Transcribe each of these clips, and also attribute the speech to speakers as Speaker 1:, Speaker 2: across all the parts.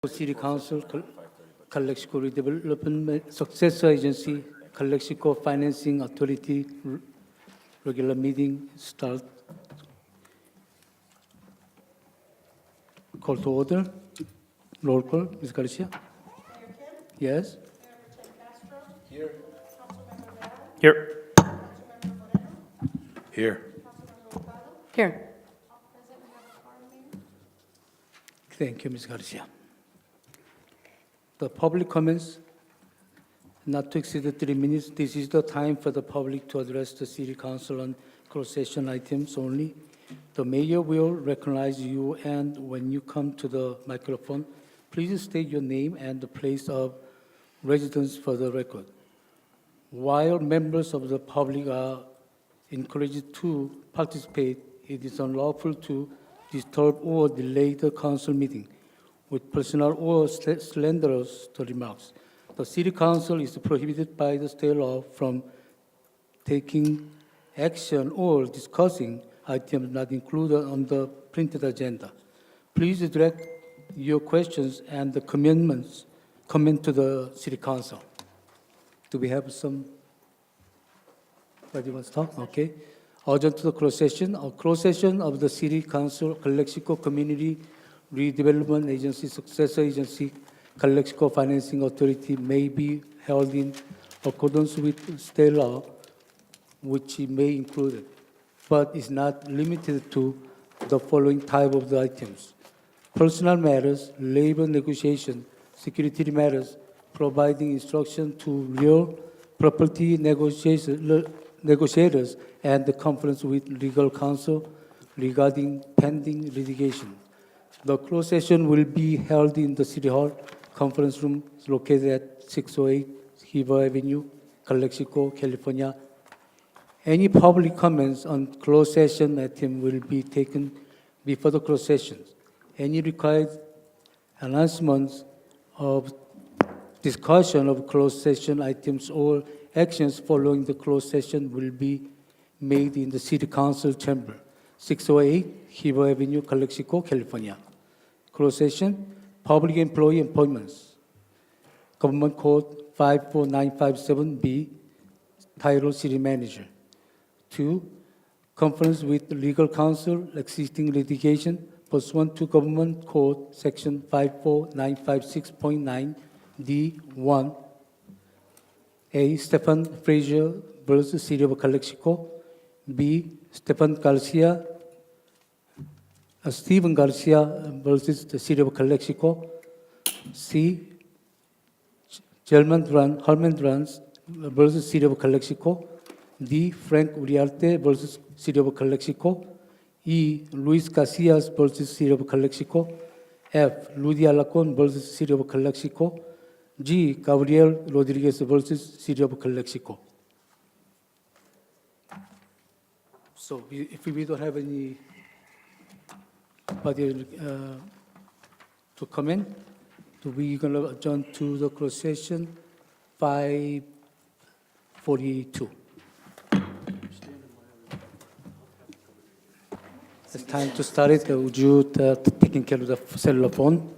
Speaker 1: City Council, Calexico Redevelopment Successor Agency, Calexico Financing Authority, regular meeting start. Call to order. Roll call, Ms. Garcia.
Speaker 2: Mayor Kim?
Speaker 1: Yes.
Speaker 2: Mayor Pro Tem Castro? Here. Councilmember Bell?
Speaker 3: Here.
Speaker 2: Councilmember Moreno?
Speaker 3: Here.
Speaker 2: Councilmember Hurtado?
Speaker 4: Here.
Speaker 2: All present, we have a quorum, Mayor.
Speaker 1: Thank you, Ms. Garcia. The public comments not to exceed 3 minutes. This is the time for the public to address the City Council on closed session items only. The mayor will recognize you, and when you come to the microphone, please state your name and the place of residence for the record. While members of the public are encouraged to participate, it is unlawful to disturb or delay the council meeting with personal or slanderous remarks. The City Council is prohibited by the state law from taking action or discussing items not included on the printed agenda. Please direct your questions and the comment to the City Council. Do we have somebody wants to talk? Okay. Urgent to the closed session. A closed session of the City Council, Calexico Community Redevelopment Agency, Successor Agency, Calexico Financing Authority may be held in accordance with state law, which may include, but is not limited to, the following type of the items: personal matters, labor negotiation, security matters, providing instruction to real property negotiators, and the conference with legal counsel regarding pending litigation. The closed session will be held in the City Hall Conference Room located at 608 Heber Avenue, Calexico, California. Any public comments on closed session item will be taken before the closed session. Any required announcements of discussion of closed session items or actions following the closed session will be made in the City Council chamber, 608 Heber Avenue, Calexico, California. Closed session, public employee appointments. Government Code 54957B, title City Manager. 2, conference with legal counsel, existing litigation pursuant to Government Code Section 54956.9 D1. A, Stephen Frazier versus City of Calexico. B, Stephen Garcia Steven Garcia versus the City of Calexico. C, Herman Duran versus City of Calexico. D, Frank Uriarte versus City of Calexico. E, Luis Casillas versus City of Calexico. F, Ludy Alacon versus City of Calexico. G, Gabriel Rodriguez versus City of Calexico. So if we don't have any to comment, we're going to adjourn to the closed session 5:42. It's time to start it. Would you taking care of the cellular phone?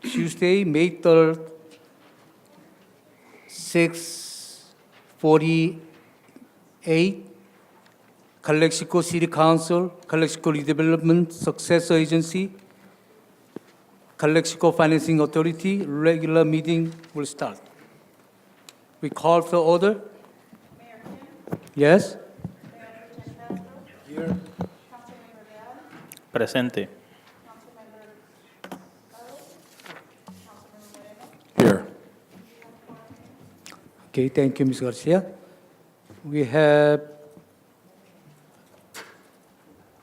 Speaker 1: Tuesday, May 3rd, 6:48, Calexico City Council, Calexico Redevelopment Successor Agency, Calexico Financing Authority, regular meeting will start. We call for order.
Speaker 2: Mayor Kim?
Speaker 1: Yes?
Speaker 2: Mayor Pro Tem Castro?
Speaker 3: Here.
Speaker 2: Councilmember Bell?
Speaker 3: Presente.
Speaker 2: Councilmember Hurtado? Councilmember Moreno?
Speaker 3: Here.
Speaker 1: Okay, thank you, Ms. Garcia. We have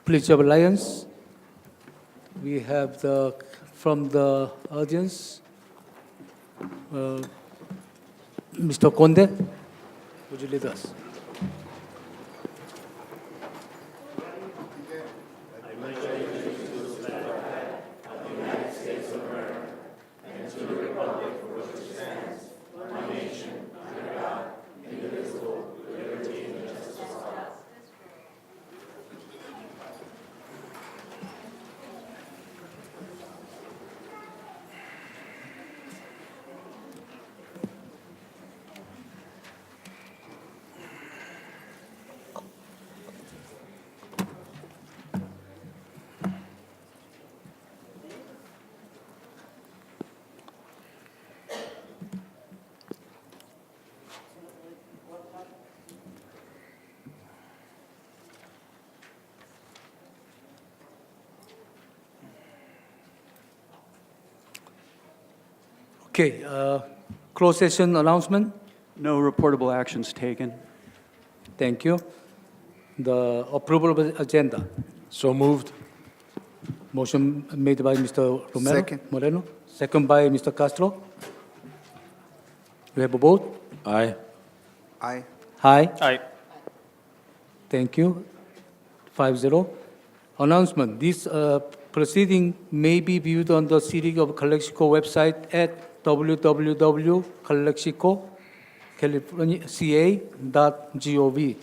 Speaker 1: Pledge of Alliance. We have from the audience, Mr. Conde, would you lead us? Okay, closed session announcement.
Speaker 4: No reportable actions taken.
Speaker 1: Thank you. The approval of the agenda.
Speaker 3: So moved.
Speaker 1: Motion made by Mr. Romero.
Speaker 5: Second.
Speaker 1: Moreno. Second by Mr. Castro. We have a vote.
Speaker 3: Aye.
Speaker 5: Aye.
Speaker 1: Aye.
Speaker 3: Aye.
Speaker 1: Thank you. 5-0. Announcement. This proceeding may be viewed on the City of Calexico website at www.calexicocalifornia.ca.gov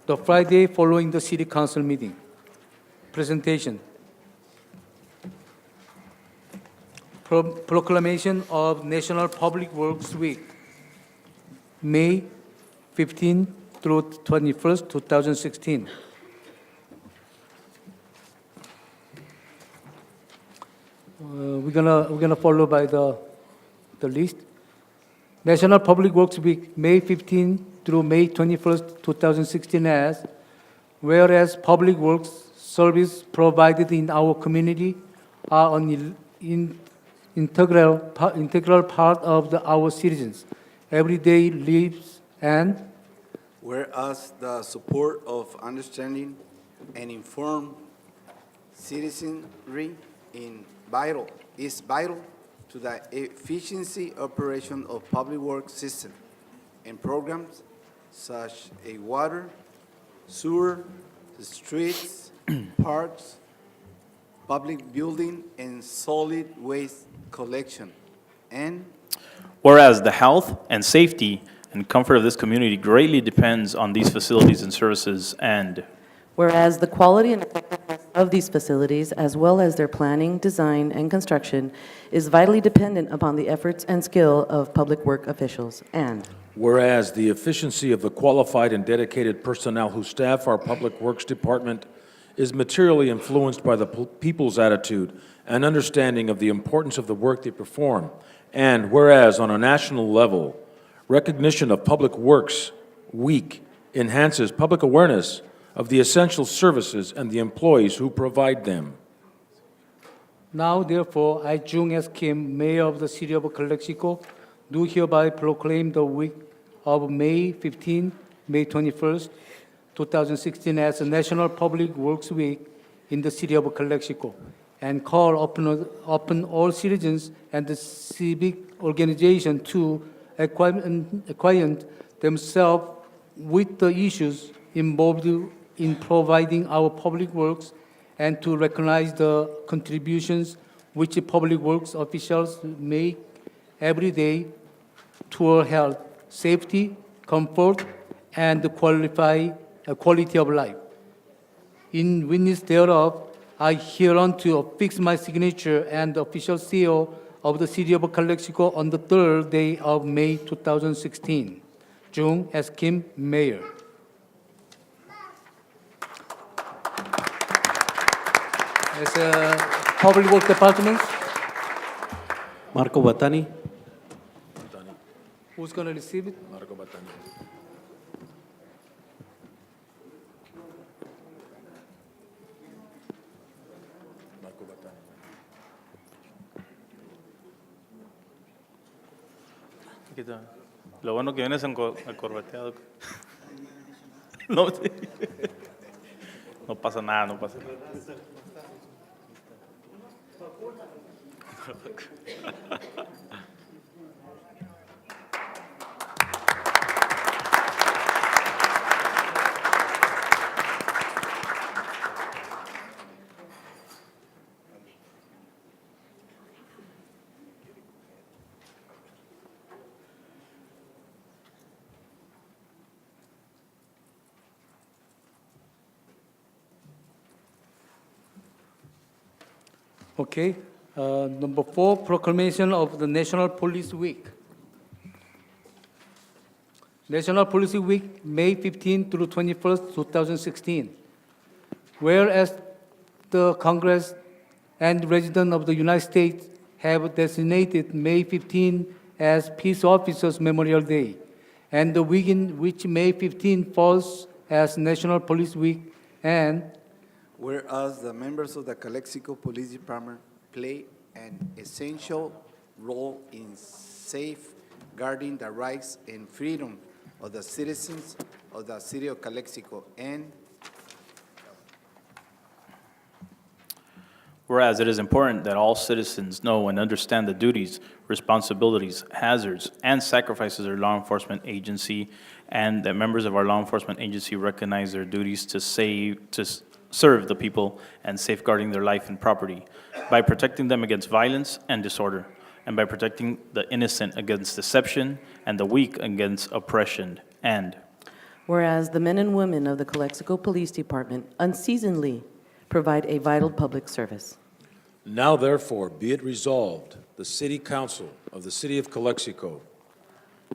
Speaker 1: the Friday following the City Council meeting. Presentation. Proclamation of National Public Works Week, May 15 through 21st, 2016. We're gonna follow by the list. National Public Works Week, May 15 through May 21st, 2016 as, whereas public works service provided in our community are an integral part of our citizens' everyday lives, and
Speaker 5: Whereas the support of understanding and informed citizenry is vital to the efficiency operation of public works system and programs such as water, sewer, streets, parks, public building, and solid waste collection. And
Speaker 3: Whereas the health and safety and comfort of this community greatly depends on these facilities and services, and
Speaker 6: Whereas the quality and effectiveness of these facilities, as well as their planning, design, and construction, is vitally dependent upon the efforts and skill of public work officials. And
Speaker 7: Whereas the efficiency of the qualified and dedicated personnel who staff our Public Works Department is materially influenced by the people's attitude and understanding of the importance of the work they perform. And whereas on a national level, recognition of Public Works Week enhances public awareness of the essential services and the employees who provide them.
Speaker 1: now therefore, I, Jung S. Kim, Mayor of the City of Calexico, do hereby proclaim the week of May 15, May 21st, 2016 as a National Public Works Week in the City of Calexico, and call upon all citizens and the civic organization to acquaint themselves with the issues involved in providing our public works and to recognize the contributions which public works officials make every day toward health, safety, comfort, and the quality of life. In witness thereof, I hereunto affix my signature and the official seal of the City of Calexico on the third day of May 2016. Jung S. Kim, Mayor. As a Public Works Department,
Speaker 4: Marco Batani.
Speaker 1: who's going to receive it?
Speaker 7: Marco Batani. Marco Batani.
Speaker 3: lo bueno que vienes corbateado. No, sí. No pasa nada, no pasa nada.
Speaker 1: Okay. Number 4, proclamation of the National Police Week. National Police Week, May 15 through 21st, 2016. Whereas the Congress and residents of the United States have designated May 15 as Peace Officers Memorial Day, and the week in which May 15 falls as National Police Week, and
Speaker 5: whereas the members of the Calexico Police Department play an essential role in safeguarding the rights and freedom of the citizens of the city of Calexico, and
Speaker 3: Whereas it is important that all citizens know and understand the duties, responsibilities, hazards, and sacrifices of their law enforcement agency, and that members of our law enforcement agency recognize their duties to serve the people and safeguarding their life and property by protecting them against violence and disorder, and by protecting the innocent against deception and the weak against oppression, and
Speaker 6: Whereas the men and women of the Calexico Police Department unceasingly provide a vital public service.
Speaker 7: Now therefore, be it resolved, the City Council of the City of Calexico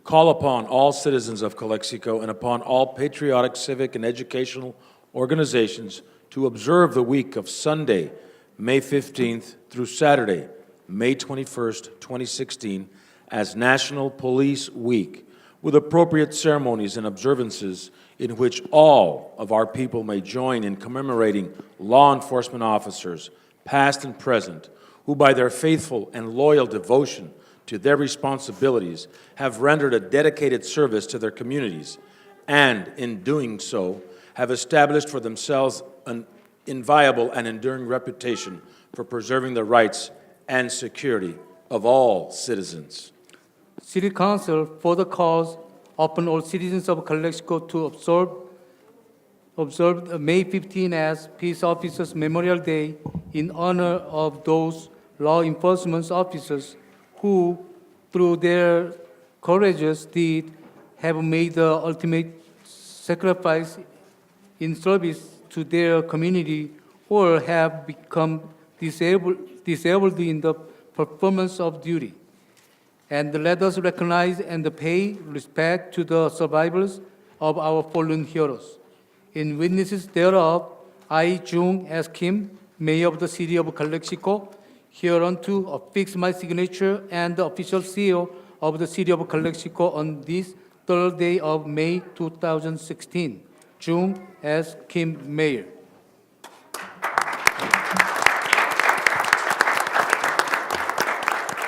Speaker 7: call upon all citizens of Calexico and upon all patriotic, civic, and educational organizations to observe the week of Sunday, May 15th through Saturday, May 21st, 2016, as National Police Week, with appropriate ceremonies and observances in which all of our people may join in commemorating law enforcement officers, past and present, who by their faithful and loyal devotion to their responsibilities have rendered a dedicated service to their communities, and in doing so have established for themselves an inviolable and enduring reputation for preserving the rights and security of all citizens.
Speaker 1: City Council further calls upon all citizens of Calexico to observe May 15 as Peace Officers Memorial Day in honor of those law enforcement officers who, through their courageous deed, have made the ultimate sacrifice in service to their community or have become disabled in the performance of duty. And let us recognize and pay respect to the survivors of our fallen heroes. In witnesses thereof, I, Jung S. Kim, Mayor of the City of Calexico, hereunto affix my signature and the official seal of the City of Calexico on this third day of May 2016. Jung S. Kim, Mayor.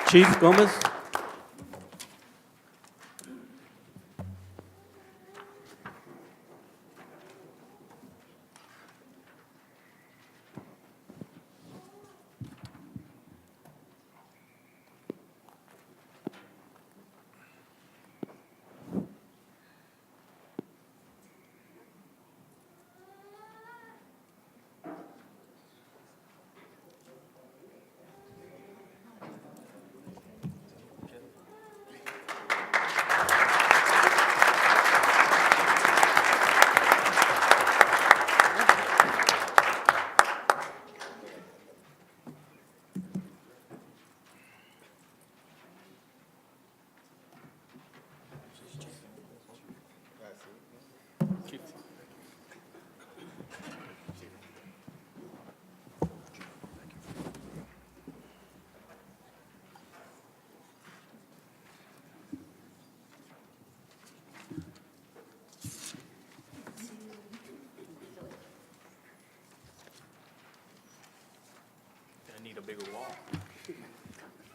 Speaker 4: Chief Gomez.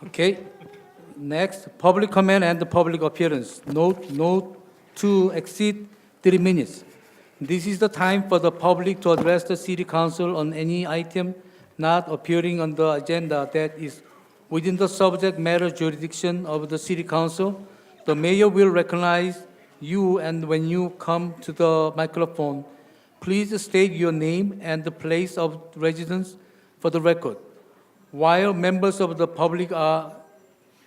Speaker 1: Okay. Next, public comment and the public appearance. Note to exceed 3 minutes. This is the time for the public to address the City Council on any item not appearing on the agenda that is within the subject matter jurisdiction of the City Council. The mayor will recognize you, and when you come to the microphone, please state your name and the place of residence for the record. While members of the public are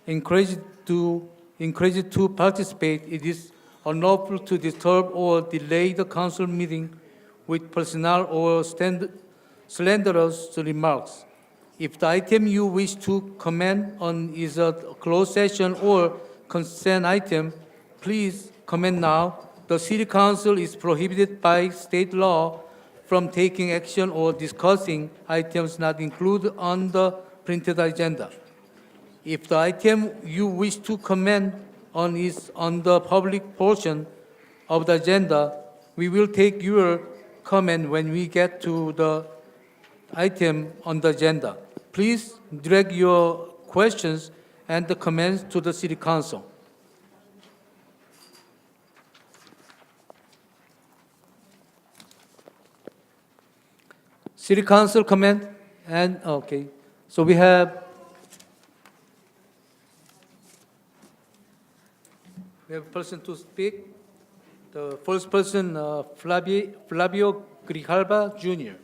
Speaker 1: encouraged to participate, it is unlawful to disturb or delay the council meeting with personal or slanderous remarks. If the item you wish to comment on is a closed session or consent item, please comment now. The City Council is prohibited by state law from taking action or discussing items not included on the printed agenda. If the item you wish to comment on is on the public portion of the agenda, we will take your comment when we get to the item on the agenda. Please direct your questions and the comments to the City Council. City Council comment, and, okay, so we have a person to speak. The first person, Flavio Grijalva Jr.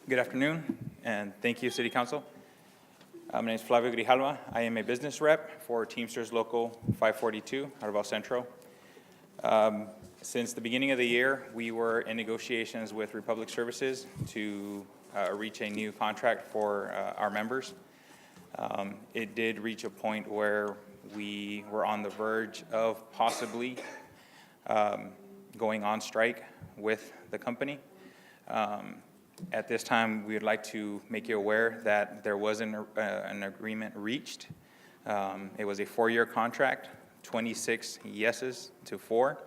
Speaker 8: Good afternoon, and thank you, City Council. My name is Flavio Grijalva. I am a business rep for Teamsters Local 542 out of El Centro. Since the beginning of the year, we were in negotiations with Republic Services to reach a new contract for our members. It did reach a point where we were on the verge of possibly going on strike with the company. At this time, we would like to make you aware that there was an agreement reached. It was a 4-year contract, 26 yeses to 4.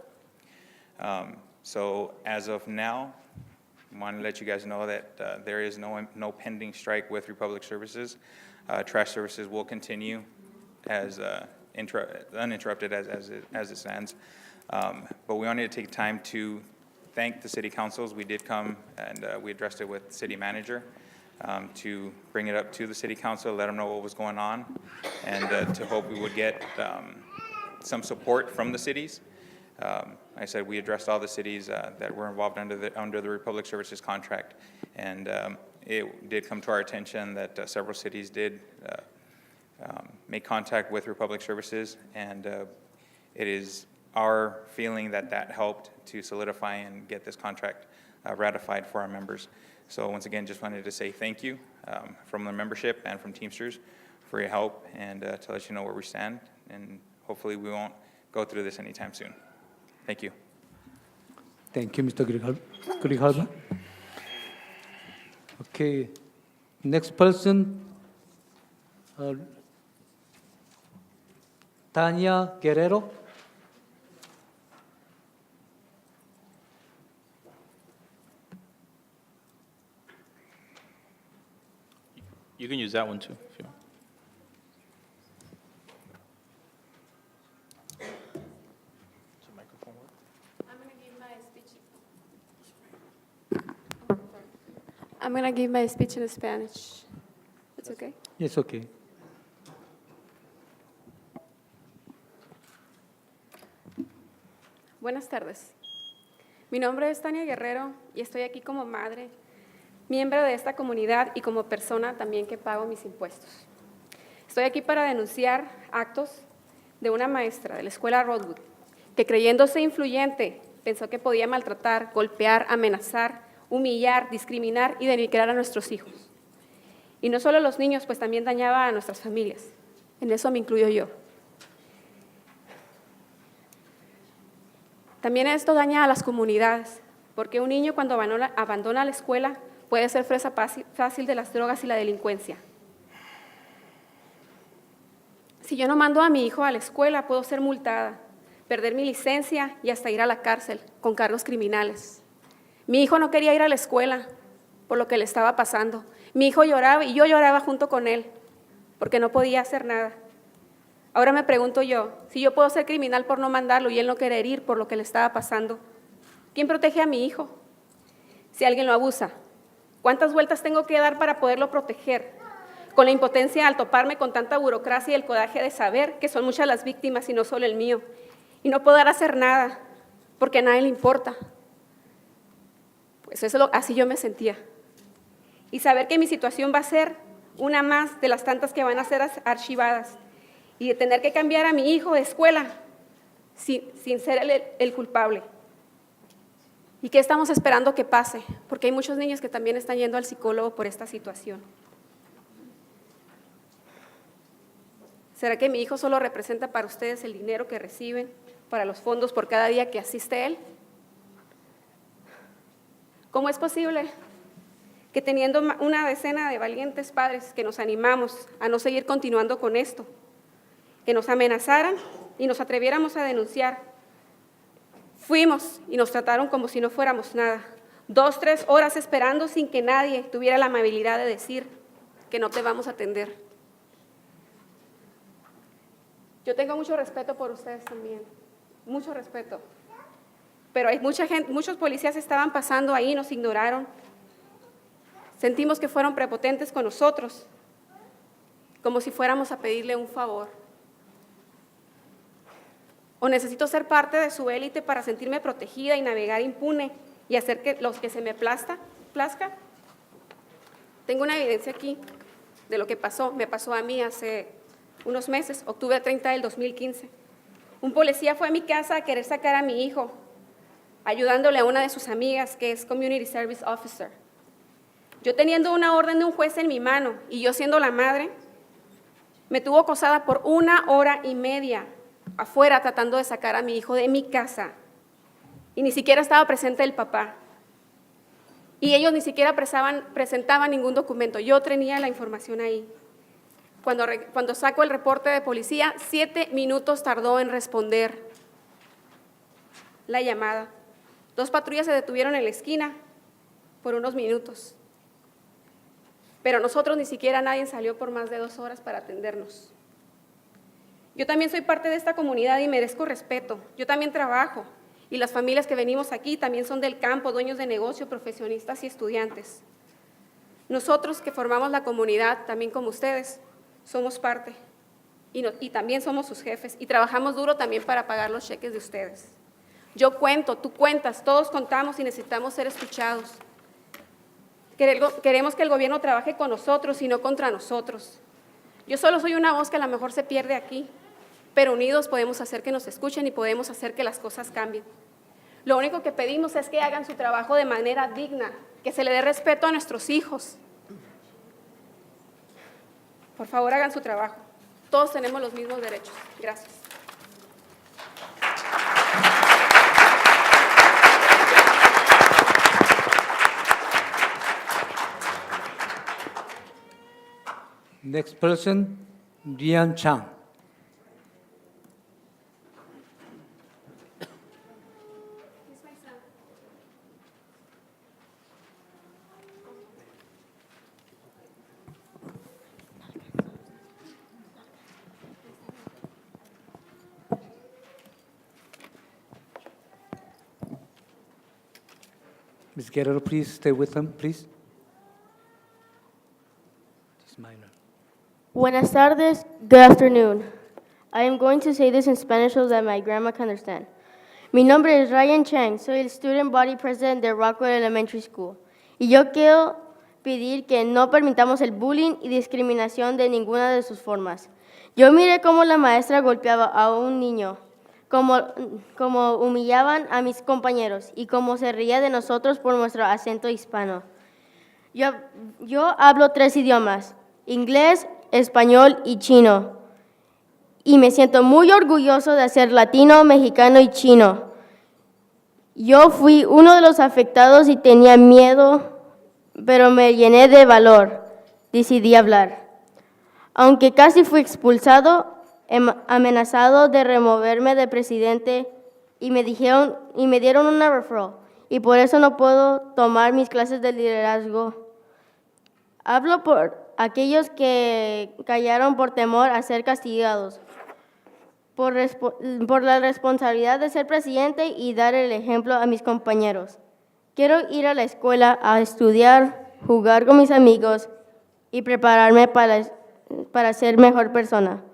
Speaker 8: So as of now, I want to let you guys know that there is no pending strike with Republic Services. Trash services will continue as uninterrupted as it stands. But we wanted to take time to thank the city councils. We did come and we addressed it with the city manager to bring it up to the city council, let them know what was going on, and to hope we would get some support from the cities. I said we addressed all the cities that were involved under the Republic Services contract, and it did come to our attention that several cities did make contact with Republic Services, and it is our feeling that that helped to solidify and get this contract ratified for our members. So once again, just wanted to say thank you from the membership and from Teamsters for your help, and to let you know where we stand, and hopefully we won't go through this anytime soon. Thank you.
Speaker 1: Thank you, Mr. Grijalva. Okay, next person, Tanya Guerrero.
Speaker 3: You can use that one too, if you want. Does the microphone work?
Speaker 9: I'm going to give my speech in Spanish. It's okay?
Speaker 1: Yes, okay.
Speaker 9: Buenas tardes. Mi nombre es Tania Guerrero y estoy aquí como madre, miembro de esta comunidad y como persona también que pago mis impuestos. Estoy aquí para denunciar actos de una maestra de la escuela Rodwood que, creyéndose influyente, pensó que podía maltratar, golpear, amenazar, humillar, discriminar y denigrar a nuestros hijos. Y no solo a los niños, pues también dañaba a nuestras familias. En eso me incluyo yo. También esto daña a las comunidades, porque un niño cuando abandona la escuela puede ser presa fácil de las drogas y la delincuencia. Si yo no mando a mi hijo a la escuela, puedo ser multada, perder mi licencia y hasta ir a la cárcel con cargos criminales. Mi hijo no quería ir a la escuela por lo que le estaba pasando. Mi hijo lloraba y yo lloraba junto con él porque no podía hacer nada. Ahora me pregunto yo, si yo puedo ser criminal por no mandarlo y él no querer ir por lo que le estaba pasando, ¿quién protege a mi hijo? Si alguien lo abusa, ¿cuántas vueltas tengo que dar para poderlo proteger? Con la impotencia al toparme con tanta burocracia y el coraje de saber que son muchas las víctimas y no solo el mío, y no poder hacer nada porque a nadie le importa. Pues así yo me sentía. Y saber que mi situación va a ser una más de las tantas que van a ser archivadas, y de tener que cambiar a mi hijo de escuela sin ser el culpable. ¿Y qué estamos esperando que pase? Porque hay muchos niños que también están yendo al psicólogo por esta situación. ¿Será que mi hijo solo representa para ustedes el dinero que reciben para los fondos por cada día que asiste él? ¿Cómo es posible que teniendo una decena de valientes padres que nos animamos a no seguir continuando con esto, que nos amenazaran y nos atreviéramos a denunciar, Fuimos y nos trataron como si no fuéramos nada. 2, 3 horas esperando sin que nadie tuviera la amabilidad de decir que no te vamos a atender. Yo tengo mucho respeto por ustedes también, mucho respeto. Pero hay mucha gente, muchos policías estaban pasando ahí, nos ignoraron. Sentimos que fueron prepotentes con nosotros, como si fuéramos a pedirle un favor. O necesito ser parte de su élite para sentirme protegida y navegar impune y hacer que los que se me plazca. Tengo una evidencia aquí de lo que pasó. Me pasó a mí hace unos meses, octubre 30 del 2015. Un policía fue a mi casa a querer sacar a mi hijo, ayudándole a una de sus amigas que es Community Service Officer. Yo teniendo una orden de un juez en mi mano y yo siendo la madre, me tuvo acosada por 1 hora y media afuera tratando de sacar a mi hijo de mi casa. Y ni siquiera estaba presente el papá. Y ellos ni siquiera presentaban ningún documento. Yo tenía la información ahí. Cuando saco el reporte de policía, 7 minutos tardó en responder la llamada. 2 patrullas se detuvieron en la esquina por unos minutos. Pero nosotros ni siquiera nadie salió por más de 2 horas para atendernos. Yo también soy parte de esta comunidad y merezco respeto. Yo también trabajo y las familias que venimos aquí también son del campo, dueños de negocio, profesionistas y estudiantes. Nosotros que formamos la comunidad, también como ustedes, somos parte y también somos sus jefes y trabajamos duro también para pagar los cheques de ustedes. Yo cuento, tú cuentas, todos contamos y necesitamos ser escuchados. Queremos que el gobierno trabaje con nosotros y no contra nosotros. Yo solo soy una voz que a lo mejor se pierde aquí, pero unidos podemos hacer que nos escuchen y podemos hacer que las cosas cambien. Lo único que pedimos es que hagan su trabajo de manera digna, que se le dé respeto a nuestros hijos. Por favor, hagan su trabajo. Todos tenemos los mismos derechos. Gracias.
Speaker 1: Next person, Rian Chang. Ms. Guerrero, please stay with them, please. This minor.
Speaker 10: Buenas tardes, good afternoon. I am going to say this in Spanish so that my grandma can understand. Mi nombre es Ryan Chang, soy el Student Body President de Rockwell Elementary School. Y yo quiero pedir que no permitamos el bullying y discriminación de ninguna de sus formas. Yo miré cómo la maestra golpeaba a un niño, cómo humillaban a mis compañeros y cómo se reía de nosotros por nuestro acento hispano. Yo hablo 3 idiomas, inglés, español y chino. Y me siento muy orgulloso de ser latino, mexicano y chino. Yo fui uno de los afectados y tenía miedo, pero me llené de valor. Decidí hablar. Aunque casi fui expulsado, amenazado de removerme de presidente y me dieron una referral. Y por eso no puedo tomar mis clases de liderazgo. Hablo por aquellos que callaron por temor a ser castigados, por la responsabilidad de ser presidente y dar el ejemplo a mis compañeros. Quiero ir a la escuela a estudiar, jugar con mis amigos y prepararme para ser mejor persona.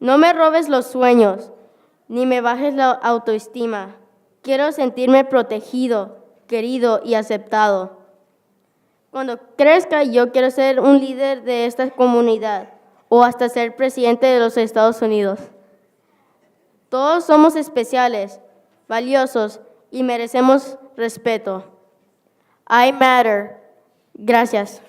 Speaker 10: No me robes los sueños, ni me bajes la autoestima. Quiero sentirme protegido, querido y aceptado. Cuando crezca, yo quiero ser un líder de esta comunidad o hasta ser presidente de los Estados Unidos. Todos somos especiales, valiosos y merecemos respeto. I matter. Gracias.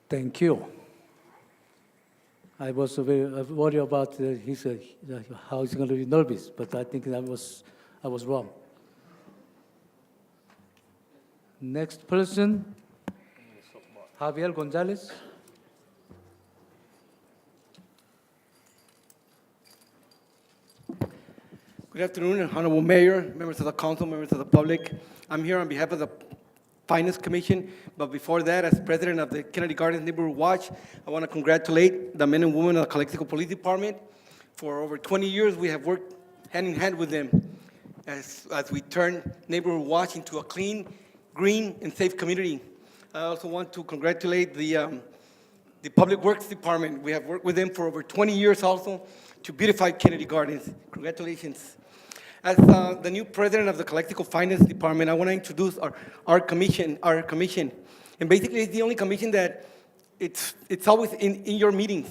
Speaker 1: Thank you. I was very worried about how he's going to be nervous, but I think I was wrong. Next person, Javier Gonzalez.
Speaker 11: Good afternoon, Honorable Mayor, members of the council, members of the public. I'm here on behalf of the Finance Commission, but before that, as president of the Kennedy Gardens Neighborhood Watch, I want to congratulate the men and women of the Calexico Police Department. For over 20 years, we have worked hand in hand with them as we turn Neighborhood Watch into a clean, green, and safe community. I also want to congratulate the Public Works Department. We have worked with them for over 20 years also to beautify Kennedy Gardens. Congratulations. As the new president of the Calexico Finance Department, I want to introduce our commission. And basically, it's the only commission that it's always in your meetings.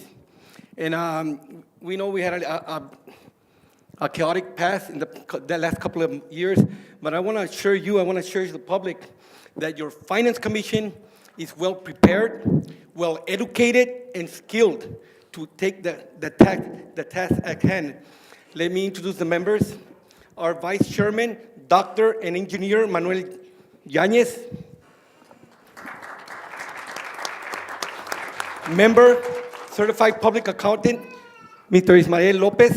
Speaker 11: And we know we had a chaotic past in the last couple of years, but I want to assure you, I want to assure the public that your Finance Commission is well prepared, well educated, and skilled to take the task at hand. Let me introduce the members. Our Vice Chairman, Dr. and Engineer Manuel Yanez. Member, Certified Public Accountant, Mr. Ismael Lopez.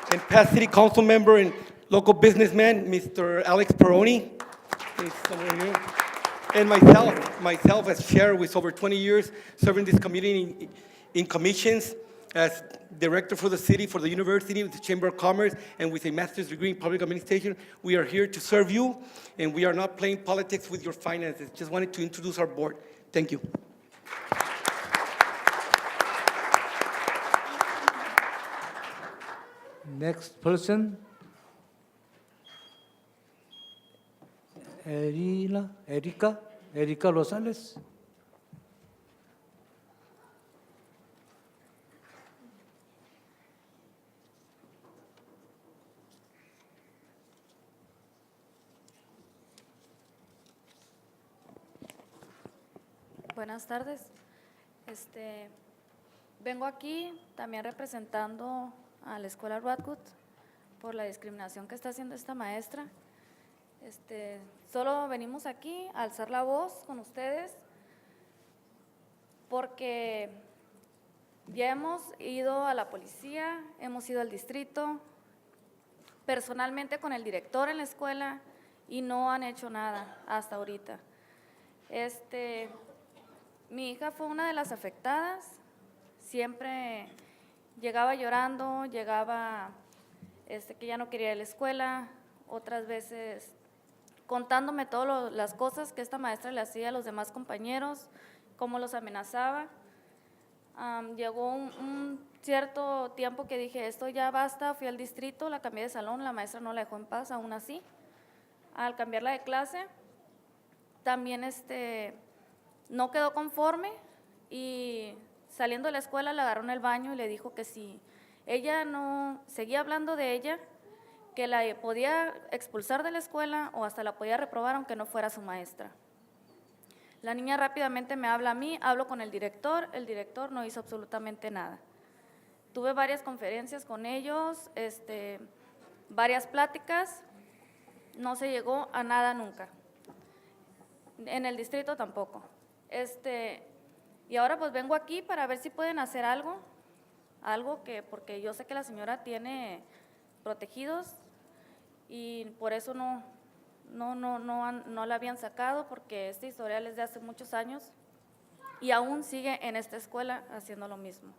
Speaker 11: And past City Council member and local businessman, Mr. Alex Peroni. He's somewhere here. And myself as chair with over 20 years serving this community in commissions as director for the city, for the university, with the Chamber of Commerce, and with a master's degree in public administration. We are here to serve you, and we are not playing politics with your finances. Just wanted to introduce our board. Thank you.
Speaker 1: Next person, Erika Rosales.
Speaker 12: Buenas tardes. Vengo aquí también representando a la escuela Radwood por la discriminación que está haciendo esta maestra. Solo venimos aquí a alzar la voz con ustedes porque ya hemos ido a la policía, hemos ido al distrito, personalmente con el director en la escuela y no han hecho nada hasta ahorita. Mi hija fue una de las afectadas, siempre llegaba llorando, llegaba que ya no quería ir a la escuela, otras veces contándome todas las cosas que esta maestra le hacía a los demás compañeros, cómo los amenazaba. Llegó un cierto tiempo que dije, esto ya basta, fui al distrito, la cambié de salón, la maestra no la dejó en paz, aún así. Al cambiarla de clase, también no quedó conforme y saliendo de la escuela la agarró en el baño y le dijo que si ella no seguía hablando de ella, que la podía expulsar de la escuela o hasta la podía reprobar aunque no fuera su maestra. La niña rápidamente me habla a mí, hablo con el director no hizo absolutamente nada. Tuve varias conferencias con ellos, varias pláticas, no se llegó a nada nunca. En el distrito tampoco. Y ahora pues vengo aquí para ver si pueden hacer algo porque yo sé que la señora tiene protegidos y por eso no la habían sacado porque este historial es de hace muchos años y aún sigue en esta escuela haciendo lo mismo.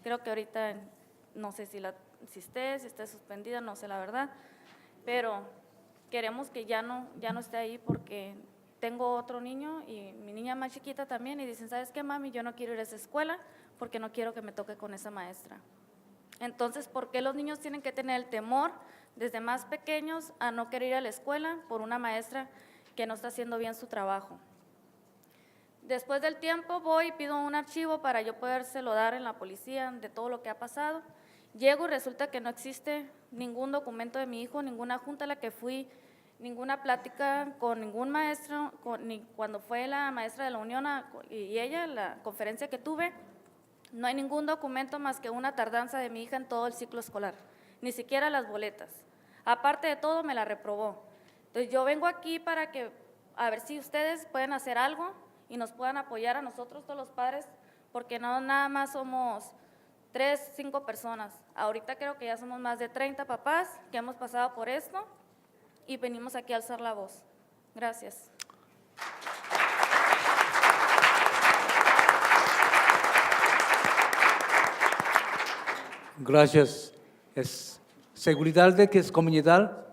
Speaker 12: Creo que ahorita no sé si esté suspendida, no sé la verdad, pero queremos que ya no esté ahí porque tengo otro niño y mi niña más chiquita también y dicen, ¿sabes qué, mami? Yo no quiero ir a esa escuela porque no quiero que me toque con esa maestra. Entonces, ¿por qué los niños tienen que tener el temor desde más pequeños a no querer ir a la escuela por una maestra que no está haciendo bien su trabajo? Después del tiempo voy y pido un archivo para yo podérselo dar en la policía de todo lo que ha pasado. Llego y resulta que no existe ningún documento de mi hijo, ninguna junta a la que fui, ninguna plática con ningún maestro, ni cuando fue la maestra de la Unión y ella, la conferencia que tuve, no hay ningún documento más que una tardanza de mi hija en todo el ciclo escolar, ni siquiera las boletas. Aparte de todo, me la reprobó. Entonces, yo vengo aquí para que, a ver si ustedes pueden hacer algo y nos puedan apoyar a nosotros, todos los padres, porque no nada más somos 3, 5 personas. Ahorita creo que ya somos más de 30 papás que hemos pasado por esto y venimos aquí a alzar la voz. Gracias.
Speaker 1: Gracias. Es seguridad de que es comunidad,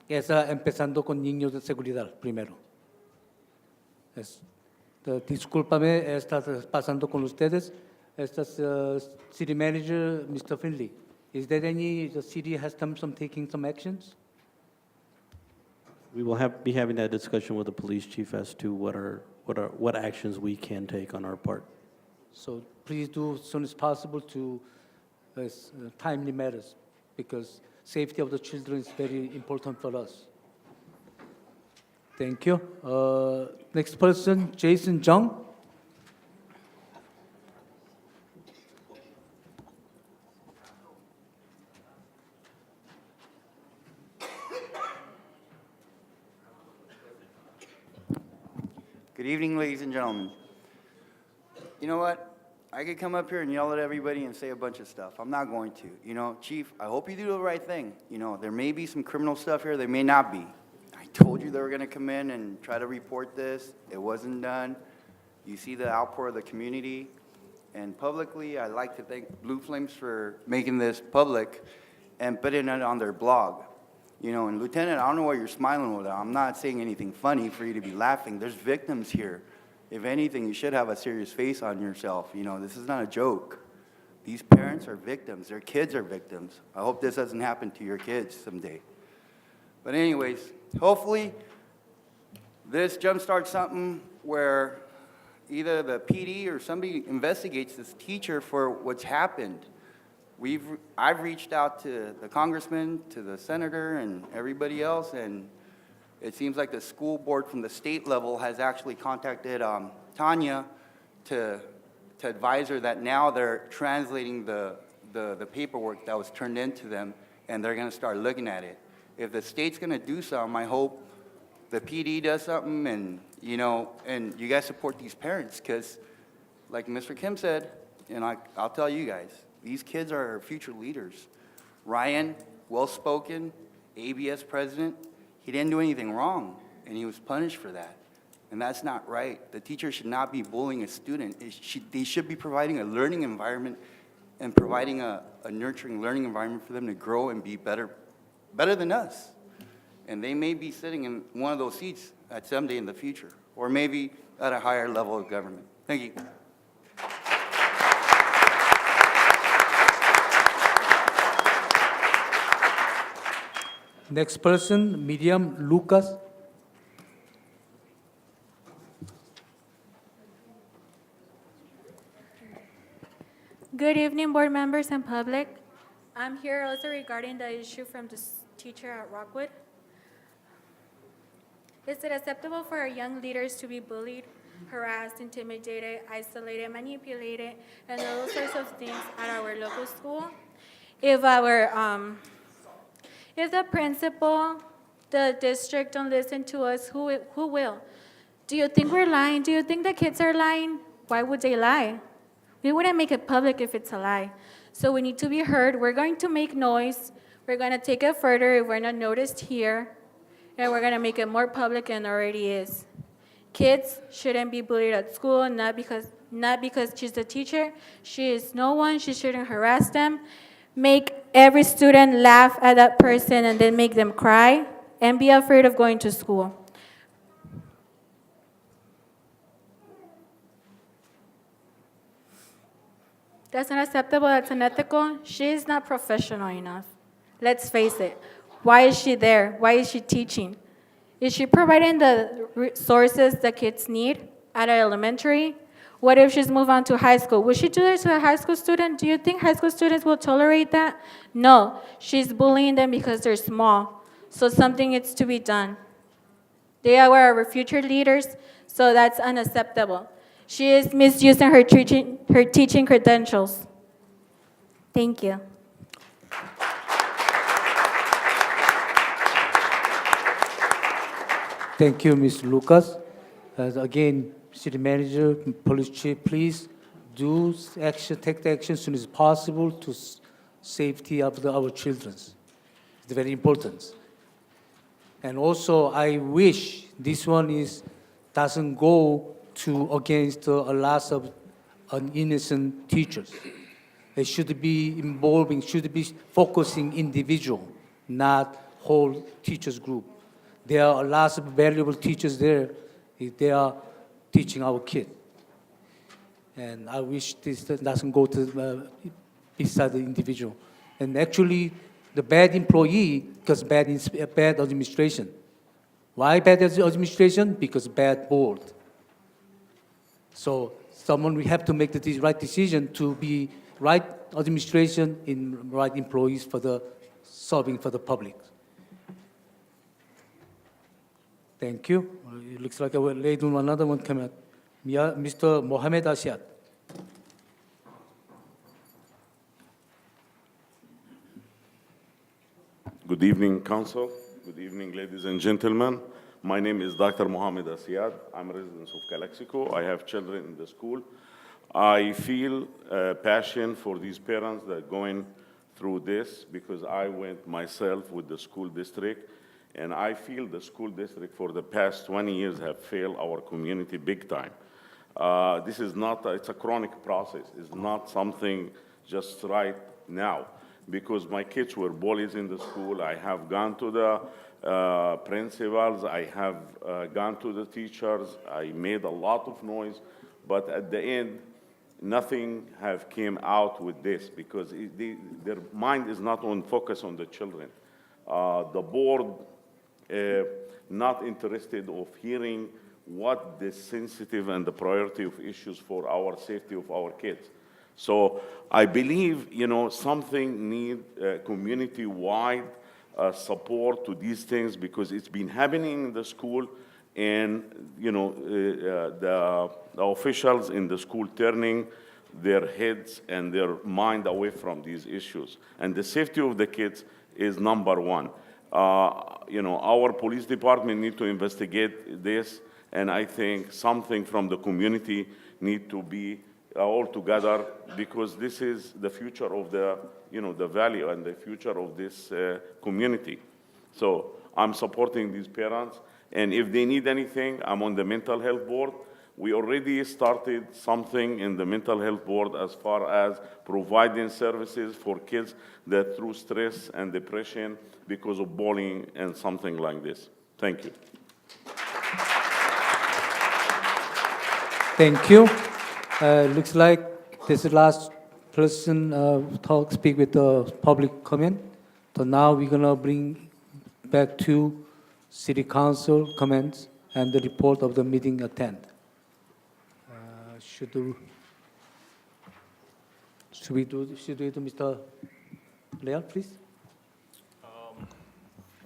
Speaker 1: empezando con niños de seguridad primero. Discúlpame, está pasando con ustedes. City Manager, Mr. Finley. Is there the city has taking some actions?
Speaker 4: We will be having that discussion with the police chief as to what actions we can take on our part.
Speaker 1: So please do as soon as possible to timely matters, because safety of the children is very important for us. Thank you. Next person, Jason Jung.
Speaker 13: Good evening, ladies and gentlemen. You know what? I could come up here and yell at everybody and say a bunch of stuff. I'm not going to. You know, Chief, I hope you do the right thing. You know, there may be some criminal stuff here, there may not be. I told you they were going to come in and try to report this. It wasn't done. You see the outpour of the community. And publicly, I'd like to thank Blue Flames for making this public and putting it on their blog. You know, and Lieutenant, I don't know why you're smiling with that. I'm not saying anything funny for you to be laughing. There's victims here. If anything, you should have a serious face on yourself. You know, this is not a joke. These parents are victims. Their kids are victims. I hope this doesn't happen to your kids someday. But anyways, hopefully this jumpstarts something where either the PD or somebody investigates this teacher for what's happened. I've reached out to the congressman, to the senator, and everybody else, and it seems like the school board from the state level has actually contacted Tanya to advise her that now they're translating the paperwork that was turned into them, and they're going to start looking at it. If the state's going to do something, I hope the PD does something, and you know, and you guys support these parents, because like Mr. Kim said, and I'll tell you guys, these kids are our future leaders. Ryan, well-spoken, ABS president, he didn't do anything wrong, and he was punished for that. And that's not right. The teacher should not be bullying a student. They should be providing a learning environment and providing a nurturing learning environment for them to grow and be better than us. And they may be sitting in one of those seats at some day in the future, or maybe at a higher level of government. Thank you.
Speaker 1: Next person, Miriam Lucas.
Speaker 14: Good evening, board members and public. I'm here also regarding the issue from the teacher at Rockwood. Is it acceptable for our young leaders to be bullied, harassed, intimidated, isolated, manipulated, and all sorts of things at our local school? If the principal, the district don't listen to us, who will? Do you think we're lying? Do you think the kids are lying? Why would they lie? We wouldn't make it public if it's a lie. So we need to be heard. We're going to make noise. We're going to take it further if we're not noticed here. And we're going to make it more public than it already is. Kids shouldn't be bullied at school, not because she's the teacher. She is no one. She shouldn't harass them. Make every student laugh at that person and then make them cry and be afraid of going to school. That's not acceptable, that's unethical. She is not professional enough. Let's face it. Why is she there? Why is she teaching? Is she providing the resources the kids need at elementary? What if she's moved on to high school? Would she do that to a high school student? Do you think high school students will tolerate that? No, she's bullying them because they're small. So something needs to be done. They are our future leaders, so that's unacceptable. She is misusing her teaching credentials. Thank you.
Speaker 1: Thank you, Mr. Lucas. Again, city manager, police chief, please do action, take the action as soon as possible to safety of our children. It's very important. And also, I wish this one doesn't go against a lot of innocent teachers. It should be involving, should be focusing individual, not whole teachers group. There are a lot of valuable teachers there. They are teaching our kids. And I wish this doesn't go to beside the individual. And actually, the bad employee because bad administration. Why bad administration? Because bad board. So we have to make the right decision to be right administration in right employees for the serving for the public. Thank you. It looks like we're late on another one coming up. Mr. Mohamed Asiad.
Speaker 15: Good evening, Council. Good evening, ladies and gentlemen. My name is Dr. Mohamed Asiad. I'm a resident of Calexico. I have children in the school. I feel passion for these parents that are going through this because I went myself with the school district, and I feel the school district for the past 20 years have failed our community big time. This is not, it's a chronic process. It's not something just right now. Because my kids were bullies in the school, I have gone to the principals, I have gone to the teachers, I made a lot of noise, but at the end, nothing have came out with this because their mind is not on focus on the children. The board not interested of hearing what the sensitive and the priority of issues for our safety of our kids. So I believe, something need community-wide support to these things because it's been happening in the school and, the officials in the school turning their heads and their mind away from these issues. And the safety of the kids is number one. Our police department need to investigate this, and I think something from the community need to be all together because this is the future of the value and the future of this community. So I'm supporting these parents, and if they need anything, I'm on the mental health board. We already started something in the mental health board as far as providing services for kids that through stress and depression because of bullying and something like this. Thank you.
Speaker 1: Thank you. Looks like this is the last person speak with the public comment. So now we're gonna bring back to City Council comments and the report of the meeting attend. Should we do it, Mr. Leal, please?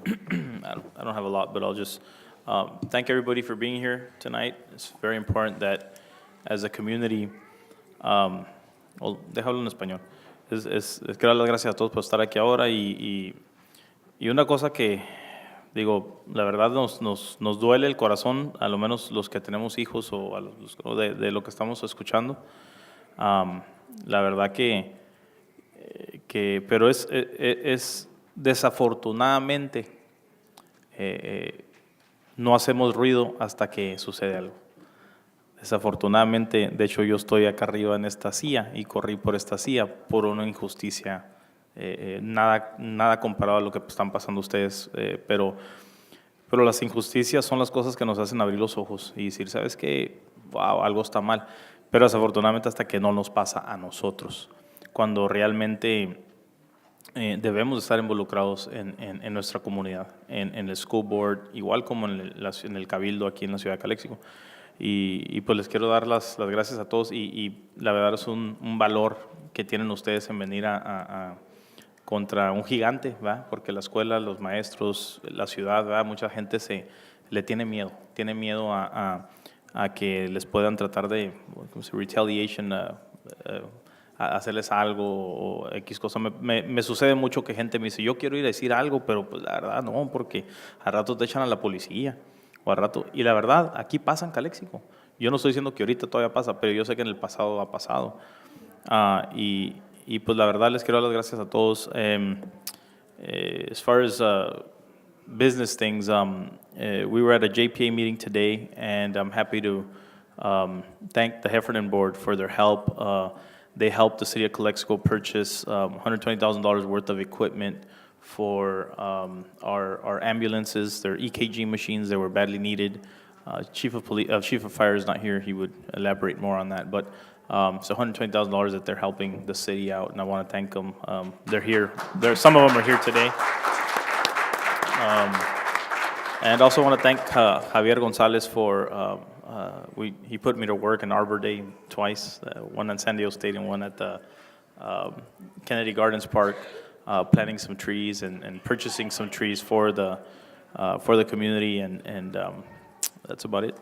Speaker 3: I don't have a lot, but I'll just thank everybody for being here tonight. It's very important that as a community, déjalo en español. Quiero dar las gracias a todos por estar aquí ahora y una cosa que, digo, la verdad nos duele el corazón, a lo menos los que tenemos hijos o a los, de lo que estamos escuchando. La verdad pero es desafortunadamente no hacemos ruido hasta que sucede algo. Desafortunadamente, de hecho yo estoy acá arriba en esta silla y corrí por esta silla por una injusticia, nada comparado a lo que están pasando ustedes, pero las injusticias son las cosas que nos hacen abrir los ojos y decir, ¿sabes qué? Wow, algo está mal, pero desafortunadamente hasta que no nos pasa a nosotros, cuando realmente debemos estar involucrados en nuestra comunidad, en el school board, igual como en el cabildo aquí en la ciudad de Calexico. Y pues les quiero dar las gracias a todos y la verdad es un valor que tienen ustedes en venir contra un gigante, ¿verdad? Porque la escuela, los maestros, la ciudad, ¿verdad? Mucha gente le tiene miedo a que les puedan tratar de retaliation, hacerles algo o X cosa. Me sucede mucho que gente me dice, yo quiero ir a decir algo, pero pues la verdad no, porque al rato te echan a la policía. o al rato. Y la verdad, aquí pasa en Calexico. Yo no estoy diciendo que ahorita todavía pasa, pero yo sé que en el pasado ha pasado. Y pues la verdad les quiero dar las gracias a todos. As far as business things, we were at a JPA meeting today, and I'm happy to thank the Heffernan Board for their help. They helped the city of Calexico purchase $120,000 worth of equipment for our ambulances. They're EKG machines that were badly needed. Chief of Fire is not here. He would elaborate more on that. But so $120,000 that they're helping the city out, and I want to thank them. They're here. Some of them are here today. And also want to thank Javier Gonzalez for, he put me to work in Arbor Day twice, one at San Diego State and one at the Kennedy Gardens Park, planting some trees and purchasing some trees for the community, and that's about it.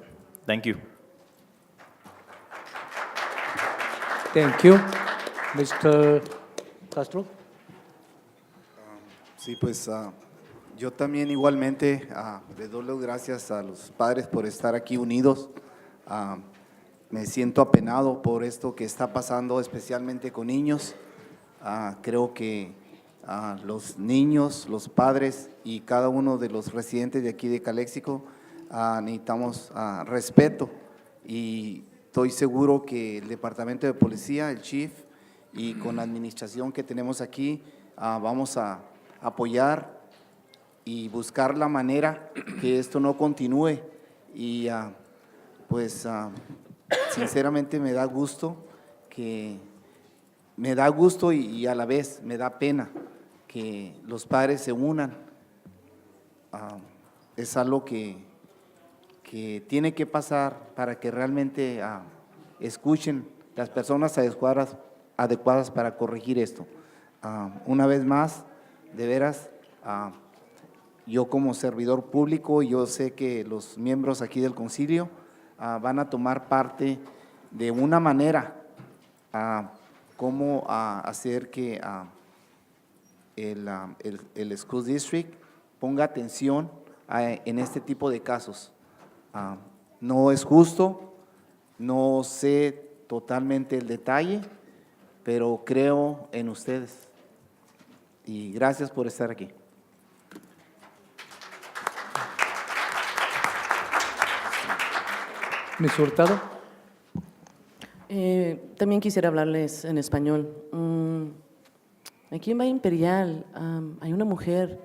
Speaker 3: Thank you.
Speaker 1: Thank you. Mr. Castro?
Speaker 5: Sí, pues yo también igualmente les doy las gracias a los padres por estar aquí unidos. Me siento apenado por esto que está pasando, especialmente con niños. Creo que los niños, los padres y cada uno de los residentes de aquí de Calexico necesitamos respeto, y estoy seguro que el Departamento de Policía, el Chief, y con la administración que tenemos aquí, vamos a apoyar y buscar la manera que esto no continúe. Y pues sinceramente me da gusto y a la vez me da pena que los padres se unan. Es algo que tiene que pasar para que realmente escuchen las personas adecuadas para corregir esto. Una vez más, de veras, yo como servidor público, yo sé que los miembros aquí del concilio van a tomar parte de una manera cómo hacer que el School District ponga atención en este tipo de casos. No es justo, no sé totalmente el detalle, pero creo en ustedes. Y gracias por estar aquí.
Speaker 1: Ms. Hurtado?
Speaker 6: También quisiera hablarles en español. Aquí en Valle Imperial hay una mujer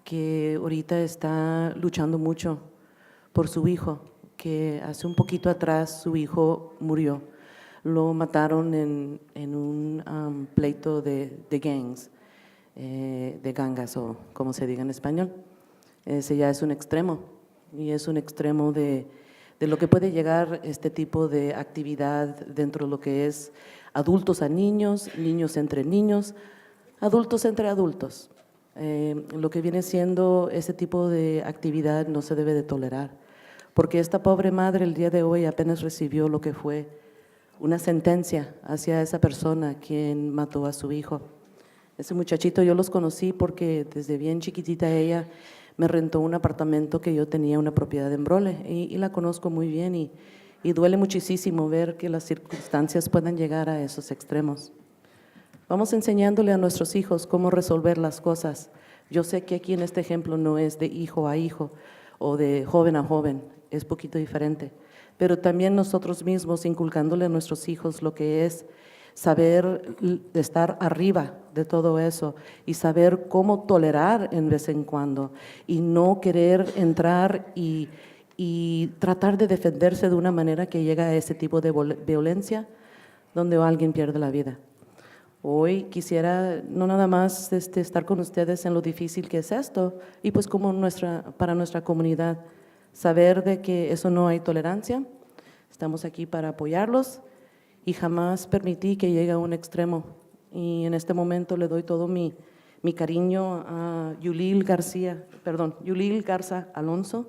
Speaker 6: que ahorita está luchando mucho por su hijo, que hace un poquito atrás su hijo murió. Lo mataron en un pleito de gangs, de gangas o como se diga en español. Ese ya es un extremo, y es un extremo de lo que puede llegar este tipo de actividad dentro de lo que es adultos a niños, niños entre niños, adultos entre adultos. Lo que viene siendo ese tipo de actividad no se debe de tolerar, porque esta pobre madre el día de hoy apenas recibió lo que fue una sentencia hacia esa persona quien mató a su hijo. Ese muchachito yo los conocí porque desde bien chiquitita ella me rentó un apartamento que yo tenía, una propiedad en Brole, y la conozco muy bien, y duele muchísimo ver que las circunstancias puedan llegar a esos extremos. Vamos enseñándole a nuestros hijos cómo resolver las cosas. Yo sé que aquí en este ejemplo no es de hijo a hijo o de joven a joven, es poquito diferente, pero también nosotros mismos inculcándole a nuestros hijos lo que es saber estar arriba de todo eso y saber cómo tolerar en vez en cuando, y no querer entrar y tratar de defenderse de una manera que llega a ese tipo de violencia donde alguien pierde la vida. Hoy quisiera no nada más estar con ustedes en lo difícil que es esto, y pues como para nuestra comunidad, saber de que eso no hay tolerancia. Estamos aquí para apoyarlos y jamás permití que llegue a un extremo. Y en este momento le doy todo mi cariño a Yulil Garza Alonso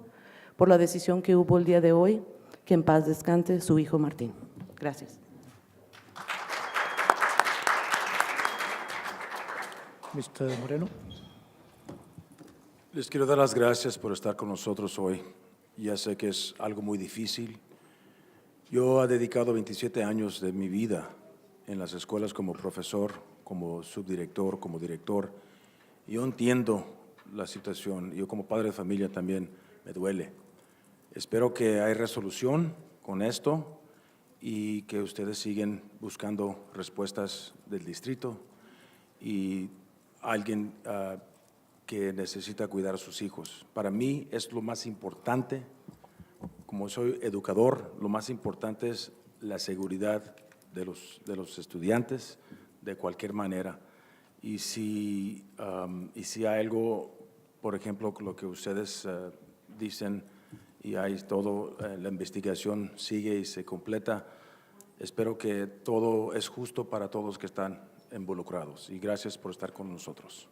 Speaker 6: por la decisión que hubo el día de hoy. Que en paz descanse su hijo Martín. Gracias.
Speaker 1: Mr. Moreno?
Speaker 7: Les quiero dar las gracias por estar con nosotros hoy ya sé que es algo muy difícil. Yo he dedicado 27 años de mi vida en las escuelas como profesor, como subdirector, como director. Yo entiendo la situación. Yo como padre de familia también me duele. Espero que haya resolución con esto y que ustedes siguen buscando respuestas del distrito y alguien que necesita cuidar a sus hijos. Para mí es lo más importante, como soy educador, lo más importante es la seguridad de los estudiantes de cualquier manera. Y si hay algo, por ejemplo, lo que ustedes dicen, y hay todo, la investigación sigue y se completa, espero que todo es justo para todos los que están involucrados. Y gracias por estar con nosotros.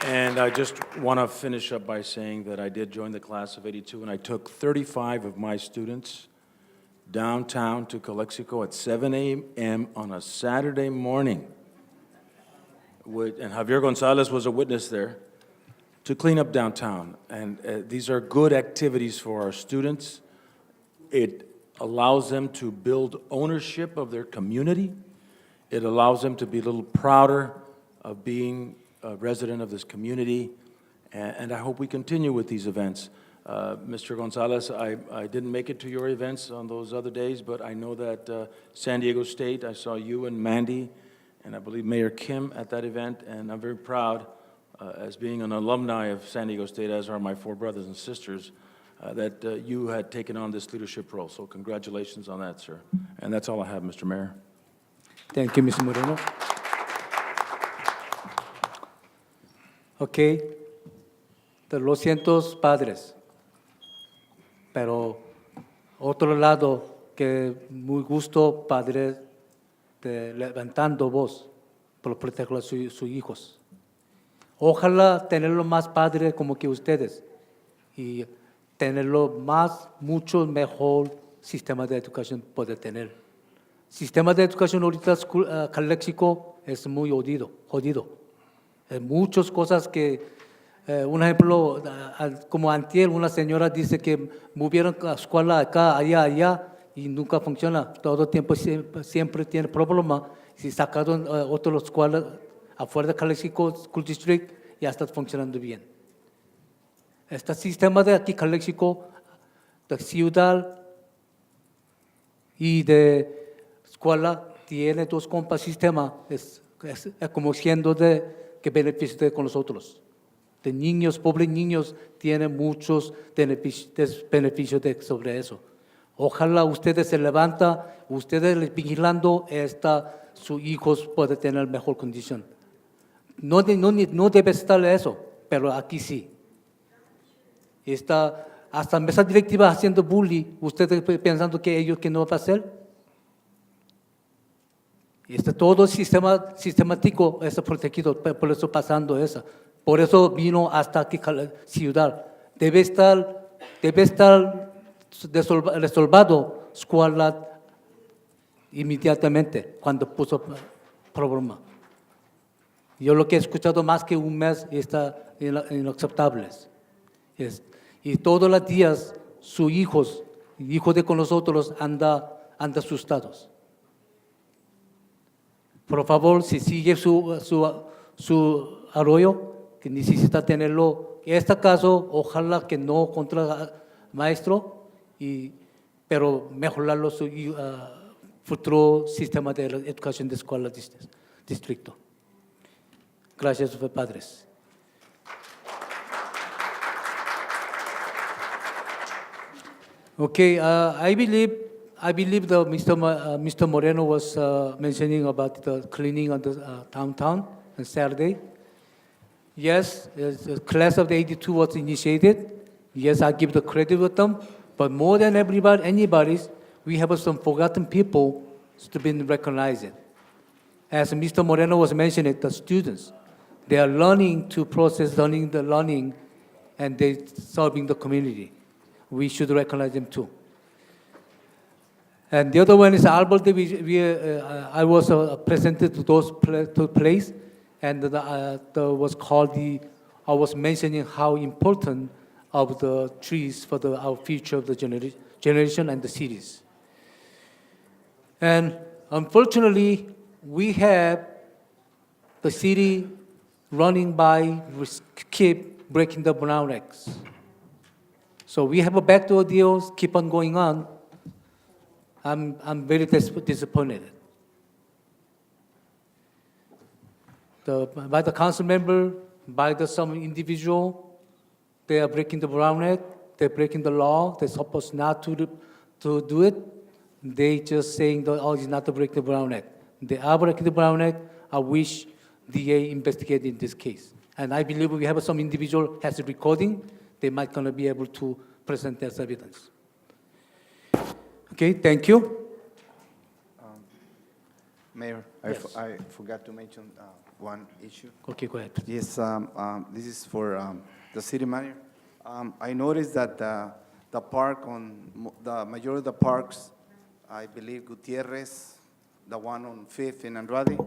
Speaker 7: And I just want to finish up by saying that I did join the class of '82, and I took 35 of my students downtown to Calexico at 7 a.m. on a Saturday morning. And Javier Gonzalez was a witness there, to clean up downtown. And these are good activities for our students. It allows them to build ownership of their community. It allows them to be a little prouder of being a resident of this community. And I hope we continue with these events. Mr. Gonzalez, I didn't make it to your events on those other days, but I know that San Diego State, I saw you and Mandy, and I believe Mayor Kim at that event, and I'm very proud, as being an alumni of San Diego State, as are my four brothers and sisters, that you had taken on this leadership role. So congratulations on that, sir. And that's all I have, Mr. Mayor.
Speaker 1: Thank you, Mr. Moreno. Okay. De los cientos padres. Pero otro lado que muy gusto padre de levantando voz por proteger a sus hijos. Ojalá tenerlo más padre como que ustedes y tenerlo más, mucho mejor sistema de educación puede tener. Sistema de educación ahorita, Calexico, es muy jodido. Hay muchas cosas que, un ejemplo, como antier, una señora dice que movieron la escuela acá, allá, y nunca funciona. Todo el tiempo siempre tiene problemas. Si sacaron otra escuela afuera de Calexico School District, ya está funcionando bien. Este sistema de aquí, Calexico, de ciudad y de escuela, tiene dos compas sistema, es como siendo que beneficia con nosotros. De niños, pobres niños, tienen muchos beneficios sobre eso. Ojalá ustedes se levantan, ustedes vigilando, sus hijos pueden tener mejor condición. No debe estar eso, pero aquí sí. Hasta mesa directiva haciendo bullying, ustedes pensando que ellos que no va a hacer. Todo el sistemático está protegido, por eso pasando eso. Por eso vino hasta aquí ciudad. Debe estar resolvado escuela inmediatamente cuando puso problema. Yo lo que he escuchado más que un mes está inaceptable. Y todos los días sus hijos de con nosotros anda asustados. Por favor, si sigue su arroyo, que necesita tenerlo. En este caso, ojalá que no contra maestro, pero mejorarlo su futuro sistema de educación de escuela distrito. Gracias, padres. Okay, I believe that Mr. Moreno was mentioning about the cleaning of the downtown on Saturday. Yes, the class of the 82 was initiated. Yes, I give the credit with them. But more than anybody, we have some forgotten people to be recognized. As Mr. Moreno was mentioning, the students, they are learning to process the learning, and they serving the community. We should recognize them too. And the other one is Albert. I was presented to those two plays, and was called the I was mentioning how important of the trees for our future of the generation and the cities. And unfortunately, we have the city running by, keep breaking the brown eggs. So we have a backdoor deals, keep on going on. I'm very disappointed. By the council member, by some individual, they are breaking the brown egg, they're breaking the law, they're supposed not to do it. They just saying that, oh, it's not to break the brown egg. They are breaking the brown egg. I wish DA investigate in this case. And I believe we have some individual has a recording, they might gonna be able to present as evidence. Okay, thank you.
Speaker 5: Mayor,
Speaker 1: Yes.
Speaker 5: I forgot to mention one issue.
Speaker 1: Okay, go ahead.
Speaker 5: Yes, this is for the city manager. I noticed that the park the majority of the parks, I believe Gutierrez, the one on Fifth in Andrade,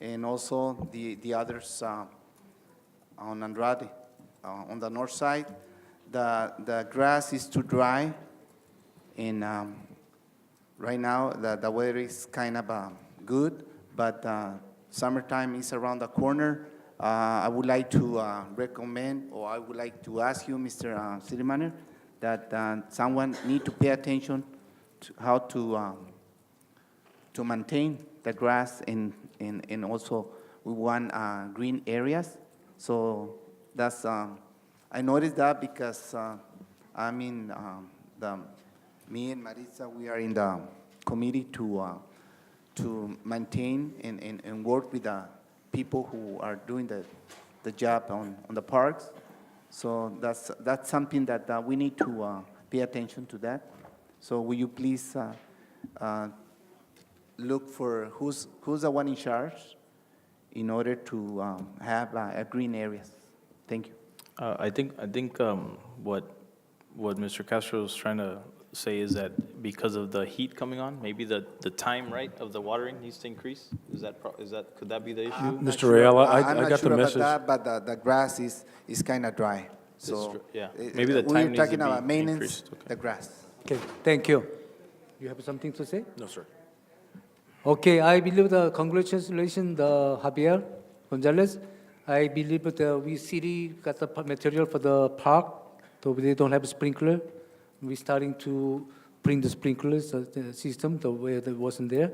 Speaker 5: and also the others on Andrade, on the north side, the grass is too dry, and right now the weather is kind of good, but summertime is around the corner. I would like to recommend, or I would like to ask you, Mr. City Manager, that someone need to pay attention to how to maintain the grass and also we want green areas. So that's I noticed that because I mean me and Marisa, we are in the committee to maintain and work with the people who are doing the job on the parks. So that's something that we need to pay attention to that. So will you please look for who's the one in charge in order to have green areas? Thank you.
Speaker 3: I think what Mr. Castro is trying to say is that because of the heat coming on, maybe the time, right, of the watering needs to increase? Could that be the issue?
Speaker 5: I'm not
Speaker 7: Mr.
Speaker 5: sure-
Speaker 7: Ayala,
Speaker 5: I'm
Speaker 7: I
Speaker 5: not
Speaker 7: got the
Speaker 5: sure
Speaker 7: message.
Speaker 5: about that, but the grass is kind of dry. So
Speaker 3: yeah. Maybe the time
Speaker 5: we're
Speaker 3: needs to
Speaker 5: talking
Speaker 3: be
Speaker 5: about maintenance,
Speaker 3: increased. Okay.
Speaker 5: the grass.
Speaker 1: Okay, thank you. You have something to say?
Speaker 7: No, sir.
Speaker 1: Okay, I believe congratulations, Javier Gonzalez. I believe that we city got the material for the park, so they don't have a sprinkler. We're starting to bring the sprinklers system the way that wasn't there,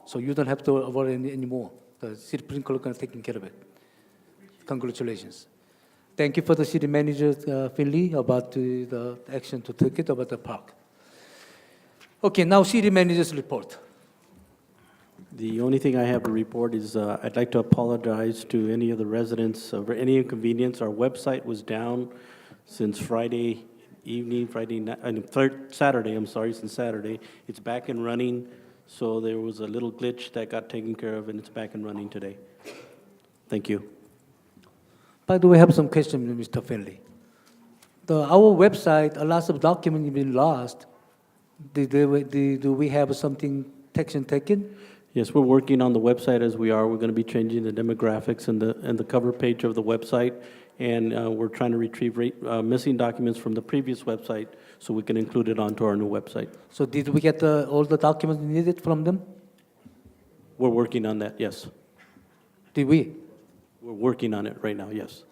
Speaker 1: so you don't have to worry anymore. The city sprinkler is taking care of it. Congratulations. Thank you for the city manager, Finley, about the action to take it about the park. Okay, now city manager's report.
Speaker 4: The only thing I have to report is I'd like to apologize to any of the residents of any inconvenience. Our website was down since Friday evening, Saturday, since Saturday. It's back and running, so there was a little glitch that got taken care of, and it's back and running today. Thank you.
Speaker 1: By the way, I have some questions, Mr. Finley. Our website, a lot of documents have been lost. Do we have something action taken?
Speaker 4: Yes, we're working on the website as we are. We're going to be changing the demographics and the cover page of the website, and we're trying to retrieve missing documents from the previous website so we can include it onto our new website.
Speaker 1: So did we get all the documents needed from them?
Speaker 4: We're working on that, yes.
Speaker 1: Did we?
Speaker 4: We're working on it right now, yes.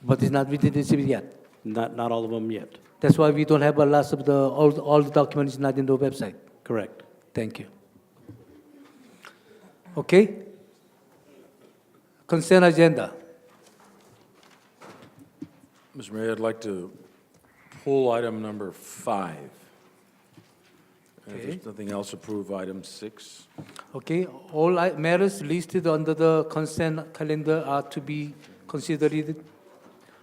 Speaker 1: But it's not within the city yet.
Speaker 4: Not all of them yet.
Speaker 1: That's why we don't have a lot of all the documents not in the website.
Speaker 4: Correct.
Speaker 1: Thank you. Okay. Consent agenda.
Speaker 7: Mr. Mayor, I'd like to pull item number 5. And if
Speaker 1: Okay.
Speaker 7: there's nothing else, approve item 6.
Speaker 1: Okay. All matters listed under the consent calendar are to be considered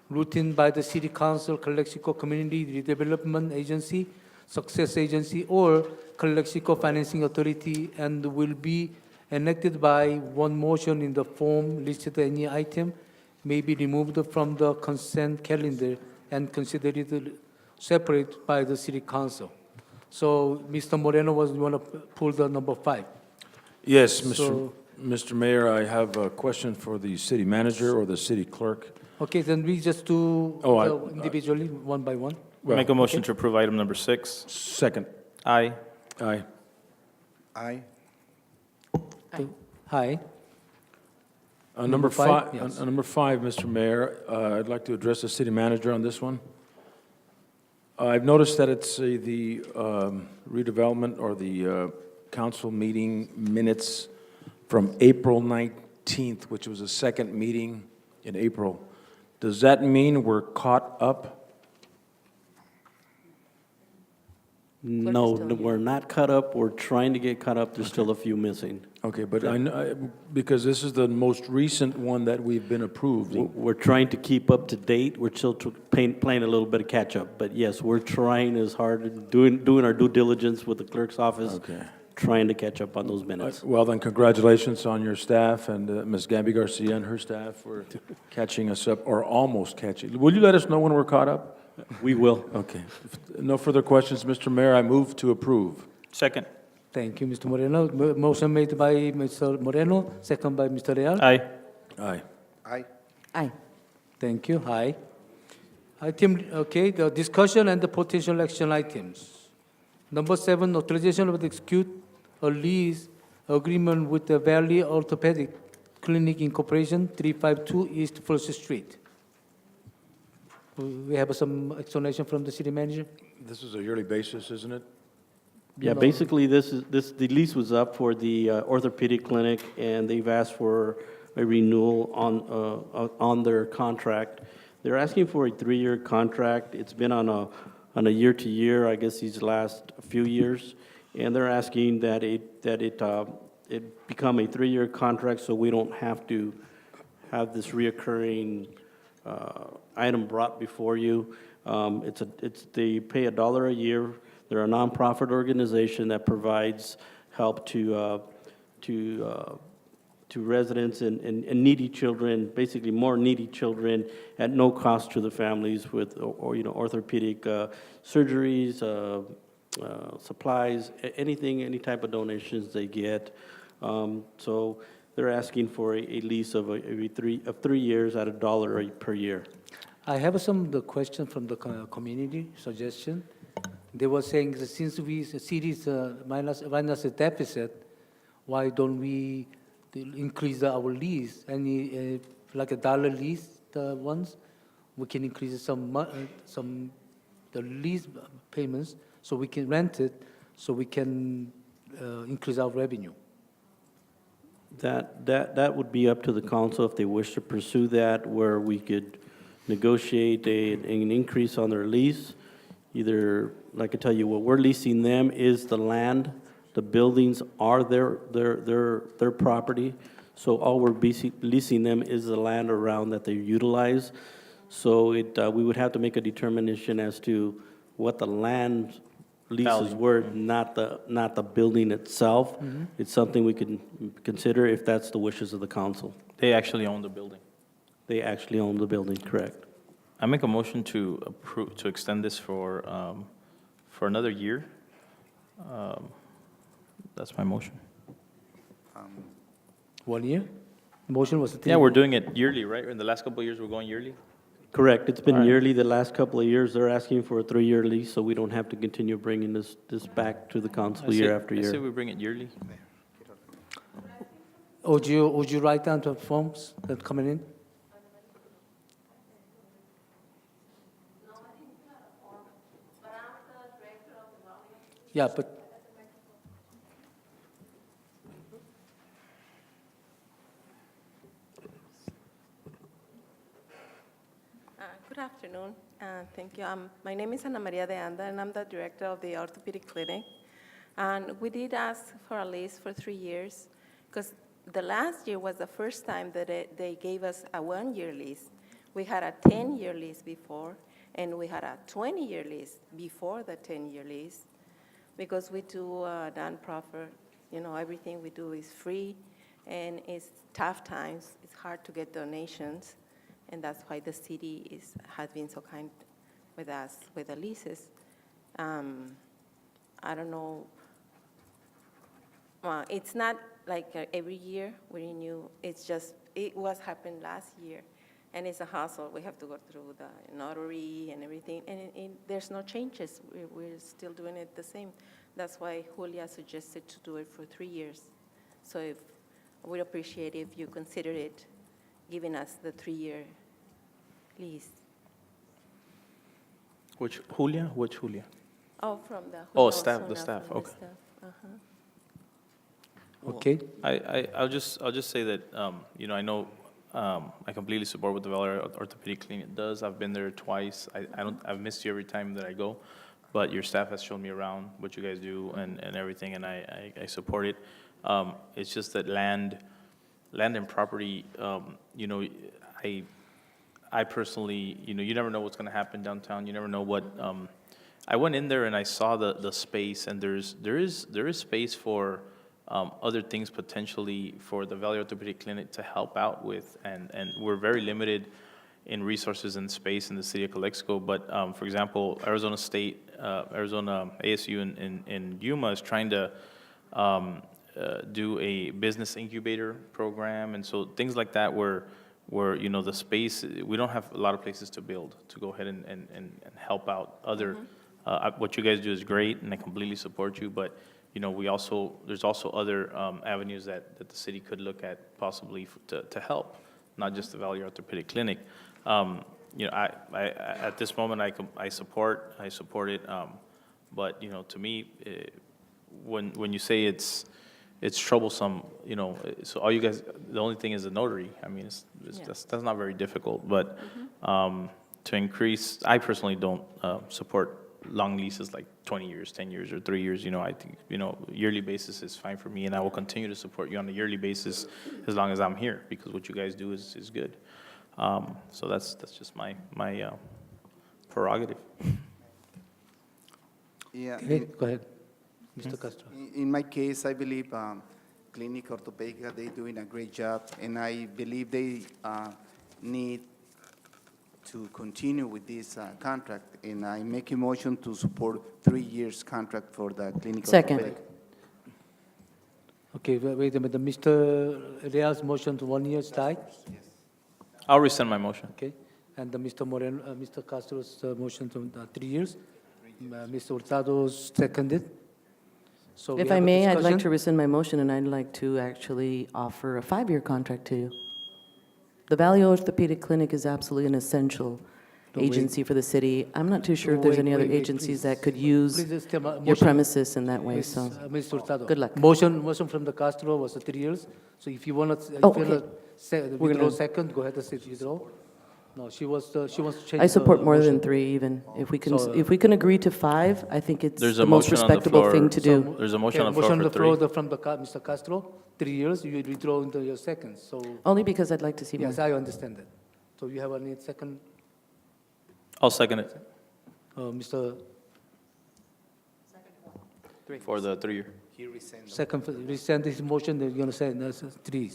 Speaker 1: routine by the City Council, Calexico Community Redevelopment Agency, Success Agency, or Calexico Financing Authority, and will be enacted by one motion in the form listed. Any item may be removed from the consent calendar and considered separate by the City Council. So Mr. Moreno was want to pull the number 5.
Speaker 7: Yes,
Speaker 1: So-
Speaker 7: Mr. Mayor, I have a question for the city manager or the city clerk.
Speaker 1: Okay, then we just do individually, one by one.
Speaker 7: Well,
Speaker 3: Make a motion to approve item number 6.
Speaker 7: Second.
Speaker 3: Aye.
Speaker 7: Aye.
Speaker 5: Aye.
Speaker 1: Hi.
Speaker 7: Number
Speaker 1: Number five,
Speaker 7: 5,
Speaker 1: yes.
Speaker 7: number 5, Mr. Mayor, I'd like to address the city manager on this one. I've noticed that it's the redevelopment or the council meeting minutes from April 19th, which was the second meeting in April. Does that mean we're caught up?
Speaker 4: No,
Speaker 6: still
Speaker 4: we're not caught up. We're trying to get caught up. There's still a few missing.
Speaker 7: Okay, but because this is the most recent one that we've been approving.
Speaker 4: We're trying to keep up to date. We're still playing a little bit of catch up. But yes, we're trying as hard, doing our due diligence with the clerk's office,
Speaker 7: Okay.
Speaker 4: trying to catch up on those minutes.
Speaker 7: Well, then congratulations on your staff and Ms. Gabby Garcia and her staff for catching us up, or almost catching. Will you let us know when we're caught up?
Speaker 4: We will.
Speaker 7: Okay. If no further questions, Mr. Mayor, I move to approve.
Speaker 3: Second.
Speaker 1: Thank you, Mr. Moreno. Motion made by Mr. Moreno, second by Mr. Real.
Speaker 3: Aye.
Speaker 7: Aye.
Speaker 5: Aye.
Speaker 6: Aye.
Speaker 1: Thank you. Hi. Okay, the discussion and the potential action items. Number 7, authorization of the execute a lease agreement with the Valley Orthopedic Clinic Incorporation, 352 East First Street. We have some explanation from the city manager.
Speaker 7: This is a yearly basis, isn't it?
Speaker 4: Yeah,
Speaker 1: No.
Speaker 4: basically, the lease was up for the orthopedic clinic, and they've asked for a renewal on their contract. They're asking for a 3-year contract. It's been on a year-to-year, I guess, these last few years, and they're asking that it become a 3-year contract, so we don't have to have this reoccurring item brought before you. They pay $1 a year. They're a nonprofit organization that provides help to residents and needy children, basically more needy children, at no cost to the families with orthopedic surgeries, supplies, any type of donations they get. So they're asking for a lease of 3 years at $1 per year.
Speaker 1: I have the question from the community suggestion. They were saying that since the city is minus a deficit, why don't we increase our lease? Any like $1 lease ones, we can increase some the lease payments so we can rent it, so we can increase our revenue.
Speaker 4: That would be up to the council if they wish to pursue that, where we could negotiate an increase on their lease. Either, like I tell you, what we're leasing them is the land. The buildings are their property. So all we're leasing them is the land around that they utilize. So we would have to make a determination as to what the land leases
Speaker 3: Value.
Speaker 4: were, not the building itself. It's something we can consider if that's the wishes of the council.
Speaker 3: They actually own the building.
Speaker 4: They actually own the building, correct?
Speaker 3: I make a motion to approve, to extend this for another year. That's my motion.
Speaker 1: 1 year? Motion was.
Speaker 3: Yeah, we're doing it yearly, right? In the last couple of years, we're going yearly?
Speaker 4: Correct. It's been
Speaker 3: All right.
Speaker 4: yearly the last couple of years. They're asking for a 3-year lease, so we don't have to continue bringing this back to the council year after
Speaker 3: I say
Speaker 4: year.
Speaker 3: we bring it yearly.
Speaker 1: Would you write down the forms that coming in? Yeah, but
Speaker 16: Good afternoon. Thank you. My name is Ana Maria de Anda, and I'm the director of the orthopedic clinic. And we did ask for a lease for 3 years, because the last year was the first time that they gave us a 1-year lease. We had a 10-year lease before, and we had a 20-year lease before the 10-year lease, because we do nonprofit. Everything we do is free, and it's tough times. It's hard to get donations. And that's why the city has been so kind with us with the leases. I don't know. It's not like every year we renew. It's just, it was happened last year. and it's a hassle. We have to go through the notary and everything, and there's no changes. We're still doing it the same. That's why Julia suggested to do it for 3 years. So we'd appreciate if you consider it, giving us the 3-year lease.
Speaker 3: Which Julia? Which Julia?
Speaker 16: Oh, from the.
Speaker 3: Oh,
Speaker 16: no,
Speaker 3: staff,
Speaker 16: so
Speaker 3: the
Speaker 16: not
Speaker 3: staff,
Speaker 16: from the
Speaker 3: okay.
Speaker 16: staff. Uh-huh.
Speaker 1: Okay?
Speaker 3: I'll just say that, you know, I know, I completely support what the Valley Orthopedic Clinic does. I've been there twice. I've missed you every time that I go, but your staff has shown me around what you guys do and everything, and I support it. It's just that land and property, you know, I personally, you know, you never know what's gonna happen downtown. You never know what, I went in there and I saw the space, and there is space for other things potentially for the Valley Orthopedic Clinic to help out with, and we're very limited in resources and space in the city of Calexico. But for example, Arizona State, Arizona ASU in Yuma is trying to do a business incubator program, and so things like that where you know the space, we don't have a lot of places to build, to go ahead and help out other. What you guys do is great, and I completely support you, but you know, there's also other avenues that the city could look at possibly to help, not just the Valley Orthopedic Clinic. You know, I at this moment, I support it, but you know, to me, when you say it's troublesome, you know, so all you guys, the only thing is the notary. I mean, that's not very difficult, but to increase, I personally don't support long leases like 20 years, 10 years, or 3 years. You know, I think, you know, yearly basis is fine for me, and I will continue to support you on a yearly basis as long as I'm here, because what you guys do is good. So that's just my prerogative.
Speaker 5: Yeah.
Speaker 1: Okay, go ahead, Mr. Castro.
Speaker 5: In my case, I believe Clinic Orthopedica, they're doing a great job, and I believe they need to continue with this contract, and I make a motion to support 3 years contract for the Clinic
Speaker 6: Second.
Speaker 5: Orthopedica.
Speaker 1: Okay, wait a minute. Mr. Real's motion to 1 year died?
Speaker 3: I'll rescind my motion.
Speaker 1: Okay. And Mr. Moreno, Mr. Castro's motion to 3 years. Mr. Hurtado seconded. So we
Speaker 6: If
Speaker 1: have
Speaker 6: I
Speaker 1: a
Speaker 6: may, I'd like
Speaker 1: discussion.
Speaker 6: to rescind my motion, and I'd like to actually offer a 5-year contract to you. The Valley Orthopedic Clinic is absolutely an essential
Speaker 1: No, wait.
Speaker 6: agency for the city. I'm not too sure if there's
Speaker 1: Wait,
Speaker 6: any other
Speaker 1: wait, wait,
Speaker 6: agencies
Speaker 1: please.
Speaker 6: that could use
Speaker 1: Please, just tell
Speaker 6: your premises in that way,
Speaker 1: Miss-
Speaker 6: so.
Speaker 1: Mr. Hurtado.
Speaker 6: Good luck.
Speaker 1: Motion from the Castro was 3 years. So if you want to,
Speaker 6: Oh, okay. We're
Speaker 1: withdraw
Speaker 6: gonna-
Speaker 1: second, go ahead and say withdraw. No, she wants to change.
Speaker 6: I support
Speaker 1: the
Speaker 6: more than
Speaker 1: motion.
Speaker 6: 3 even.
Speaker 1: So,
Speaker 6: If we can agree to 5, I think it's
Speaker 3: There's
Speaker 6: the
Speaker 3: a
Speaker 6: most
Speaker 3: motion on the
Speaker 6: respectable
Speaker 3: floor.
Speaker 6: thing to do.
Speaker 3: There's a motion
Speaker 1: Okay,
Speaker 3: on the floor for 3.
Speaker 1: from Mr. Castro, 3 years, you withdraw into your second, so,
Speaker 6: Only because I'd like to see more.
Speaker 1: yes, I understand that. So you have a need second,
Speaker 3: I'll second it
Speaker 1: Mr.
Speaker 3: for the 3-year.
Speaker 5: He rescinded.
Speaker 1: Second, rescind this motion, then you're going to say that's 3.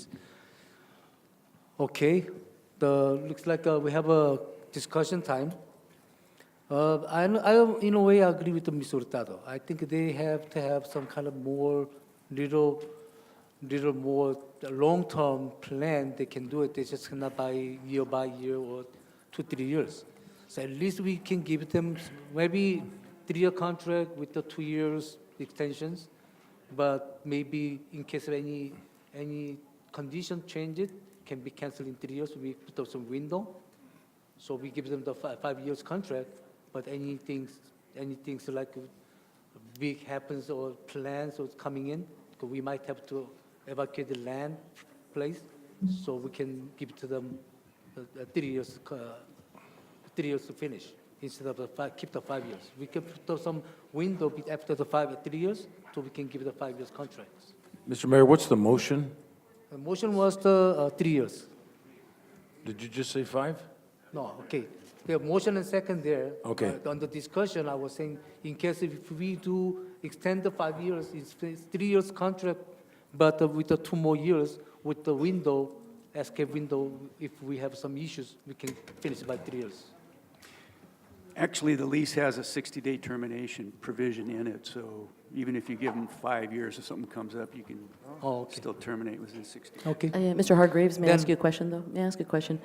Speaker 1: Okay, looks like we have a discussion time. I, in a way, I agree with Mr. Hurtado. I think they have to have some kind of little more long-term plan. They can do it. They just cannot by year or 2-3 years. So at least we can give them maybe 3-year contract with the 2 years extensions, but maybe in case of any condition change, it can be canceled in 3 years. We put up some window, so we give them the 5 years contract. But anything like big happens or plans or coming in, because we might have to evacuate the land place, so we can give to them 3 years. 3 years to finish instead of keep the 5 years. We can put up some window after the 3 years, so we can give the 5 years contracts.
Speaker 7: Mr. Mayor, what's the motion?
Speaker 1: The motion was the 3 years.
Speaker 7: Did you just say 5?
Speaker 1: No, okay. The motion and second there.
Speaker 7: Okay.
Speaker 1: On the discussion, I was saying, in case if we do extend the 5 years, it's 3 years contract, but with the 2 more years, with the window, escape window, if we have some issues, we can finish by 3 years.
Speaker 17: Actually, the lease has a 60-day termination provision in it, so even if you give them 5 years, if something comes up, you can
Speaker 1: Oh, okay.
Speaker 17: still terminate within 60.
Speaker 1: Okay.
Speaker 6: Mr. Hargraves, may I
Speaker 1: Then-
Speaker 6: ask you a question, though? May I ask a question?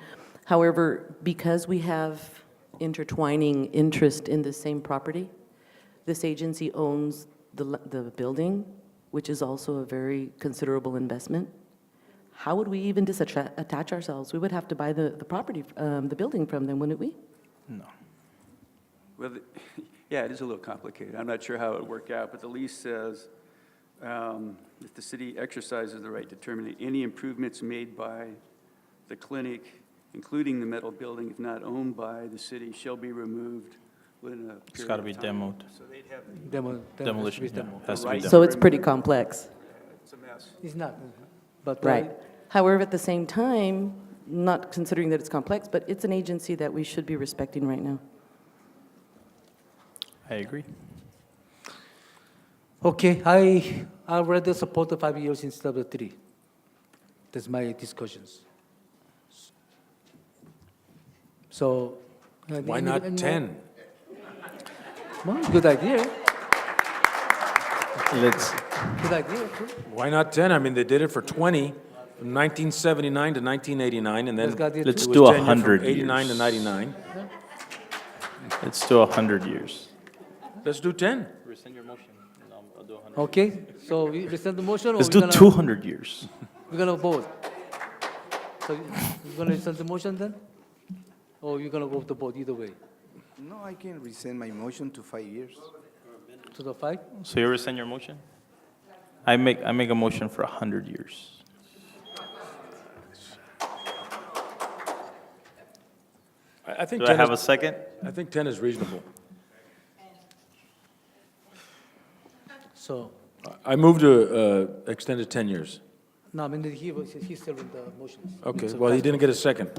Speaker 6: However, because we have intertwining interest in the same property, this agency owns the building, which is also a very considerable investment. How would we even attach ourselves? We would have to buy the property, the building from them, wouldn't we?
Speaker 3: No.
Speaker 17: Well, yeah, it is a little complicated. I'm not sure how it would work out, but the lease says if the city exercises the right to terminate any improvements made by the clinic, including the metal building, if not owned by the city, shall be removed within a period of time.
Speaker 3: It's got to be demoed.
Speaker 17: So they'd have
Speaker 3: Demolition, yeah, has to be
Speaker 17: right
Speaker 3: done.
Speaker 6: So it's pretty complex.
Speaker 17: It's a mess.
Speaker 1: It's not, but.
Speaker 6: Right. However, at the same time, not considering that it's complex, but it's an agency that we should be respecting right now.
Speaker 3: I agree.
Speaker 1: Okay, I'd rather support the 5 years instead of the 3. That's my discussions. So.
Speaker 7: Why not 10?
Speaker 1: Well, good idea.
Speaker 3: Let's,
Speaker 1: Good idea, too.
Speaker 7: Why not 10? I mean, they did it for 20, from 1979 to 1989, and then
Speaker 1: Let's get it
Speaker 3: let's
Speaker 1: to-
Speaker 7: it
Speaker 3: do
Speaker 7: was 10
Speaker 3: 100
Speaker 7: from 89 to
Speaker 3: years.
Speaker 7: 99.
Speaker 3: Let's do 100 years.
Speaker 7: Let's do 10.
Speaker 3: Rescind your motion. I'll do 100.
Speaker 1: Okay, so we rescind the motion or
Speaker 3: Let's
Speaker 1: we're
Speaker 3: do
Speaker 1: gonna?
Speaker 3: 200 years.
Speaker 1: We're gonna vote. So you're gonna rescind the motion then? Or you're gonna go to vote either way?
Speaker 5: No, I can rescind my motion to 5 years.
Speaker 1: To the 5?
Speaker 3: So you rescind your motion? I make a motion for 100 years.
Speaker 7: I think
Speaker 3: Do
Speaker 7: 10
Speaker 3: I have a
Speaker 7: is,
Speaker 3: second?
Speaker 7: I think 10 is reasonable.
Speaker 1: So,
Speaker 7: I move to extend it 10 years.
Speaker 1: no, I mean, he's still in the motions.
Speaker 7: Okay,
Speaker 1: So
Speaker 7: well, he
Speaker 1: that's
Speaker 7: didn't get a second.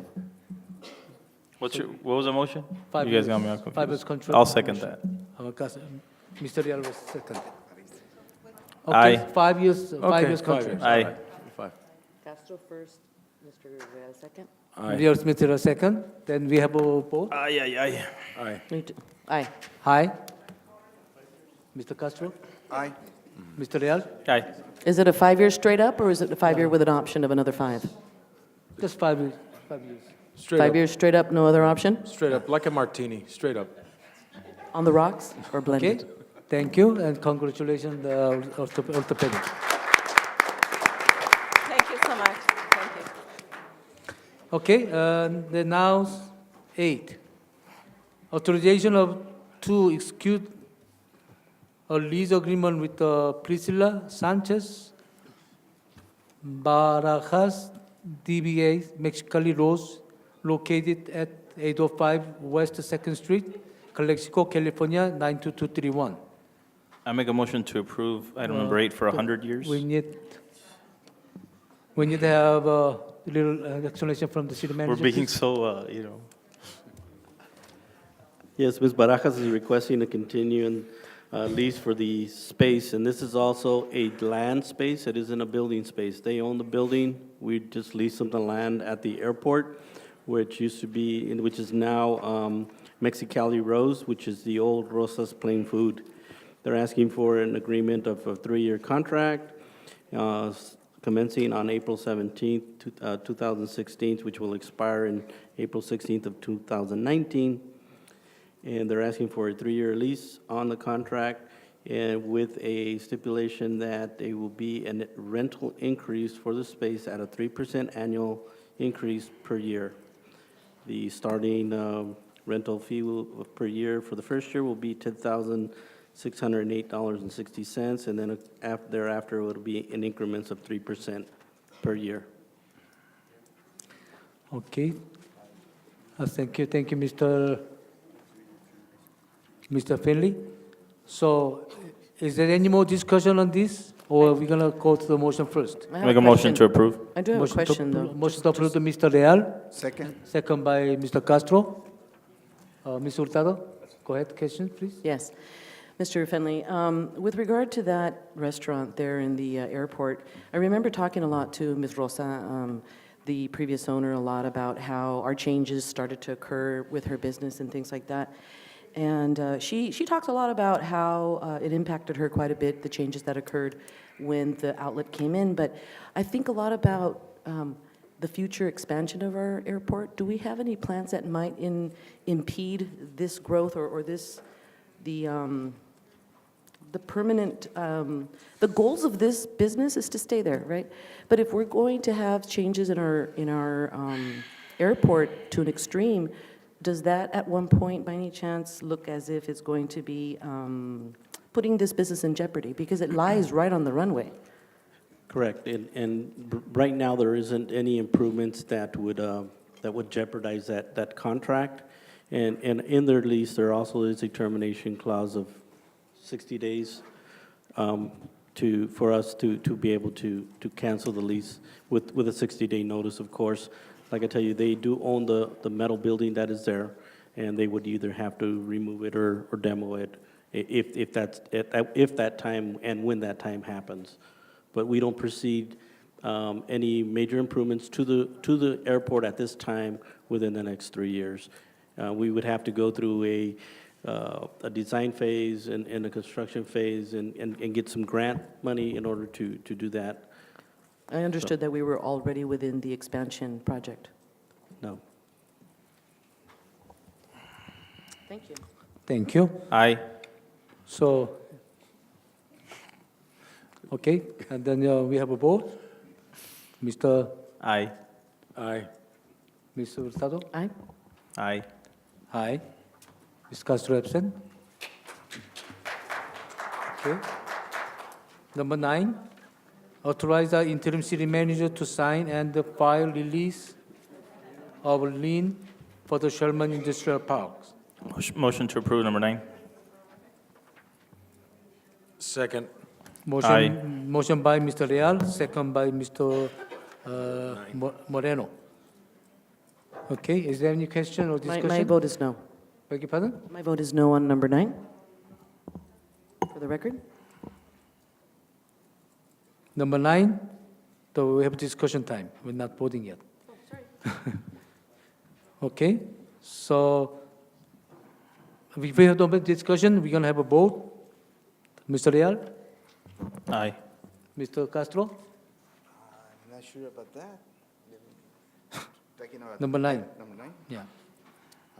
Speaker 3: What was the motion?
Speaker 1: 5
Speaker 3: You guys
Speaker 1: years.
Speaker 3: got me all
Speaker 1: 5
Speaker 3: confused.
Speaker 1: years contract.
Speaker 3: I'll second that.
Speaker 1: Mr. Real was second.
Speaker 3: Aye.
Speaker 1: Okay, 5 years, 5
Speaker 7: Okay,
Speaker 1: years
Speaker 7: 5
Speaker 1: contract.
Speaker 7: years.
Speaker 3: Aye.
Speaker 7: All right, 5.
Speaker 6: Castro first, Mr. Real second.
Speaker 7: Aye.
Speaker 1: Real Smith a second, then we have a vote.
Speaker 3: Aye, aye, aye.
Speaker 7: Aye.
Speaker 6: Aye.
Speaker 1: Aye. Mr. Castro?
Speaker 5: Aye.
Speaker 1: Mr. Real?
Speaker 3: Aye.
Speaker 6: Is it a 5-year straight up, or is it a 5-year with an option of another 5?
Speaker 1: Just 5 years, 5 years.
Speaker 7: Straight
Speaker 6: 5
Speaker 7: up.
Speaker 6: years straight up, no other option?
Speaker 7: Straight up, like a martini, straight up.
Speaker 6: On the rocks or blended?
Speaker 1: Okay, thank you, and congratulations, orthopedic.
Speaker 16: Thank you so much. Thank you.
Speaker 1: Okay, then now 8. Authorization to execute a lease agreement with Priscilla Sanchez, Barajas, DBA, Mexicali Rose, located at 805 West 2nd Street, Calexico, California, 92231.
Speaker 3: I make a motion to approve item number 8 for 100 years.
Speaker 1: We need to have a little explanation from the city manager.
Speaker 3: We're being
Speaker 1: please.
Speaker 3: so,
Speaker 4: Yes, Ms. Barajas is requesting a continuing lease for the space, and this is also a land space. It isn't a building space. They own the building. We just leased them the land at the airport, which used to be, which is now Mexicali Rose, which is the old Rosa's Plain Food. They're asking for an agreement of a 3-year contract, commencing on April 17th, 2016, which will expire in April 16th of 2019. And they're asking for a 3-year lease on the contract, and with a stipulation that there will be a rental increase for the space at a 3% annual increase per year. The starting rental fee per year for the first year will be $10,608.60, and then thereafter it will be in increments of 3% per year.
Speaker 1: Okay. Thank you, Mr. Finley. So is there any more discussion on this, or are we going to go to the motion first?
Speaker 6: I have
Speaker 3: make a motion to approve.
Speaker 6: I do have a question, though.
Speaker 1: Motion to approve to Mr. Real,
Speaker 5: Second.
Speaker 1: second by Mr. Castro. Ms. Hurtado, go ahead, question, please.
Speaker 6: Yes. Mr. Finley, with regard to that restaurant there in the airport, I remember talking a lot to Ms. Rosa, the previous owner, a lot about how our changes started to occur with her business and things like that. And she talked a lot about how it impacted her quite a bit, the changes that occurred when the outlet came in. But I think a lot about the future expansion of our airport, do we have any plans that might impede this growth or this, the permanent, the goals of this business is to stay there, right? But if we're going to have changes in our airport to an extreme, does that at one point, by any chance, look as if it's going to be putting this business in jeopardy? Because it lies right on the runway.
Speaker 4: Correct, and right now, there isn't any improvements that would jeopardize that contract. And in their lease, there also is a termination clause of 60 days for us to be able to cancel the lease with a 60-day notice, of course. Like I tell you, they do own the metal building that is there, and they would either have to remove it or demo it if that time and when that time happens. But we don't proceed any major improvements to the airport at this time within the next 3 years. We would have to go through a design phase and a construction phase and get some grant money in order to do that.
Speaker 6: I understood that we were already within the expansion project.
Speaker 4: No.
Speaker 6: Thank you.
Speaker 1: Thank you.
Speaker 3: Aye.
Speaker 1: So, okay, and then we have a vote. Mr.
Speaker 3: Aye.
Speaker 7: Aye.
Speaker 1: Mr. Hurtado?
Speaker 6: Aye.
Speaker 3: Aye.
Speaker 1: Aye. Ms. Castro absent? Okay. Number 9, authorize the interim city manager to sign and file release of lien for the Sherman Industrial Parks.
Speaker 3: Motion to approve number 9.
Speaker 7: Second.
Speaker 1: Motion by Mr. Real, second by Mr. Moreno. Okay, is there any question or discussion?
Speaker 6: My vote is no.
Speaker 1: Beg your pardon?
Speaker 6: My vote is no on number 9, for the record.
Speaker 1: Number 9, so we have discussion time. We're not voting yet.
Speaker 6: Oh, sorry.
Speaker 1: Okay, so if we have no discussion, we're going to have a vote. Mr. Real?
Speaker 3: Aye.
Speaker 1: Mr. Castro?
Speaker 5: I'm not sure about that. Talking about
Speaker 1: Number 9.
Speaker 5: Number 9?
Speaker 1: Yeah.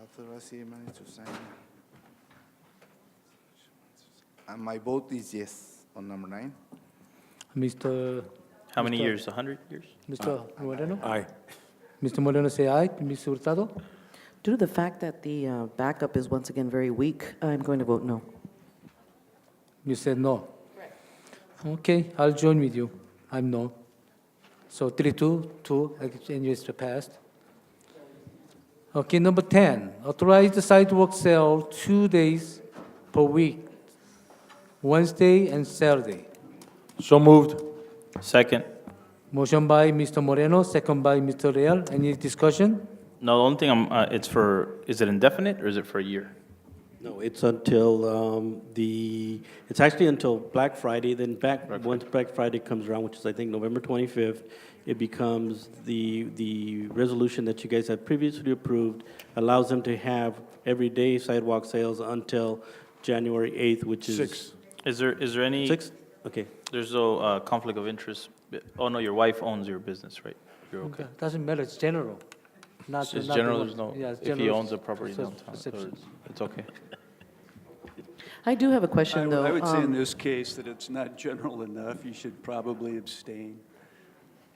Speaker 5: Authorize city manager to sign. And my vote is yes on number 9.
Speaker 1: Mr.
Speaker 3: How many
Speaker 1: Mr.
Speaker 3: years? 100 years?
Speaker 1: Mr. Moreno?
Speaker 7: Aye.
Speaker 1: Mr. Moreno say aye. Mr. Hurtado?
Speaker 6: Due to the fact that the backup is once again very weak, I'm going to vote no.
Speaker 1: You said no. Okay, I'll join with you. I'm no. So 3-2, and it's passed. Okay, number 10, authorize the sidewalk sale 2 days per week, Wednesday and Saturday.
Speaker 7: So moved.
Speaker 3: Second.
Speaker 1: Motion by Mr. Moreno, second by Mr. Real. Any discussion?
Speaker 3: No, the only thing it's for, is it indefinite or is it for a year?
Speaker 4: No, it's until it's actually until Black Friday, then once Black Friday comes around, which is I think November 25th, it becomes the resolution that you guys have previously approved, allows them to have everyday sidewalk sales until January 8th, which is...
Speaker 7: 6.
Speaker 3: Is there any?
Speaker 4: 6? Okay.
Speaker 3: There's no conflict of interest? Oh, no, your wife owns your business, right? You're okay.
Speaker 1: Doesn't matter, it's general.
Speaker 3: It's general, there's no,
Speaker 1: Yeah, it's
Speaker 3: if he
Speaker 1: general
Speaker 3: owns a property downtown, so
Speaker 1: perception.
Speaker 3: it's okay.
Speaker 6: I do have a question, though.
Speaker 17: I would say in this case that it's not general enough. You should probably abstain.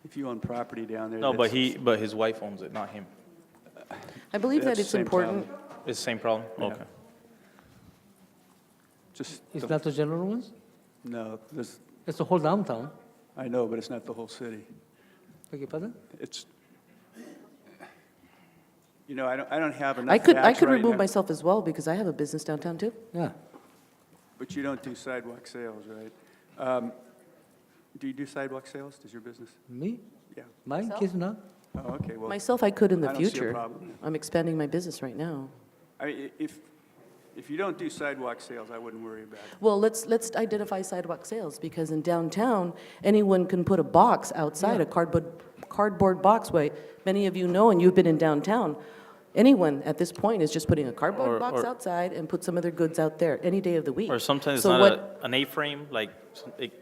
Speaker 17: If you own property down there.
Speaker 3: No,
Speaker 17: that's-
Speaker 3: but his wife owns it, not him.
Speaker 6: I believe that
Speaker 17: That's the
Speaker 6: it's
Speaker 17: same
Speaker 6: important.
Speaker 3: It's the same problem?
Speaker 17: Yeah.
Speaker 3: Okay.
Speaker 17: Just,
Speaker 1: It's not the general ones?
Speaker 17: no, this,
Speaker 1: It's the whole downtown.
Speaker 17: I know, but it's not the whole city.
Speaker 1: Beg your pardon?
Speaker 17: It's, you know, I don't have enough
Speaker 6: I could
Speaker 17: facts right
Speaker 6: remove
Speaker 17: now,
Speaker 6: myself as well because I have a business downtown too.
Speaker 1: Yeah.
Speaker 17: But you don't do sidewalk sales, right? Do you do sidewalk sales? Does your business?
Speaker 1: Me?
Speaker 17: Yeah.
Speaker 1: My kids not?
Speaker 17: Oh, okay, well.
Speaker 6: Myself, I could in the
Speaker 17: I don't see a
Speaker 6: future.
Speaker 17: problem.
Speaker 6: I'm expanding my business right now.
Speaker 17: I mean, if you don't do sidewalk sales, I wouldn't worry about it.
Speaker 6: Well, let's identify sidewalk sales because in downtown, anyone can put a box outside, a cardboard box. Way many of you know, and you've been in downtown. Anyone at this point is just putting a cardboard box outside and put some of their goods out there any day of the week.
Speaker 3: Or sometimes it's
Speaker 6: So
Speaker 3: not an A-frame, like,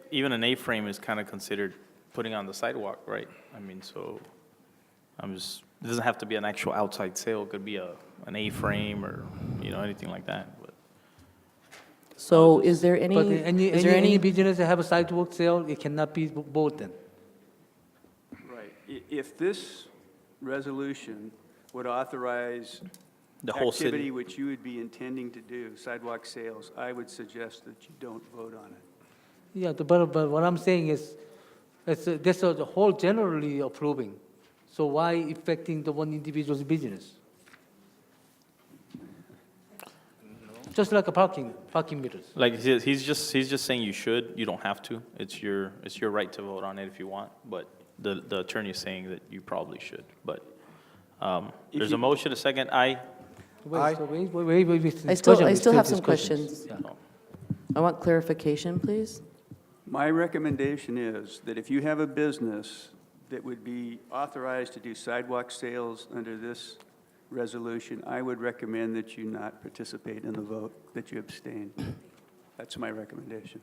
Speaker 3: even an A-frame is kind of considered putting on the sidewalk, right? I mean, so, It doesn't have to be an actual outside sale. It could be an A-frame or, anything like that. But
Speaker 6: So is there any,
Speaker 1: But any,
Speaker 6: is there
Speaker 1: any
Speaker 6: any,
Speaker 1: business that have a sidewalk sale, it cannot be both then.
Speaker 17: Right. If this resolution would authorize
Speaker 3: the whole
Speaker 17: activity
Speaker 3: city.
Speaker 17: which you would be intending to do, sidewalk sales, I would suggest that you don't vote on it.
Speaker 1: Yeah, but what I'm saying is, that's the whole generally approving. So why affecting the one individual's business? Just like a parking meters.
Speaker 3: Like he's just saying you should. You don't have to. It's your right to vote on it if you want. But the attorney is saying that you probably should. But there's a motion, a second. Aye.
Speaker 1: Wait,
Speaker 6: I still have some questions. I want clarification, please.
Speaker 17: My recommendation is that if you have a business that would be authorized to do sidewalk sales under this resolution, I would recommend that you not participate in the vote, that you abstain. That's my recommendation.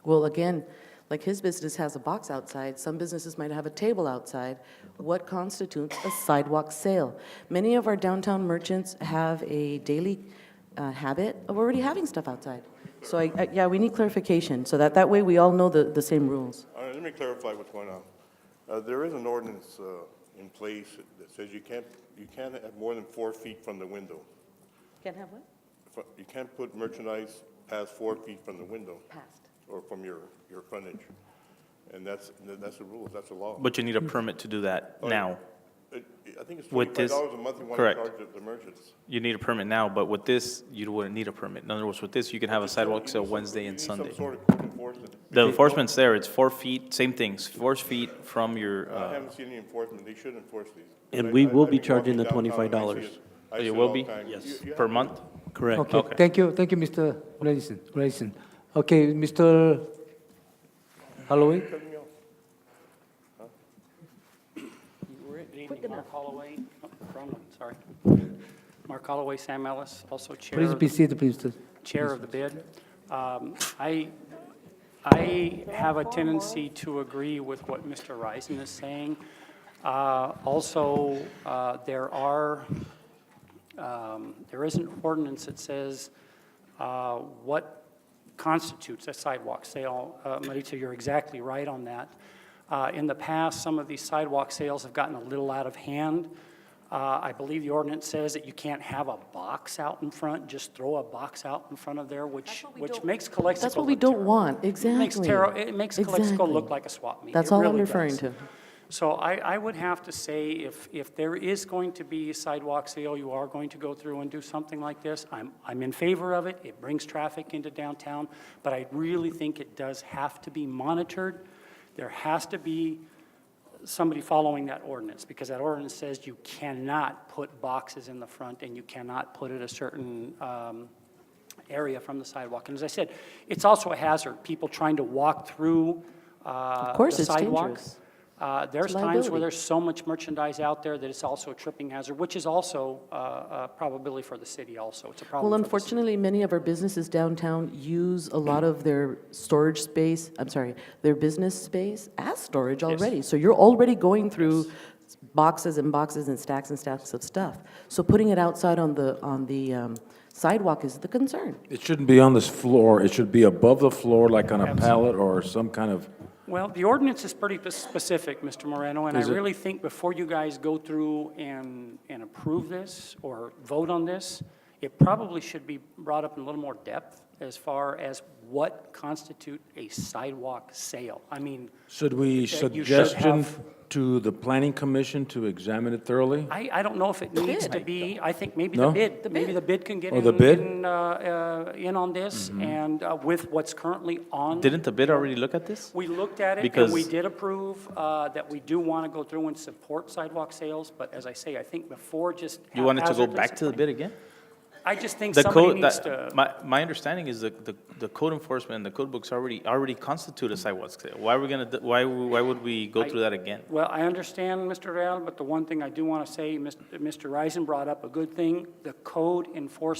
Speaker 6: Well, again, like his business has a box outside, some businesses might have a table outside. What constitutes a sidewalk sale? Many of our downtown merchants have a daily habit of already having stuff outside. So yeah, we need clarification, so that way we all know the same rules.
Speaker 18: All right, let me clarify what's going on. There is an ordinance in place that says you can't have more than 4 feet from the window.
Speaker 6: Can't have what?
Speaker 18: You can't put merchandise past 4 feet from the window.
Speaker 6: Passed.
Speaker 18: Or from your frontage. And that's the rules, that's the law.
Speaker 3: But you need a permit to do that now.
Speaker 18: I think it's
Speaker 3: With this-
Speaker 18: $25 a month you want to
Speaker 3: correct.
Speaker 18: charge the merchants.
Speaker 3: You need a permit now, but with this, you wouldn't need a permit. In other words, with this, you can have a sidewalk sale
Speaker 18: You need
Speaker 3: Wednesday and
Speaker 18: some
Speaker 3: Sunday.
Speaker 18: sort of quick enforcement.
Speaker 3: The enforcement's there. It's 4 feet, same things, 4 feet from your.
Speaker 18: I haven't seen any enforcement, they should enforce these.
Speaker 4: And we will be
Speaker 18: I've been
Speaker 4: charging the
Speaker 18: walking downtown and I
Speaker 4: $25.
Speaker 18: see it. I
Speaker 3: You
Speaker 18: see it
Speaker 3: will
Speaker 18: all
Speaker 3: be?
Speaker 18: the time.
Speaker 4: Yes.
Speaker 18: You
Speaker 3: Per
Speaker 18: have-
Speaker 3: month?
Speaker 4: Correct.
Speaker 1: Okay,
Speaker 3: Okay.
Speaker 1: thank you, Mr. Grayson. Okay, Mr. Holloway?
Speaker 18: Cut me off.
Speaker 6: Quick enough.
Speaker 19: Mark Holloway, Sam Ellis, also chair
Speaker 1: Please be seated, please.
Speaker 19: chair of the bid. I have a tendency to agree with what Mr. Reisen is saying. Also, there is an ordinance that says what constitutes a sidewalk sale. Marita, you're exactly right on that. In the past, some of these sidewalk sales have gotten a little out of hand. I believe the ordinance says that you can't have a box out in front, just throw a box out in front of there, which makes Calexico
Speaker 6: That's what we
Speaker 19: look
Speaker 6: don't
Speaker 19: terrible.
Speaker 6: want, exactly.
Speaker 19: It makes Calexico look
Speaker 6: Exactly.
Speaker 19: like a swap meet.
Speaker 6: That's
Speaker 19: It
Speaker 6: all I'm
Speaker 19: really
Speaker 6: referring
Speaker 19: does.
Speaker 6: to.
Speaker 19: So I would have to say, if there is going to be a sidewalk sale, you are going to go through and do something like this, I'm in favor of it. It brings traffic into downtown, but I really think it does have to be monitored. There has to be somebody following that ordinance, because that ordinance says you cannot put boxes in the front and you cannot put it a certain area from the sidewalk. And as I said, it's also a hazard, people trying to walk through
Speaker 6: Of course,
Speaker 19: the
Speaker 6: it's
Speaker 19: sidewalk.
Speaker 6: dangerous.
Speaker 19: There's
Speaker 6: It's a
Speaker 19: times where
Speaker 6: liability.
Speaker 19: there's so much merchandise out there that it's also a tripping hazard, which is also a probability for the city also. It's a problem
Speaker 6: Well,
Speaker 19: for the city.
Speaker 6: unfortunately, many of our businesses downtown use a lot of their storage space, their business space as storage already. So you're already going through boxes and boxes and stacks of stuff. So putting it outside on the sidewalk is the concern.
Speaker 7: It shouldn't be on this floor. It should be above the floor, like on a pallet or some kind of,
Speaker 19: Well, the ordinance is pretty specific, Mr. Moreno, and I
Speaker 7: Is it?
Speaker 19: really think before you guys go through and approve this or vote on this, it probably should be brought up in a little more depth as far as what constitute a sidewalk sale. I mean,
Speaker 7: should we
Speaker 19: that you should
Speaker 7: suggestion
Speaker 19: have-
Speaker 7: to the planning commission to examine it thoroughly?
Speaker 19: I don't know if it needs to be, I think maybe
Speaker 7: No?
Speaker 19: maybe the bid can get
Speaker 7: Oh, the bid?
Speaker 19: in on this, and with what's currently on.
Speaker 3: Didn't the bid already look at this?
Speaker 19: We looked at it, and
Speaker 3: Because-
Speaker 19: we did approve that we do want to go through and support sidewalk sales, but as I say, I think before just
Speaker 3: You wanted to go
Speaker 19: haphazardly
Speaker 3: back to the
Speaker 19: supporting-
Speaker 3: bid again?
Speaker 19: I just think
Speaker 3: The
Speaker 19: somebody
Speaker 3: code,
Speaker 19: needs to.
Speaker 3: my understanding is that the code enforcement and the code books already constitute a sidewalk sale. Why are we gonna, why would we go through that again?
Speaker 19: Well, I understand, Mr. Real, but the one thing I do want to say, Mr. Reisen brought up a good thing. The code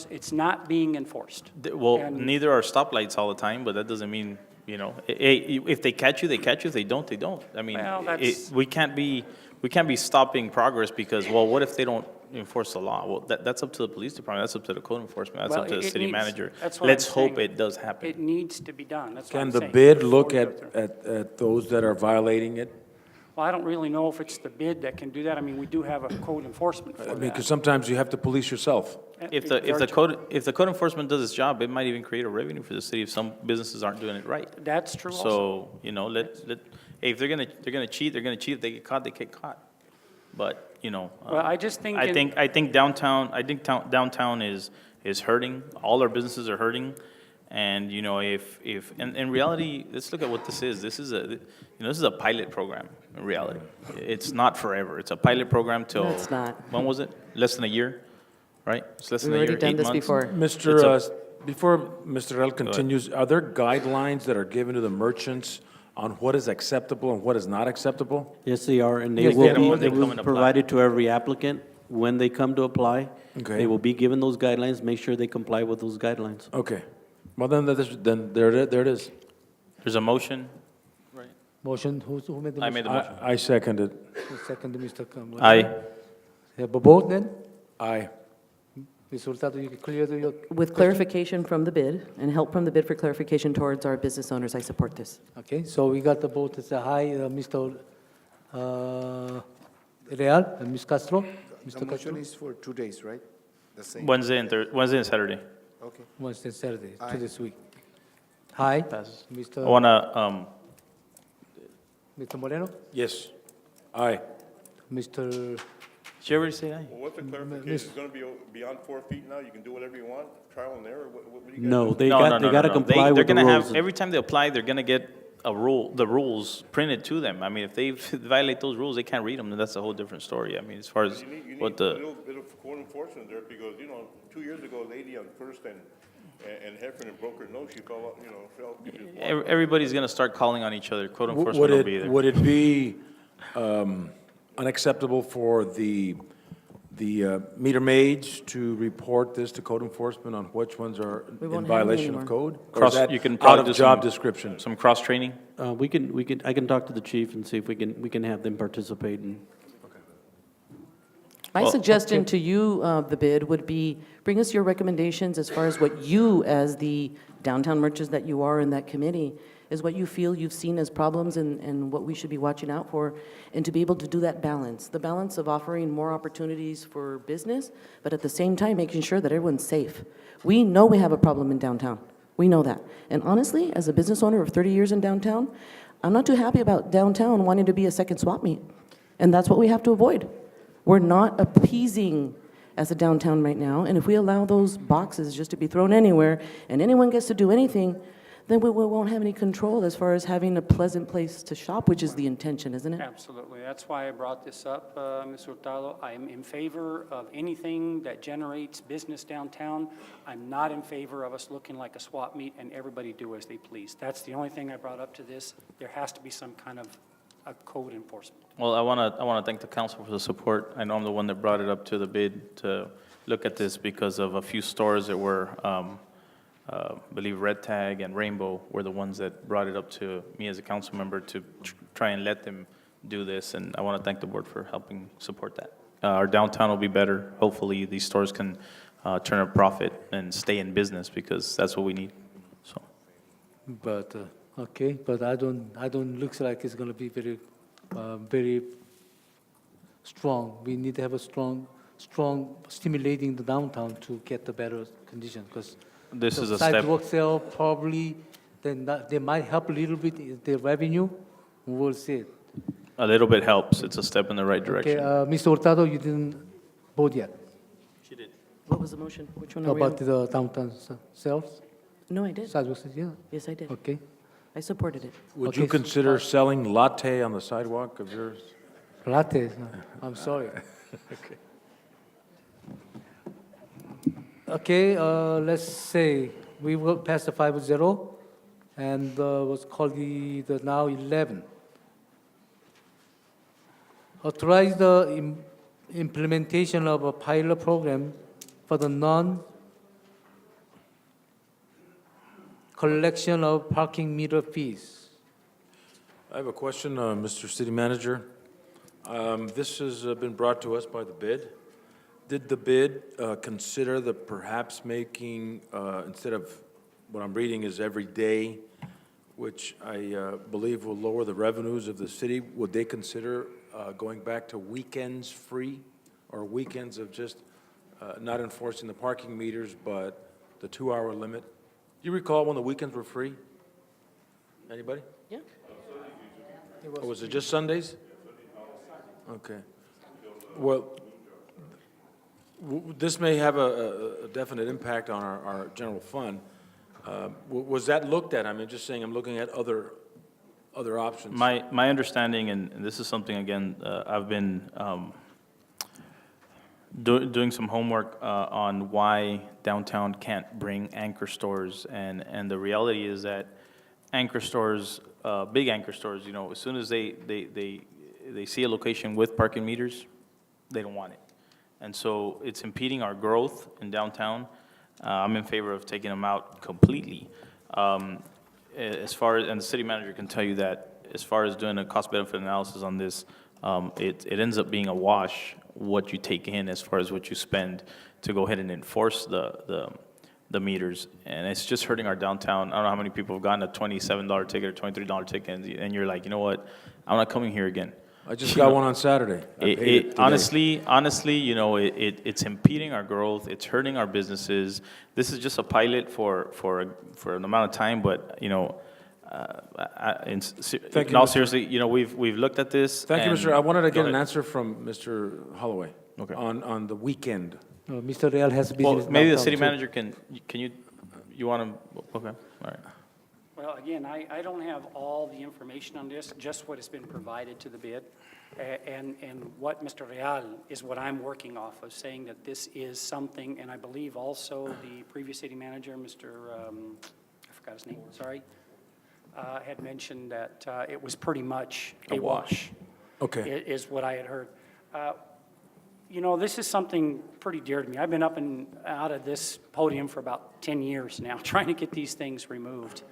Speaker 19: it's not being enforced.
Speaker 3: Well,
Speaker 19: And-
Speaker 3: neither are stoplights all the time, but that doesn't mean, if they catch you, they catch you. If they don't, they don't. I mean,
Speaker 19: Well, that's-
Speaker 3: we can't be we can't be stopping progress because, well, what if they don't enforce the law? Well, that's up to the police department, that's up to the code enforcement, that's
Speaker 19: Well,
Speaker 3: up to the
Speaker 19: it
Speaker 3: city
Speaker 19: needs-
Speaker 3: manager.
Speaker 19: that's what
Speaker 3: Let's
Speaker 19: I'm
Speaker 3: hope
Speaker 19: saying.
Speaker 3: it does happen.
Speaker 19: It needs to be done, that's what
Speaker 7: Can
Speaker 19: I'm
Speaker 7: the
Speaker 19: saying.
Speaker 7: bid
Speaker 19: before
Speaker 7: look
Speaker 19: we go
Speaker 7: at,
Speaker 19: through.
Speaker 7: at those that are violating it?
Speaker 19: Well, I don't really know if it's the bid that can do that. I mean, we do have a code enforcement for
Speaker 7: I
Speaker 19: that.
Speaker 7: mean, because sometimes you have to police yourself.
Speaker 3: If
Speaker 19: Very
Speaker 3: the
Speaker 19: true.
Speaker 3: if the code enforcement does its job, it might even create a revenue for the city if some businesses aren't doing it right.
Speaker 19: That's true also.
Speaker 3: So, you know, hey, if they're gonna cheat, they're gonna cheat. If they get caught, they get caught. But, you know.
Speaker 19: Well, I just think
Speaker 3: I
Speaker 19: in-
Speaker 3: think downtown is hurting. All our businesses are hurting. And, you know, if, in reality, let's look at what this is. This is this is a pilot program, in reality. It's not forever. It's a pilot program till.
Speaker 6: No, it's not.
Speaker 3: When was it? Less than a year, right? It's less than
Speaker 6: We've
Speaker 3: a year,
Speaker 6: already done
Speaker 3: 8
Speaker 6: this
Speaker 3: months.
Speaker 6: before.
Speaker 7: Mr., before Mr. L continues, are there guidelines that are given to the merchants on what is acceptable and what is not acceptable?
Speaker 4: Yes, they are, and they
Speaker 3: Yes,
Speaker 4: will
Speaker 3: they
Speaker 4: be,
Speaker 3: come-
Speaker 4: they
Speaker 3: they come
Speaker 4: will
Speaker 3: and
Speaker 4: be
Speaker 3: apply.
Speaker 4: provided to every applicant when they come to apply.
Speaker 7: Okay.
Speaker 4: They will be given those guidelines, make sure they comply with those guidelines.
Speaker 7: Okay. Well, then there it is.
Speaker 3: There's a motion.
Speaker 1: Motion, who made the motion?
Speaker 3: I made the motion.
Speaker 7: I second it.
Speaker 1: Who seconded, Mr. Moreno?
Speaker 3: Aye.
Speaker 1: Have a vote then?
Speaker 7: Aye.
Speaker 1: Ms. Hurtado, you clear your
Speaker 6: With clarification from the bid and help from the bid for clarification towards our business owners, I support this.
Speaker 1: Okay, so we got the vote, it's a high, Mr. Real and Ms. Castro?
Speaker 5: The
Speaker 1: Mr.
Speaker 5: motion
Speaker 1: Castro?
Speaker 5: is for 2 days, right? The same.
Speaker 3: Wednesday and Saturday.
Speaker 5: Okay.
Speaker 1: Wednesday, Saturday,
Speaker 5: Aye.
Speaker 1: to this week. High,
Speaker 3: Passes.
Speaker 1: Mr.
Speaker 3: I wanna,
Speaker 1: Mr. Moreno?
Speaker 7: Yes. Aye.
Speaker 1: Mr.
Speaker 3: did you already say aye?
Speaker 18: Well, what's the clarification? It's gonna be beyond 4 feet now? You can do whatever you want, trial and error? What do you guys
Speaker 4: No,
Speaker 18: do?
Speaker 4: they got to comply
Speaker 3: They're
Speaker 4: with the
Speaker 3: gonna
Speaker 4: rules.
Speaker 3: have, every time they apply, they're gonna get the rules printed to them. I mean, if they violate those rules, they can't read them, then that's a whole different story. I mean, as far as
Speaker 18: You need
Speaker 3: what
Speaker 18: a
Speaker 3: the,
Speaker 18: little bit of code enforcement there because, 2 years ago, a lady on First and Heffernan broke her nose. She fell, fell. because she was walking.
Speaker 3: everybody's gonna start calling on each other. Code
Speaker 7: Would
Speaker 3: enforcement will be there.
Speaker 7: would it be unacceptable for the meter maids to report this to code enforcement on which ones are
Speaker 6: We
Speaker 7: in
Speaker 6: won't have them
Speaker 7: violation of
Speaker 6: anymore.
Speaker 7: code? Or is that
Speaker 3: You can
Speaker 7: out
Speaker 3: probably
Speaker 7: of
Speaker 3: do
Speaker 7: job
Speaker 3: some-
Speaker 7: description?
Speaker 3: Some cross-training?
Speaker 4: I can talk to the chief and see if we can have them participate in.
Speaker 6: My
Speaker 3: Well,
Speaker 6: suggestion to you, the bid, would be bring us your recommendations as far as what you, as the downtown merchants that you are in that committee, is what you feel you've seen as problems and what we should be watching out for, and to be able to do that balance, the balance of offering more opportunities for business, but at the same time, making sure that everyone's safe. We know we have a problem in downtown. We know that. And honestly, as a business owner of 30 years in downtown, I'm not too happy about downtown wanting to be a second swap meet. And that's what we have to avoid. We're not appeasing as a downtown right now, and if we allow those boxes just to be thrown anywhere, and anyone gets to do anything, then we won't have any control as far as having a pleasant place to shop, which is the intention, isn't it?
Speaker 19: Absolutely. That's why I brought this up, Ms. Hurtado. I'm in favor of anything that generates business downtown. I'm not in favor of us looking like a swap meet and everybody do as they please. That's the only thing I brought up to this. There has to be some kind of a code enforcement.
Speaker 3: Well, I wanna thank the council for the support. I know I'm the one that brought it up to the bid to look at this because of a few stores that were, I believe Red Tag and Rainbow were the ones that brought it up to me as a council member to try and let them do this, and I want to thank the board for helping support that. Our downtown will be better. Hopefully, these stores can turn a profit and stay in business, because that's what we need, so.
Speaker 1: But, okay, but I don't, looks like it's gonna be very strong. We need to have a strong stimulating the downtown to get the better condition, because
Speaker 3: This is a step.
Speaker 1: sidewalk sale probably, then they might help a little bit in the revenue. We'll see.
Speaker 3: A little bit helps. It's a step in the right
Speaker 1: Okay,
Speaker 3: direction.
Speaker 1: Mr. Hurtado, you didn't vote yet
Speaker 3: She did.
Speaker 6: What was the motion? Which one are we on?
Speaker 1: about the downtown sales,
Speaker 6: No, I did.
Speaker 1: sidewalk sales, yeah,
Speaker 6: Yes, I did.
Speaker 1: okay.
Speaker 6: I supported it.
Speaker 7: Would
Speaker 1: Okay,
Speaker 7: you
Speaker 1: so-
Speaker 7: consider selling latte on the sidewalk of yours?
Speaker 1: Lattes, I'm sorry. Okay, let's say we will pass the 5-0, and what's called the now 11. Authorize the implementation of a pilot program for the non-collection of parking meter fees.
Speaker 7: I have a question, Mr. City Manager. This has been brought to us by the bid. Did the bid consider the perhaps making, instead of what I'm reading is every day, which I believe will lower the revenues of the city, would they consider going back to weekends free, or weekends of just not enforcing the parking meters, but the 2-hour limit? Do you recall when the weekends were free? Anybody?
Speaker 6: Yeah.
Speaker 7: Or was it just Sundays? Okay. Well, this may have a definite impact on our general fund. Was that looked at? I mean, just saying, I'm looking at other options.
Speaker 3: My understanding, and this is something, again, I've been doing some homework on why downtown can't bring anchor stores, and the reality is that anchor stores, big anchor stores, you know, as soon as they see a location with parking meters, they don't want it. And so it's impeding our growth in downtown. I'm in favor of taking them out completely. As far as, and the city manager can tell you that, as far as doing a cost-benefit analysis on this, it ends up being a wash what you take in as far as what you spend to go ahead and enforce the meters. And it's just hurting our downtown. I don't know how many people have gotten a $27 ticket or $23 ticket, and you're like, you know what, I'm not coming here again.
Speaker 7: I just got one on Saturday. I paid it today.
Speaker 3: Honestly, you know, it's impeding our growth. It's hurting our businesses. This is just a pilot for an amount of time, but you know, in all seriously, you know, we've looked at this.
Speaker 7: Thank you,
Speaker 3: and-
Speaker 7: Mr. I wanted to
Speaker 3: Go
Speaker 7: get an
Speaker 3: ahead.
Speaker 7: answer from Mr. Holloway.
Speaker 3: Okay.
Speaker 7: On the weekend.
Speaker 1: Mr. Real has business.
Speaker 3: Well, maybe the
Speaker 1: downtown,
Speaker 3: city
Speaker 1: too.
Speaker 3: manager you want to, okay, all right.
Speaker 19: Well, again, I don't have all the information on this, just what has been provided to the bid. And what Mr. Real is what I'm working off of, saying that this is something, and I believe also the previous city manager, Mr., I forgot his name, sorry, had mentioned that it was pretty much a wash.
Speaker 7: Okay.
Speaker 19: Is what I had heard. You know, this is something pretty dear to me. I've been up and out of this podium for about 10 years now, trying to get these things removed.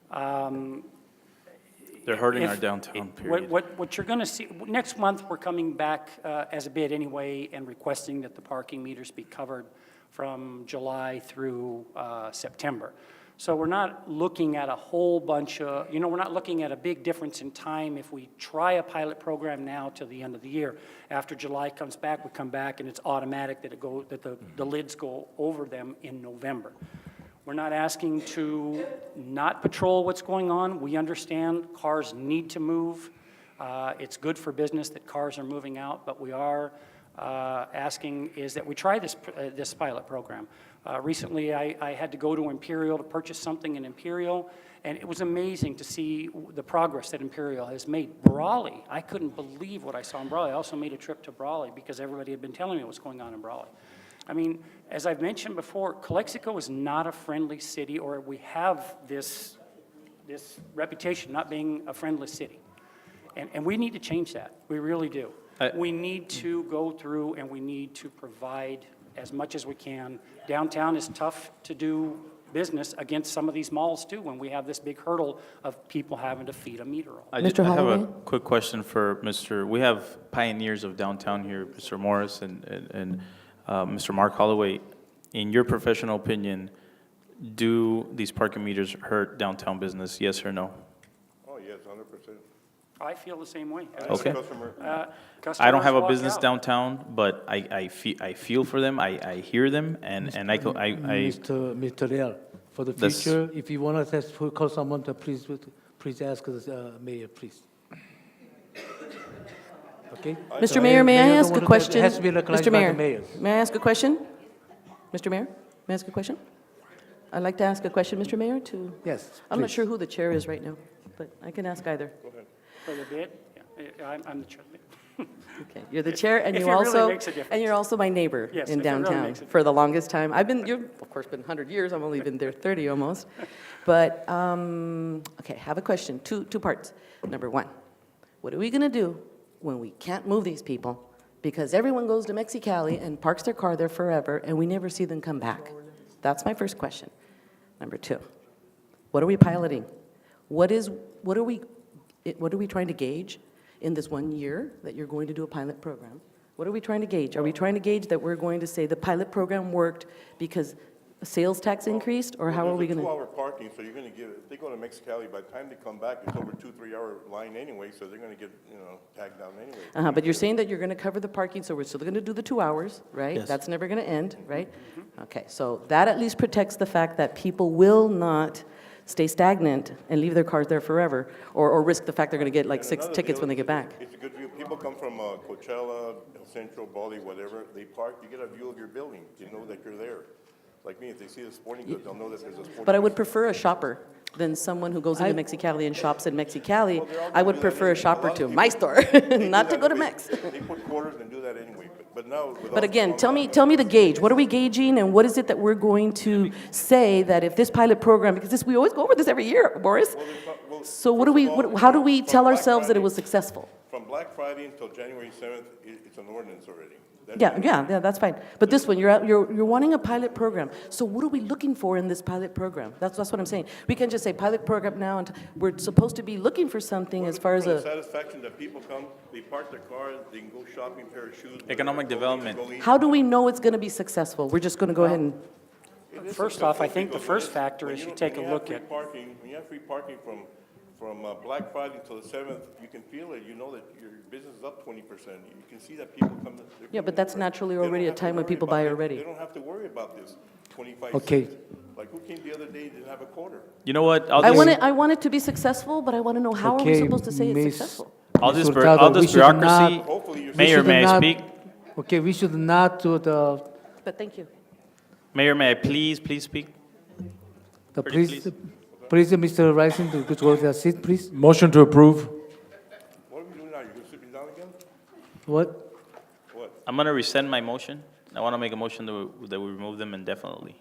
Speaker 3: They're hurting our downtown, period.
Speaker 19: What you're going to see, next month, we're coming back as a bid anyway and requesting that the parking meters be covered from July through September. So we're not looking at a whole bunch of, you know, we're not looking at a big difference in time if we try a pilot program now till the end of the year. After July comes back, we come back and it's automatic that the lids go over them in November. We're not asking to not patrol what's going on. We understand cars need to move. It's good for business that cars are moving out, but we are asking is that we try this pilot program. Recently, I had to go to Imperial to purchase something in Imperial, and it was amazing to see the progress that Imperial has made. Brawley, I couldn't believe what I saw in Brawley. I also made a trip to Brawley because everybody had been telling me what's going on in Brawley. I mean, as I've mentioned before, Calexico is not a friendly city, or we have this reputation not being a friendly city. And we need to change that. We really do. We need to go through and we need to provide as much as we can. Downtown is tough to do business against some of these malls too, when we have this big hurdle of people having to feed a meter roll.
Speaker 3: I have a quick question for we have pioneers of downtown here, Mr. Morris and Mr. Mark Holloway. In your professional opinion, do these parking meters hurt downtown business, yes or no?
Speaker 18: Oh, yes, 100%.
Speaker 19: I feel the same way.
Speaker 3: Okay.
Speaker 19: Customers
Speaker 3: I don't have a
Speaker 19: walk
Speaker 3: business
Speaker 19: out.
Speaker 3: downtown, but I feel for them. I hear them, and
Speaker 1: Mr. Real, for the
Speaker 3: That's-
Speaker 1: future, if you want to call someone, to please ask the mayor, please. Okay?
Speaker 6: Mr. Mayor, may I
Speaker 1: Mayor
Speaker 6: ask
Speaker 1: don't
Speaker 6: a
Speaker 1: want to-
Speaker 6: question?
Speaker 1: It has to be recognized
Speaker 6: Mr.
Speaker 1: by
Speaker 6: Mayor,
Speaker 1: the mayor.
Speaker 6: may I ask a question? Mr. Mayor, may I ask a question? I'd like to ask a question, Mr. Mayor, to...
Speaker 1: Yes,
Speaker 6: I'm not
Speaker 1: please.
Speaker 6: sure who the chair is right now, but I can ask either.
Speaker 19: For the bid? Yeah, I'm the chair.
Speaker 6: Okay, you're the chair, and
Speaker 19: If
Speaker 6: you
Speaker 19: it really
Speaker 6: also,
Speaker 19: makes a difference.
Speaker 6: and you're also my neighbor
Speaker 19: Yes,
Speaker 6: in
Speaker 19: if it really
Speaker 6: downtown
Speaker 19: makes a
Speaker 6: for the longest time. You've of course been 100 years, I've only been there 30 almost. But, okay, I have a question, two parts. Number one, what are we gonna do when we can't move these people because everyone goes to Mexicali and parks their car there forever and we never see them come back? That's my first question. Number two, what are we piloting? What are we trying to gauge in this 1 year that you're going to do a pilot program? What are we trying to gauge? Are we trying to gauge that we're going to say the pilot program worked because sales tax increased, or how are we going to?
Speaker 18: There's a 2-hour parking, so you're going to get, if they go to Mexicali, by the time they come back, it's over 2-3 hour line anyway, so they're going to get, tagged down anyway.
Speaker 6: But you're saying that you're going to cover the parking, so we're still going to do the 2 hours, right?
Speaker 4: Yes.
Speaker 6: That's never going to end, right? Okay, so that at least protects the fact that people will not stay stagnant and leave their cars there forever, or risk the fact they're going to get like
Speaker 18: And
Speaker 6: 6
Speaker 18: another
Speaker 6: tickets
Speaker 18: deal
Speaker 6: when they
Speaker 18: is
Speaker 6: get back.
Speaker 18: It's a good view. People come from Coachella, El Centro, Bali, whatever, they park, you get a view of your building, you know that you're there. Like me, if they see the sporting goods, they'll know that there's a sporting.
Speaker 6: But I would prefer a shopper than someone who goes into Mexicali and shops in Mexicali. I would prefer a shopper to my store, not to go to Mex.
Speaker 18: They put quarters and do that anyway, but now. with all
Speaker 6: But again,
Speaker 18: the-
Speaker 6: tell me the gauge. What are we gauging, and what is it that we're going to say that if this pilot program, because we always go over this every year, Boris. So what do we, how do we tell ourselves that it was successful?
Speaker 18: From Black Friday until January 7th, it's an ordinance already. That's
Speaker 6: Yeah, that's fine. But this one, you're wanting a pilot program. So what are we looking for in this pilot program? That's what I'm saying. We can just say pilot program now, and we're supposed to be looking for something as far as
Speaker 18: For the
Speaker 6: a,
Speaker 18: satisfaction that people come, they park their car, they can go shopping, pair of shoes.
Speaker 3: Economic development.
Speaker 18: Go eat.
Speaker 6: how do we know it's going to be successful? We're just going to go ahead and,
Speaker 19: First off, I think the first factor is you take a look at,
Speaker 18: When you have free parking from Black Friday until the 7th, you can feel it, you know that your business is up 20%. You can see that people come.
Speaker 6: yeah, but that's naturally already a time when people buy
Speaker 18: They
Speaker 6: already.
Speaker 18: don't have to worry about this 25
Speaker 1: Okay.
Speaker 18: cents. Like who came the other day, didn't have a quarter?
Speaker 3: You know what?
Speaker 6: I want it to be successful, but I want to know how are we
Speaker 1: Okay,
Speaker 6: supposed to say it's
Speaker 1: Miss-
Speaker 6: successful?
Speaker 3: All this,
Speaker 1: Mr. Hurtado,
Speaker 3: all this
Speaker 1: we should
Speaker 3: bureaucracy,
Speaker 1: not-
Speaker 18: Hopefully you're.
Speaker 3: Mayor,
Speaker 1: should
Speaker 3: may I
Speaker 1: not-
Speaker 3: speak?
Speaker 1: Okay, we should not do the,
Speaker 6: But thank you.
Speaker 3: Mayor, may I please speak? Pretty
Speaker 1: please, Mr. Rising, to go to the seat, please.
Speaker 7: Motion to approve.
Speaker 18: What are we doing now? You're gonna sit me down again?
Speaker 1: What?
Speaker 18: What?
Speaker 3: I'm going to rescind my motion. I want to make a motion that we remove them indefinitely.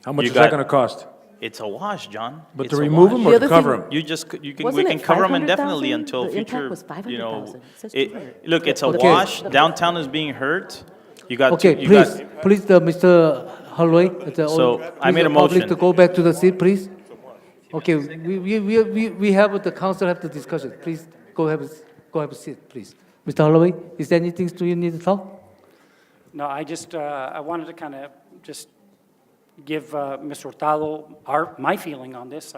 Speaker 7: How much
Speaker 3: You
Speaker 7: is that
Speaker 3: got-
Speaker 7: going to cost?
Speaker 3: It's a wash, John.
Speaker 7: But
Speaker 3: It's
Speaker 7: to
Speaker 3: a
Speaker 7: remove
Speaker 3: wash.
Speaker 7: them
Speaker 6: The
Speaker 7: or
Speaker 6: other
Speaker 7: to cover
Speaker 6: thing-
Speaker 7: them?
Speaker 3: We
Speaker 6: Wasn't
Speaker 3: can
Speaker 6: it
Speaker 3: cover them
Speaker 6: 500,000?
Speaker 3: indefinitely until
Speaker 6: The impact
Speaker 3: future,
Speaker 6: was 500,000. It says 200.
Speaker 3: look, it's a
Speaker 1: Okay.
Speaker 3: wash. Downtown is being hurt. You got,
Speaker 1: Okay,
Speaker 3: you got,
Speaker 1: please, Mr. Holloway,
Speaker 3: So, I made a
Speaker 1: please, the public
Speaker 3: motion.
Speaker 1: to go back to the seat, please. Okay, we have, the council have the discussion. Please, go have a seat, please. Mr. Holloway, is there anything you need to talk?
Speaker 19: no, I just, I wanted to kind of just give Mr. Hurtado my feeling on this,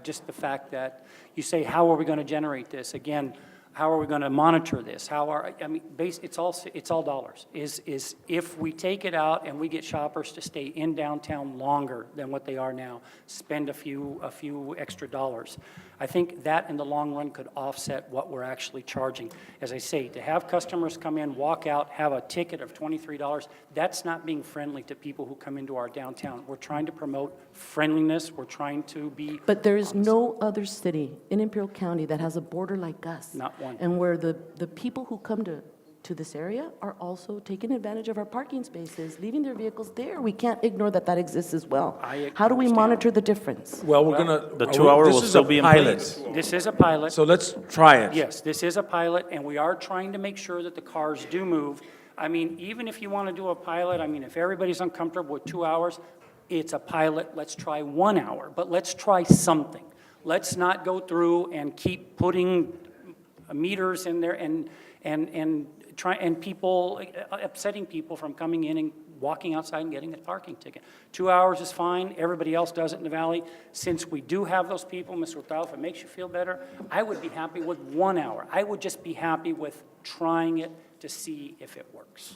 Speaker 19: just the fact that you say, how are we going to generate this? Again, how are we going to monitor this? It's all dollars. Is if we take it out and we get shoppers to stay in downtown longer than what they are now, spend a few extra dollars. I think that in the long run could offset what we're actually charging. As I say, to have customers come in, walk out, have a ticket of $23, that's not being friendly to people who come into our downtown. We're trying to promote friendliness. We're trying to be.
Speaker 6: But there is no other city in Imperial County that has a border like us.
Speaker 19: Not one.
Speaker 6: And where the people who come to this area are also taking advantage of our parking spaces, leaving their vehicles there. We can't ignore that exists as well. How do we
Speaker 19: understand.
Speaker 6: monitor the difference?
Speaker 7: Well, we're going to.
Speaker 3: The 2 hour will still be in place.
Speaker 19: This is a pilot.
Speaker 7: So let's try it.
Speaker 19: Yes, this is a pilot, and we are trying to make sure that the cars do move. I mean, even if you want to do a pilot, I mean, if everybody's uncomfortable with 2 hours, it's a pilot, let's try 1 hour, but let's try something. Let's not go through and keep putting meters in there and people, upsetting people from coming in and walking outside and getting a parking ticket. 2 hours is fine, everybody else does it in the valley. Since we do have those people, Mr. Hurtado, if it makes you feel better, I would be happy with 1 hour. I would just be happy with trying it to see if it works.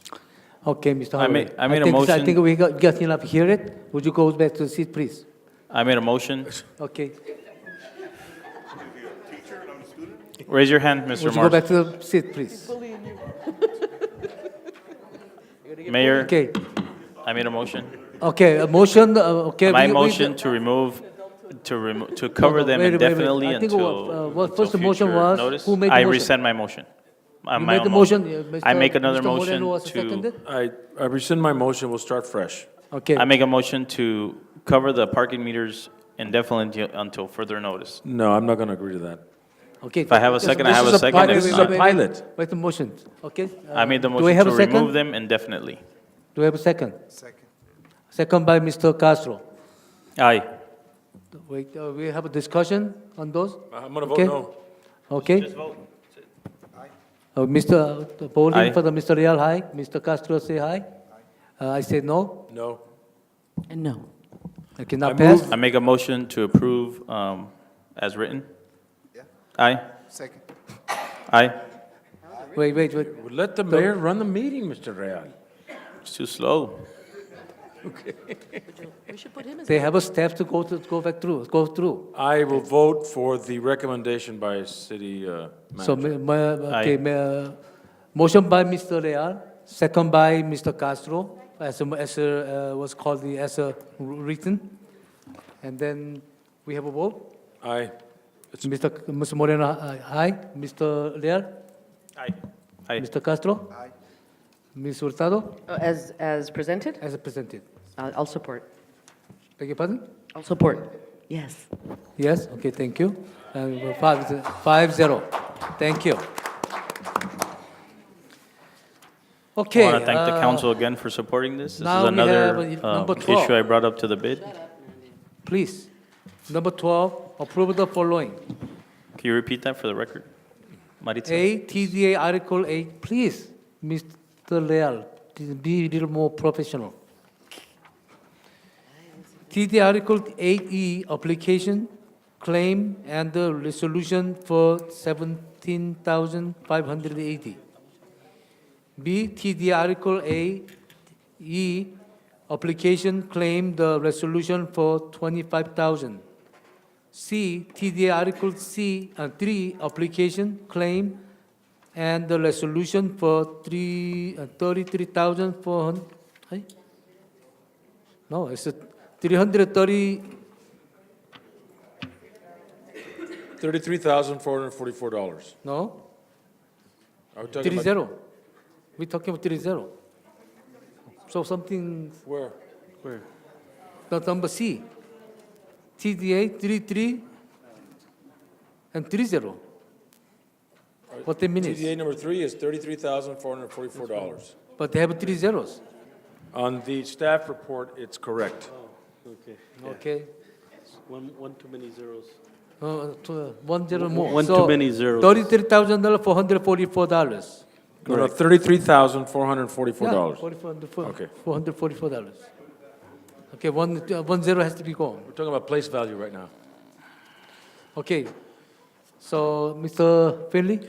Speaker 1: Okay, Mr.
Speaker 3: I
Speaker 1: Holloway.
Speaker 3: made a
Speaker 1: I
Speaker 3: motion.
Speaker 1: think we got enough hear it. Would you go back to the seat, please?
Speaker 3: I made a motion.
Speaker 1: Okay.
Speaker 18: Teacher and I'm a student?
Speaker 3: Raise your hand,
Speaker 1: Would
Speaker 3: Mr.
Speaker 1: you go
Speaker 3: Morris.
Speaker 1: back to the seat, please?
Speaker 3: Mayor,
Speaker 1: Okay,
Speaker 3: I made a motion.
Speaker 1: okay, a motion, okay.
Speaker 3: My
Speaker 1: we-
Speaker 3: motion to cover them
Speaker 1: Wait,
Speaker 3: indefinitely
Speaker 1: I think
Speaker 3: until
Speaker 1: first the motion
Speaker 3: future
Speaker 1: was,
Speaker 3: notice.
Speaker 1: who made the
Speaker 3: I
Speaker 1: motion?
Speaker 3: rescind my motion. My
Speaker 1: You made
Speaker 3: own
Speaker 1: the motion.
Speaker 3: I make another
Speaker 1: Mr. Moreno
Speaker 3: motion
Speaker 1: was
Speaker 3: to,
Speaker 1: seconded?
Speaker 7: I rescind my motion. We'll start fresh.
Speaker 1: Okay.
Speaker 3: I make a motion to cover the parking meters indefinitely until further notice.
Speaker 7: No, I'm not going to agree to that.
Speaker 1: Okay.
Speaker 3: If I have a second, I have a
Speaker 7: This is a
Speaker 3: second.
Speaker 7: pilot.
Speaker 3: If
Speaker 7: This is
Speaker 3: not-
Speaker 7: a pilot.
Speaker 1: Wait the motion, okay?
Speaker 3: I made the
Speaker 1: Do we
Speaker 3: motion
Speaker 1: have
Speaker 3: to
Speaker 1: a second?
Speaker 3: remove them indefinitely.
Speaker 1: Do we have a second? Second. Second by Mr. Castro.
Speaker 3: Aye.
Speaker 1: Wait, we have a discussion on those?
Speaker 7: I'm going to
Speaker 1: Okay.
Speaker 7: vote no.
Speaker 1: Okay?
Speaker 3: Just vote.
Speaker 1: Mr. Voting
Speaker 3: Aye.
Speaker 1: for the Mr. Real, aye. Mr. Castro, say aye. I say no.
Speaker 7: No.
Speaker 6: And no.
Speaker 1: Okay, now
Speaker 7: I
Speaker 1: pass.
Speaker 7: move-
Speaker 3: I make a motion to approve as written.
Speaker 5: Yeah.
Speaker 3: Aye.
Speaker 5: Second.
Speaker 3: Aye.
Speaker 1: Wait.
Speaker 7: Let the mayor run the meeting, Mr. Real.
Speaker 3: It's too slow.
Speaker 6: We should put him as.
Speaker 1: They have a step to go through.
Speaker 7: I will vote for the recommendation by city
Speaker 1: So,
Speaker 7: manager.
Speaker 1: motion by Mr. Real, second by Mr. Castro, as was called as a written. And then we have a vote.
Speaker 7: Aye.
Speaker 1: Mr. Moreno, aye. Mr. Real,
Speaker 3: Aye. Aye.
Speaker 1: Mr. Castro,
Speaker 5: Aye.
Speaker 1: Ms. Hurtado,
Speaker 6: As presented?
Speaker 1: as presented.
Speaker 6: I'll support.
Speaker 1: Beg your pardon?
Speaker 6: I'll support. Yes.
Speaker 1: Yes, okay, thank you. And 5-0. Thank you. Okay.
Speaker 3: I want to thank the council again for supporting this. This is
Speaker 1: now we
Speaker 3: another
Speaker 1: have, number 12.
Speaker 3: issue I brought up to the bid.
Speaker 1: Please. Number 12, approve the following.
Speaker 3: Can you repeat that for the record? Maritza?
Speaker 1: A, TDA Article 8, please, Mr. Leal, be a little more professional. TDA Article 8E, application, claim, and the resolution for 17,580. B, TDA Article 8E, application, claim, the resolution for 25,000. C, TDA Article 3, application, claim, and the resolution for 33,400. No, it's a 330.
Speaker 7: $33,444.
Speaker 1: No,
Speaker 7: Are we talking about?
Speaker 1: 30. We're talking about 30. So something.
Speaker 7: Where?
Speaker 1: The number C. TDA 33 and 30. What they mean
Speaker 7: TDA
Speaker 1: is,
Speaker 7: number 3 is $33,444.
Speaker 1: but they have 3 zeros.
Speaker 7: On the staff report, it's correct.
Speaker 4: Okay.
Speaker 1: Okay.
Speaker 4: One too many zeros.
Speaker 1: 1 zero more.
Speaker 4: One
Speaker 1: So
Speaker 4: too many zeros.
Speaker 1: $33,000, $444.
Speaker 7: No, $33,444. Okay.
Speaker 1: $444. Okay, one zero has to be gone.
Speaker 7: We're talking about place value right now.
Speaker 1: Okay. So, Mr. Finley?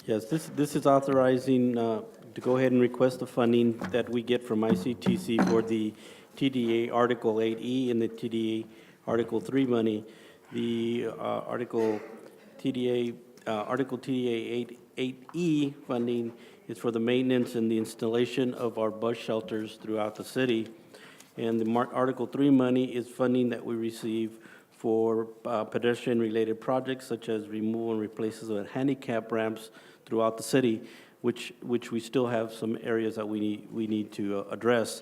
Speaker 4: Yes, this is authorizing to go ahead and request the funding that we get from ICTC for the TDA Article 8E and the TDA Article 3 money. The Article TDA 8E funding is for the maintenance and the installation of our bus shelters throughout the city. And the Article 3 money is funding that we receive for pedestrian-related projects such as removal and replacement of handicap ramps throughout the city, which we still have some areas that we need to address.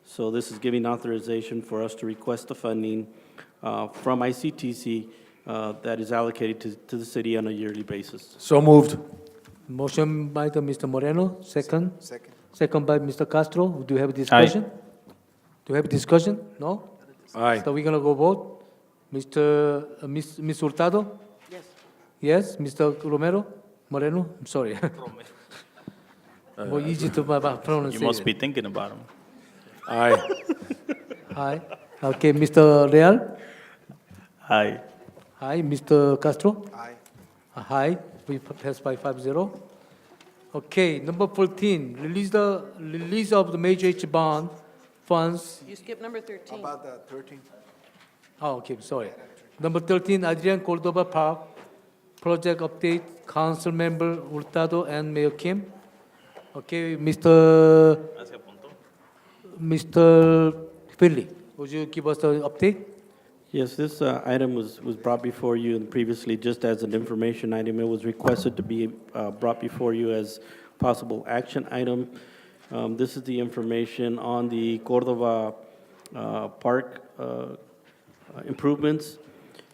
Speaker 4: So this is giving authorization for us to request the funding from ICTC that is allocated to the city on a yearly basis.
Speaker 7: So moved.
Speaker 1: Motion by the Mr. Moreno, second.
Speaker 5: Second.
Speaker 1: Second by Mr. Castro. Do you have a discussion? Do you have a discussion? No?
Speaker 7: Aye.
Speaker 1: So we're gonna go vote. Ms. Hurtado?
Speaker 6: Yes.
Speaker 1: Yes, Mr. Romero? Moreno? I'm sorry. More easy to pronounce.
Speaker 3: You must be thinking about them.
Speaker 7: Aye.
Speaker 1: Aye. Okay, Mr. Real?
Speaker 3: Aye.
Speaker 1: Aye. Mr. Castro?
Speaker 5: Aye.
Speaker 1: Aye. We pass by 5-0. Okay, number 14, release of the major H bond funds.
Speaker 6: You skipped number 13.
Speaker 5: About the 13?
Speaker 1: Oh, okay, sorry. Number 13, Adrian Cordova Park, project update, council member Hurtado and Mayor Kim. Okay, Mr. Finley, would you give us the update?
Speaker 4: Yes, this item was brought before you previously just as an information item. It was requested to be brought before you as possible action item. This is the information on the Cordova Park improvements.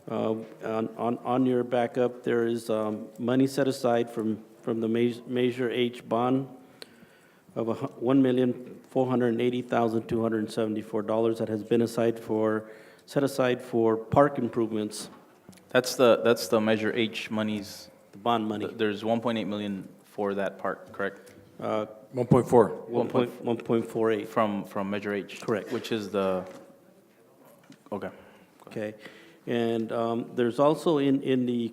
Speaker 4: On your backup, there is money set aside from the Measure H bond of $1,480,274 that has been set aside for park improvements.
Speaker 3: That's the Measure H monies,
Speaker 4: bond money.
Speaker 3: There's 1.8 million for that part, correct?
Speaker 7: 1.4.
Speaker 4: 1.48.
Speaker 3: From Measure H?
Speaker 4: Correct.
Speaker 3: Which is the, okay.
Speaker 4: Okay, and there's also in the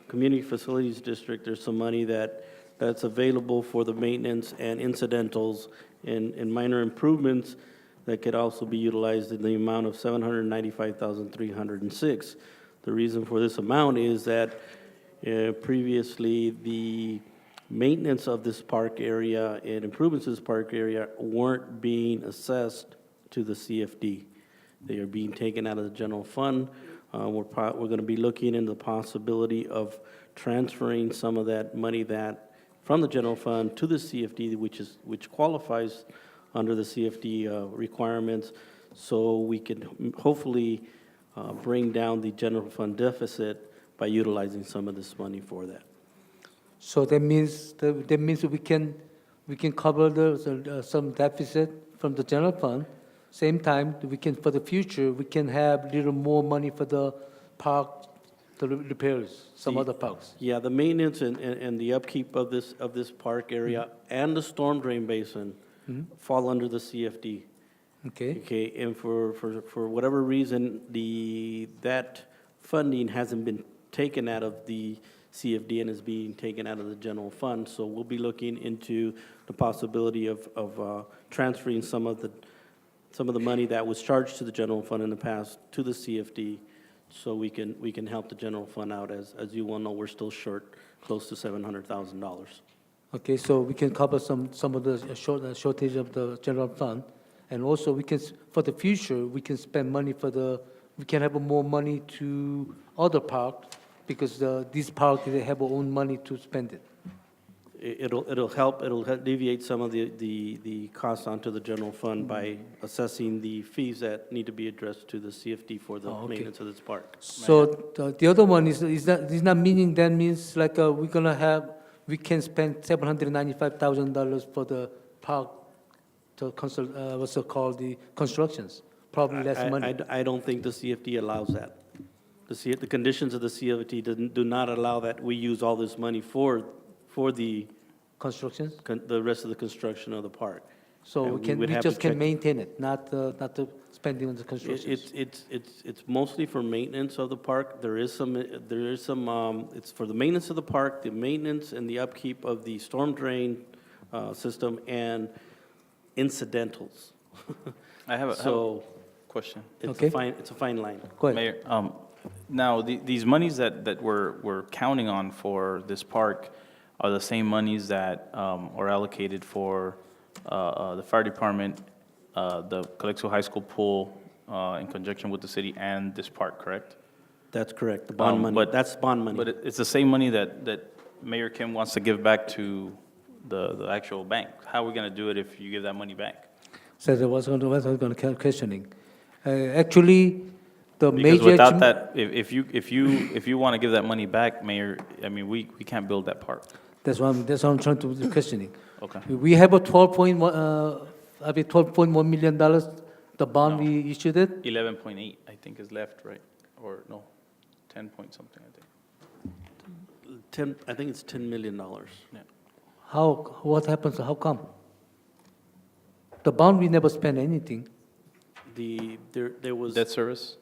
Speaker 4: Community Facilities District, there's some money that's available for the maintenance and incidentals and minor improvements that could also be utilized in the amount of $795,306. The reason for this amount is that previously the maintenance of this park area and improvements to this park area weren't being assessed to the CFD. They are being taken out of the general fund. We're going to be looking into the possibility of transferring some of that money from the general fund to the CFD, which qualifies under the CFD requirements, so we can hopefully bring down the general fund deficit by utilizing some of this money for that.
Speaker 1: So that means we can cover some deficit from the general fund. Same time, for the future, we can have little more money for the park, the repairs, some other parks.
Speaker 4: Yeah, the maintenance and the upkeep of this park area and the storm drain basin fall under the CFD.
Speaker 1: Okay.
Speaker 4: Okay, and for whatever reason, that funding hasn't been taken out of the CFD and is being taken out of the general fund. So we'll be looking into the possibility of transferring some of the money that was charged to the general fund in the past to the CFD, so we can help the general fund out. As you well know, we're still short close to $700,000.
Speaker 1: Okay, so we can cover some of the shortage of the general fund, and also for the future, we can spend money we can have more money to other parks, because these parks, they have their own money to spend it.
Speaker 4: It'll help alleviate some of the costs onto the general fund by assessing the fees that need to be addressed to the CFD for the maintenance of this park.
Speaker 1: So the other one is not meaning that means like we can spend $795,000 for the park to what's it called, the constructions, probably less money.
Speaker 4: I don't think the CFD allows that. The conditions of the CFD do not allow that we use all this money for the
Speaker 1: constructions,
Speaker 4: the rest of the construction of the park.
Speaker 1: So we just can maintain it, not the spending on the construction.
Speaker 4: It's mostly for maintenance of the park. There is some, it's for the maintenance of the park, the maintenance and the upkeep of the storm drain system and incidentals.
Speaker 3: I have a question.
Speaker 4: It's a fine line.
Speaker 1: Go ahead.
Speaker 3: Mayor, now, these monies that we're counting on for this park are the same monies that are allocated for the fire department, the Calexico High School pool, in conjunction with the city and this park, correct?
Speaker 4: That's correct, the bond money. That's bond money.
Speaker 3: But it's the same money that Mayor Kim wants to give back to the actual bank. How are we going to do it if you give that money back?
Speaker 1: So there was going to questioning. Actually, the
Speaker 3: Because
Speaker 1: major
Speaker 3: without that, if you want to give that money back, Mayor, I mean, we can't build that park.
Speaker 1: That's what I'm trying to do questioning.
Speaker 3: Okay.
Speaker 1: We have a $12.1 million. The bond we issued it.
Speaker 3: 11.8, I think, is left, right? Or no, 10 point something, I think.
Speaker 4: I think it's $10 million.
Speaker 3: Yeah.
Speaker 1: What happens? How come? The bond, we never spent anything.
Speaker 4: There was
Speaker 3: Debt service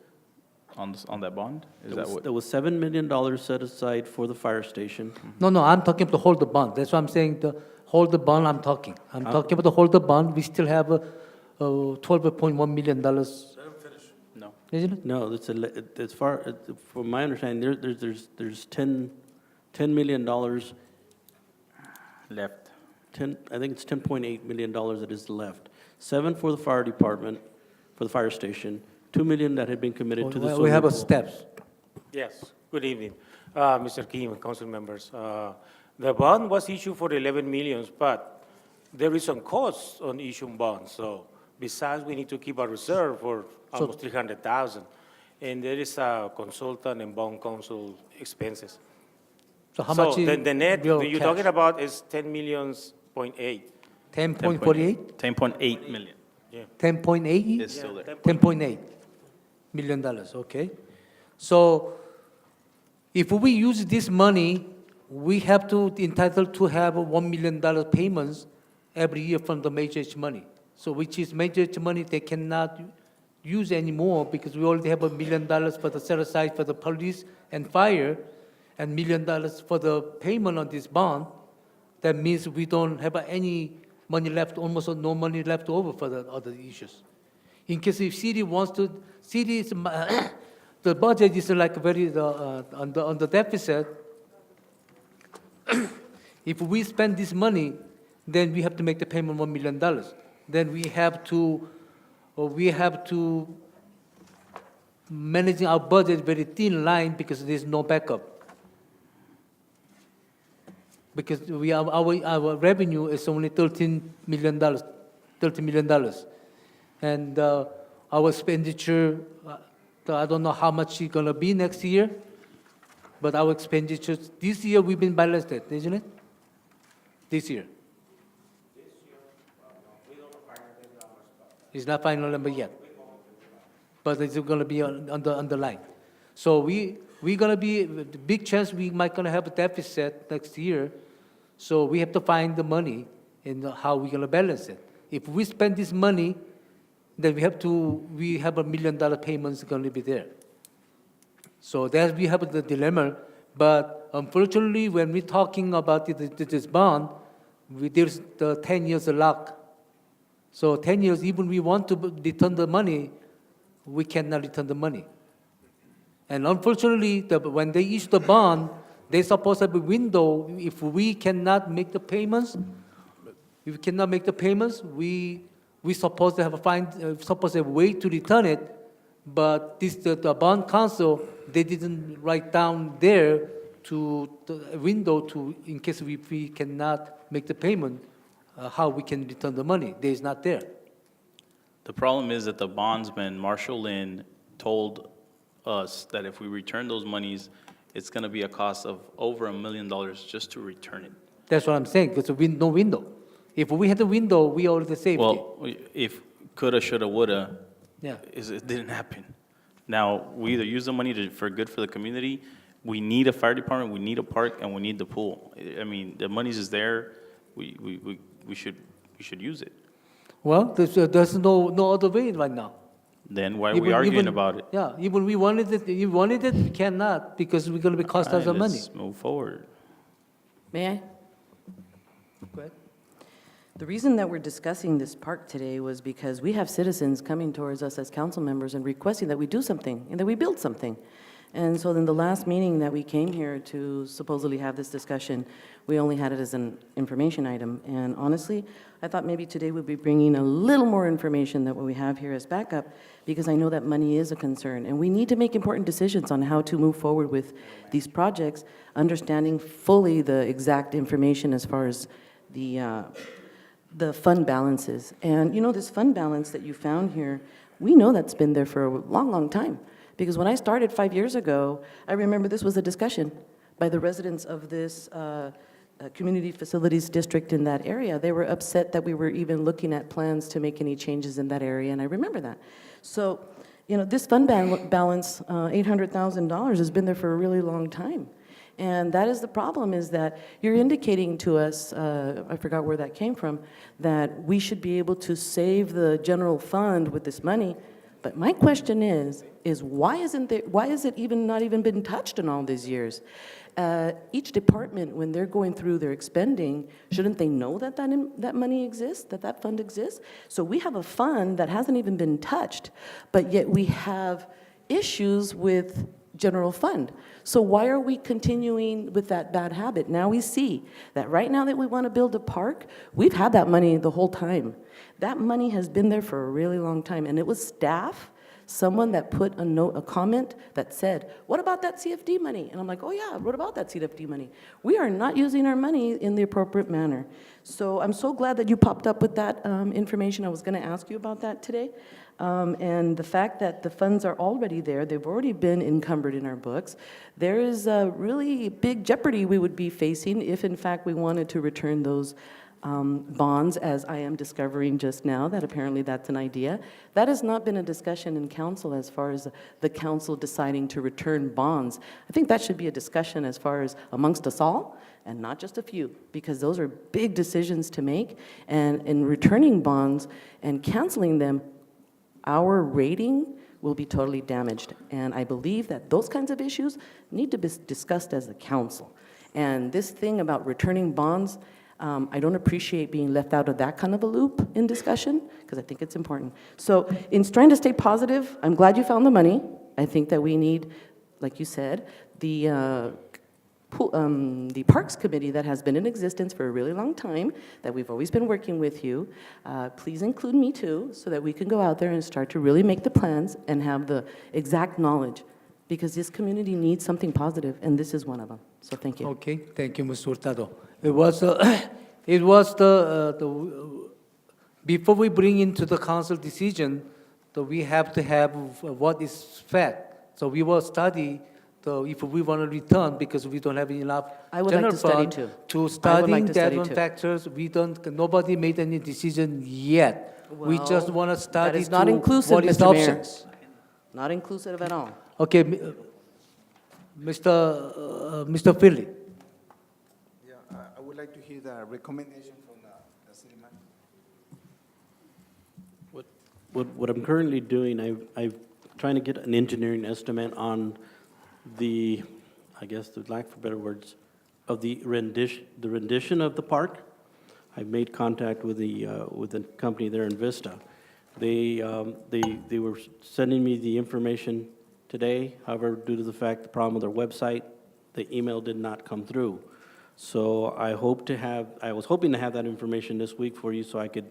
Speaker 3: on that bond?
Speaker 4: there was $7 million set aside for the fire station.
Speaker 1: No, I'm talking about the hold the bond. That's what I'm saying. The hold the bond. I'm talking about the hold the bond. We still have $12.1 million.
Speaker 3: No.
Speaker 1: Isn't it?
Speaker 4: No, as far from my understanding, there's $10 million
Speaker 3: Left.
Speaker 4: I think it's $10.8 million that is left. 7 for the fire department, for the fire station, $2 million that had been committed to the
Speaker 1: We have
Speaker 4: swimming pool.
Speaker 1: steps.
Speaker 20: Yes, good evening, Mr. Kim, council members. The bond was issued for 11 million, but there is some cost on issuing bonds. So besides, we need to keep a reserve for almost 300,000. And there is a consultant and bond counsel expenses.
Speaker 1: So how much is
Speaker 20: the net
Speaker 1: real
Speaker 20: that you're
Speaker 1: cash?
Speaker 20: talking about is 10 millions, 0.8.
Speaker 1: 10.48?
Speaker 3: 10.8 million.
Speaker 20: Yeah.
Speaker 1: 10.8?
Speaker 3: It's still there.
Speaker 1: $10.8 million, okay. So if we use this money we have to entitled to have $1 million payments every year from the major H money. So which is major H money they cannot use anymore because we already have $1 million for the set aside for the police and fire and $1 million for the payment on this bond. That means we don't have any money left, almost no money left over for the other issues. In case if city wants to, city is, the budget is like very on the deficit. If we spend this money, then we have to make the payment $1 million. Then we have to managing our budget very thin line because there's no backup. Because our revenue is only $13 million, and our expenditure, I don't know how much it's gonna be next year, but our expenditures this year we've been balanced, isn't it? This year. It's not final number yet, but it's gonna be on the line. So we're gonna be the big chance we might gonna have a deficit next year. So we have to find the money and how we're gonna balance it. If we spend this money, then we have $1 million payments gonna be there. So that we have the dilemma. But unfortunately, when we're talking about this bond, there's the 10 years lock. So 10 years, even we want to return the money, we cannot return the money. And unfortunately, when they issue the bond, they supposed to have a window. If we cannot make the payments, we supposed to have a way to return it. But the bond council, they didn't write down there to the window to in case we cannot make the payment, how we can return the money. There is not there.
Speaker 3: The problem is that the bondsman, Marshall Lynn, told us that if we return those monies, it's going to be a cost of over $1 million just to return it.
Speaker 1: That's what I'm saying, because no window. If we had a window, we already saved it.
Speaker 3: Well, if coulda, shoulda, woulda,
Speaker 1: Yeah.
Speaker 3: it didn't happen. Now, we either use the money for good for the community, we need a fire department, we need a park, and we need the pool. I mean, the money's is there, we should use it.
Speaker 1: Well, there's no other way right now.
Speaker 3: Then why are we arguing about it?
Speaker 1: Yeah, even we wanted it, we cannot, because we're going to be cost us of money.
Speaker 3: Let's move forward.
Speaker 6: May I?
Speaker 1: Go ahead.
Speaker 6: The reason that we're discussing this park today was because we have citizens coming towards us as council members and requesting that we do something and that we build something. And so in the last meeting that we came here to supposedly have this discussion, we only had it as an information item. And honestly, I thought maybe today we'd be bringing a little more information than what we have here as backup, because I know that money is a concern. And we need to make important decisions on how to move forward with these projects, understanding fully the exact information as far as the fund balances. And you know, this fund balance that you found here, we know that's been there for a long, long time. Because when I started 5 years ago, I remember this was a discussion by the residents of this community facilities district in that area. They were upset that we were even looking at plans to make any changes in that area, and I remember that. So, you know, this fund balance, $800,000, has been there for a really long time. And that is the problem, is that you're indicating to us, I forgot where that came from, that we should be able to save the general fund with this money. But my question is why is it not even been touched in all these years? Each department, when they're going through their expending, shouldn't they know that money exists, that fund exists? So we have a fund that hasn't even been touched, but yet we have issues with general fund. So why are we continuing with that bad habit? Now we see that right now that we want to build a park, we've had that money the whole time. That money has been there for a really long time, and it was staff, someone that put a comment that said, what about that CFD money? And I'm like, oh yeah, what about that CFD money? We are not using our money in the appropriate manner. So I'm so glad that you popped up with that information. I was going to ask you about that today. And the fact that the funds are already there, they've already been encumbered in our books, there is a really big jeopardy we would be facing if in fact we wanted to return those bonds, as I am discovering just now, that apparently that's an idea. That has not been a discussion in council as far as the council deciding to return bonds. I think that should be a discussion as far as amongst us all, and not just a few, because those are big decisions to make. And in returning bonds and canceling them, our rating will be totally damaged. And I believe that those kinds of issues need to be discussed as a council. And this thing about returning bonds, I don't appreciate being left out of that kind of a loop in discussion, because I think it's important. So in trying to stay positive, I'm glad you found the money. I think that we need, like you said, the Parks Committee that has been in existence for a really long time, that we've always been working with you. Please include me too, so that we can go out there and start to really make the plans and have the exact knowledge, because this community needs something positive, and this is one of them. So thank you.
Speaker 1: Okay, thank you, Mr. Hurtado. It was before we bring into the council decision, we have to have what is fact. So we will study if we want to return, because we don't have enough
Speaker 6: I would like
Speaker 1: general
Speaker 6: to study
Speaker 1: fund
Speaker 6: too.
Speaker 1: to
Speaker 6: I
Speaker 1: study
Speaker 6: would like to
Speaker 1: that
Speaker 6: study
Speaker 1: one
Speaker 6: too.
Speaker 1: factors. Nobody made any decision yet. We just
Speaker 6: Well,
Speaker 1: want to study
Speaker 6: that is not
Speaker 1: to
Speaker 6: inclusive,
Speaker 1: what is the
Speaker 6: Mr. Mayor.
Speaker 1: options.
Speaker 6: Not inclusive at all.
Speaker 1: Okay, Mr. Philly.
Speaker 5: Yeah, I would like to hear the recommendation from the city manager.
Speaker 4: What I'm currently doing, I'm trying to get an engineering estimate on the, I guess, the lack for better words, of the rendition of the park. I've made contact with the company there in Vista. They were sending me the information today. However, due to the fact, the problem with their website, the email did not come through. So I was hoping to have that information this week for you, so I could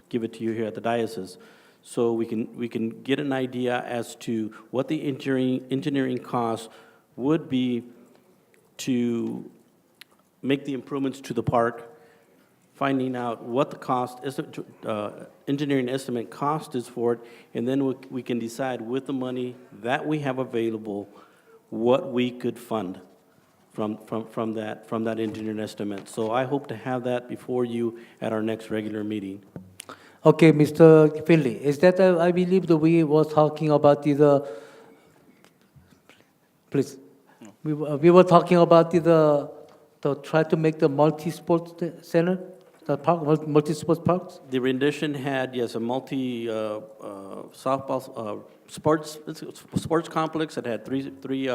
Speaker 4: give it to you here at the diocese. So we can get an idea as to what the engineering costs would be to make the improvements to the park, finding out what the engineering estimate cost is for it, and then we can decide with the money that we have available what we could fund from that engineering estimate. So I hope to have that before you at our next regular meeting.
Speaker 1: Okay, Mr. Finley, is that, I believe that we were talking about please, we were talking about try to make the multi-sports center, the park, multi-sports parks?
Speaker 4: The rendition had, yes, a softball, sports complex. It had three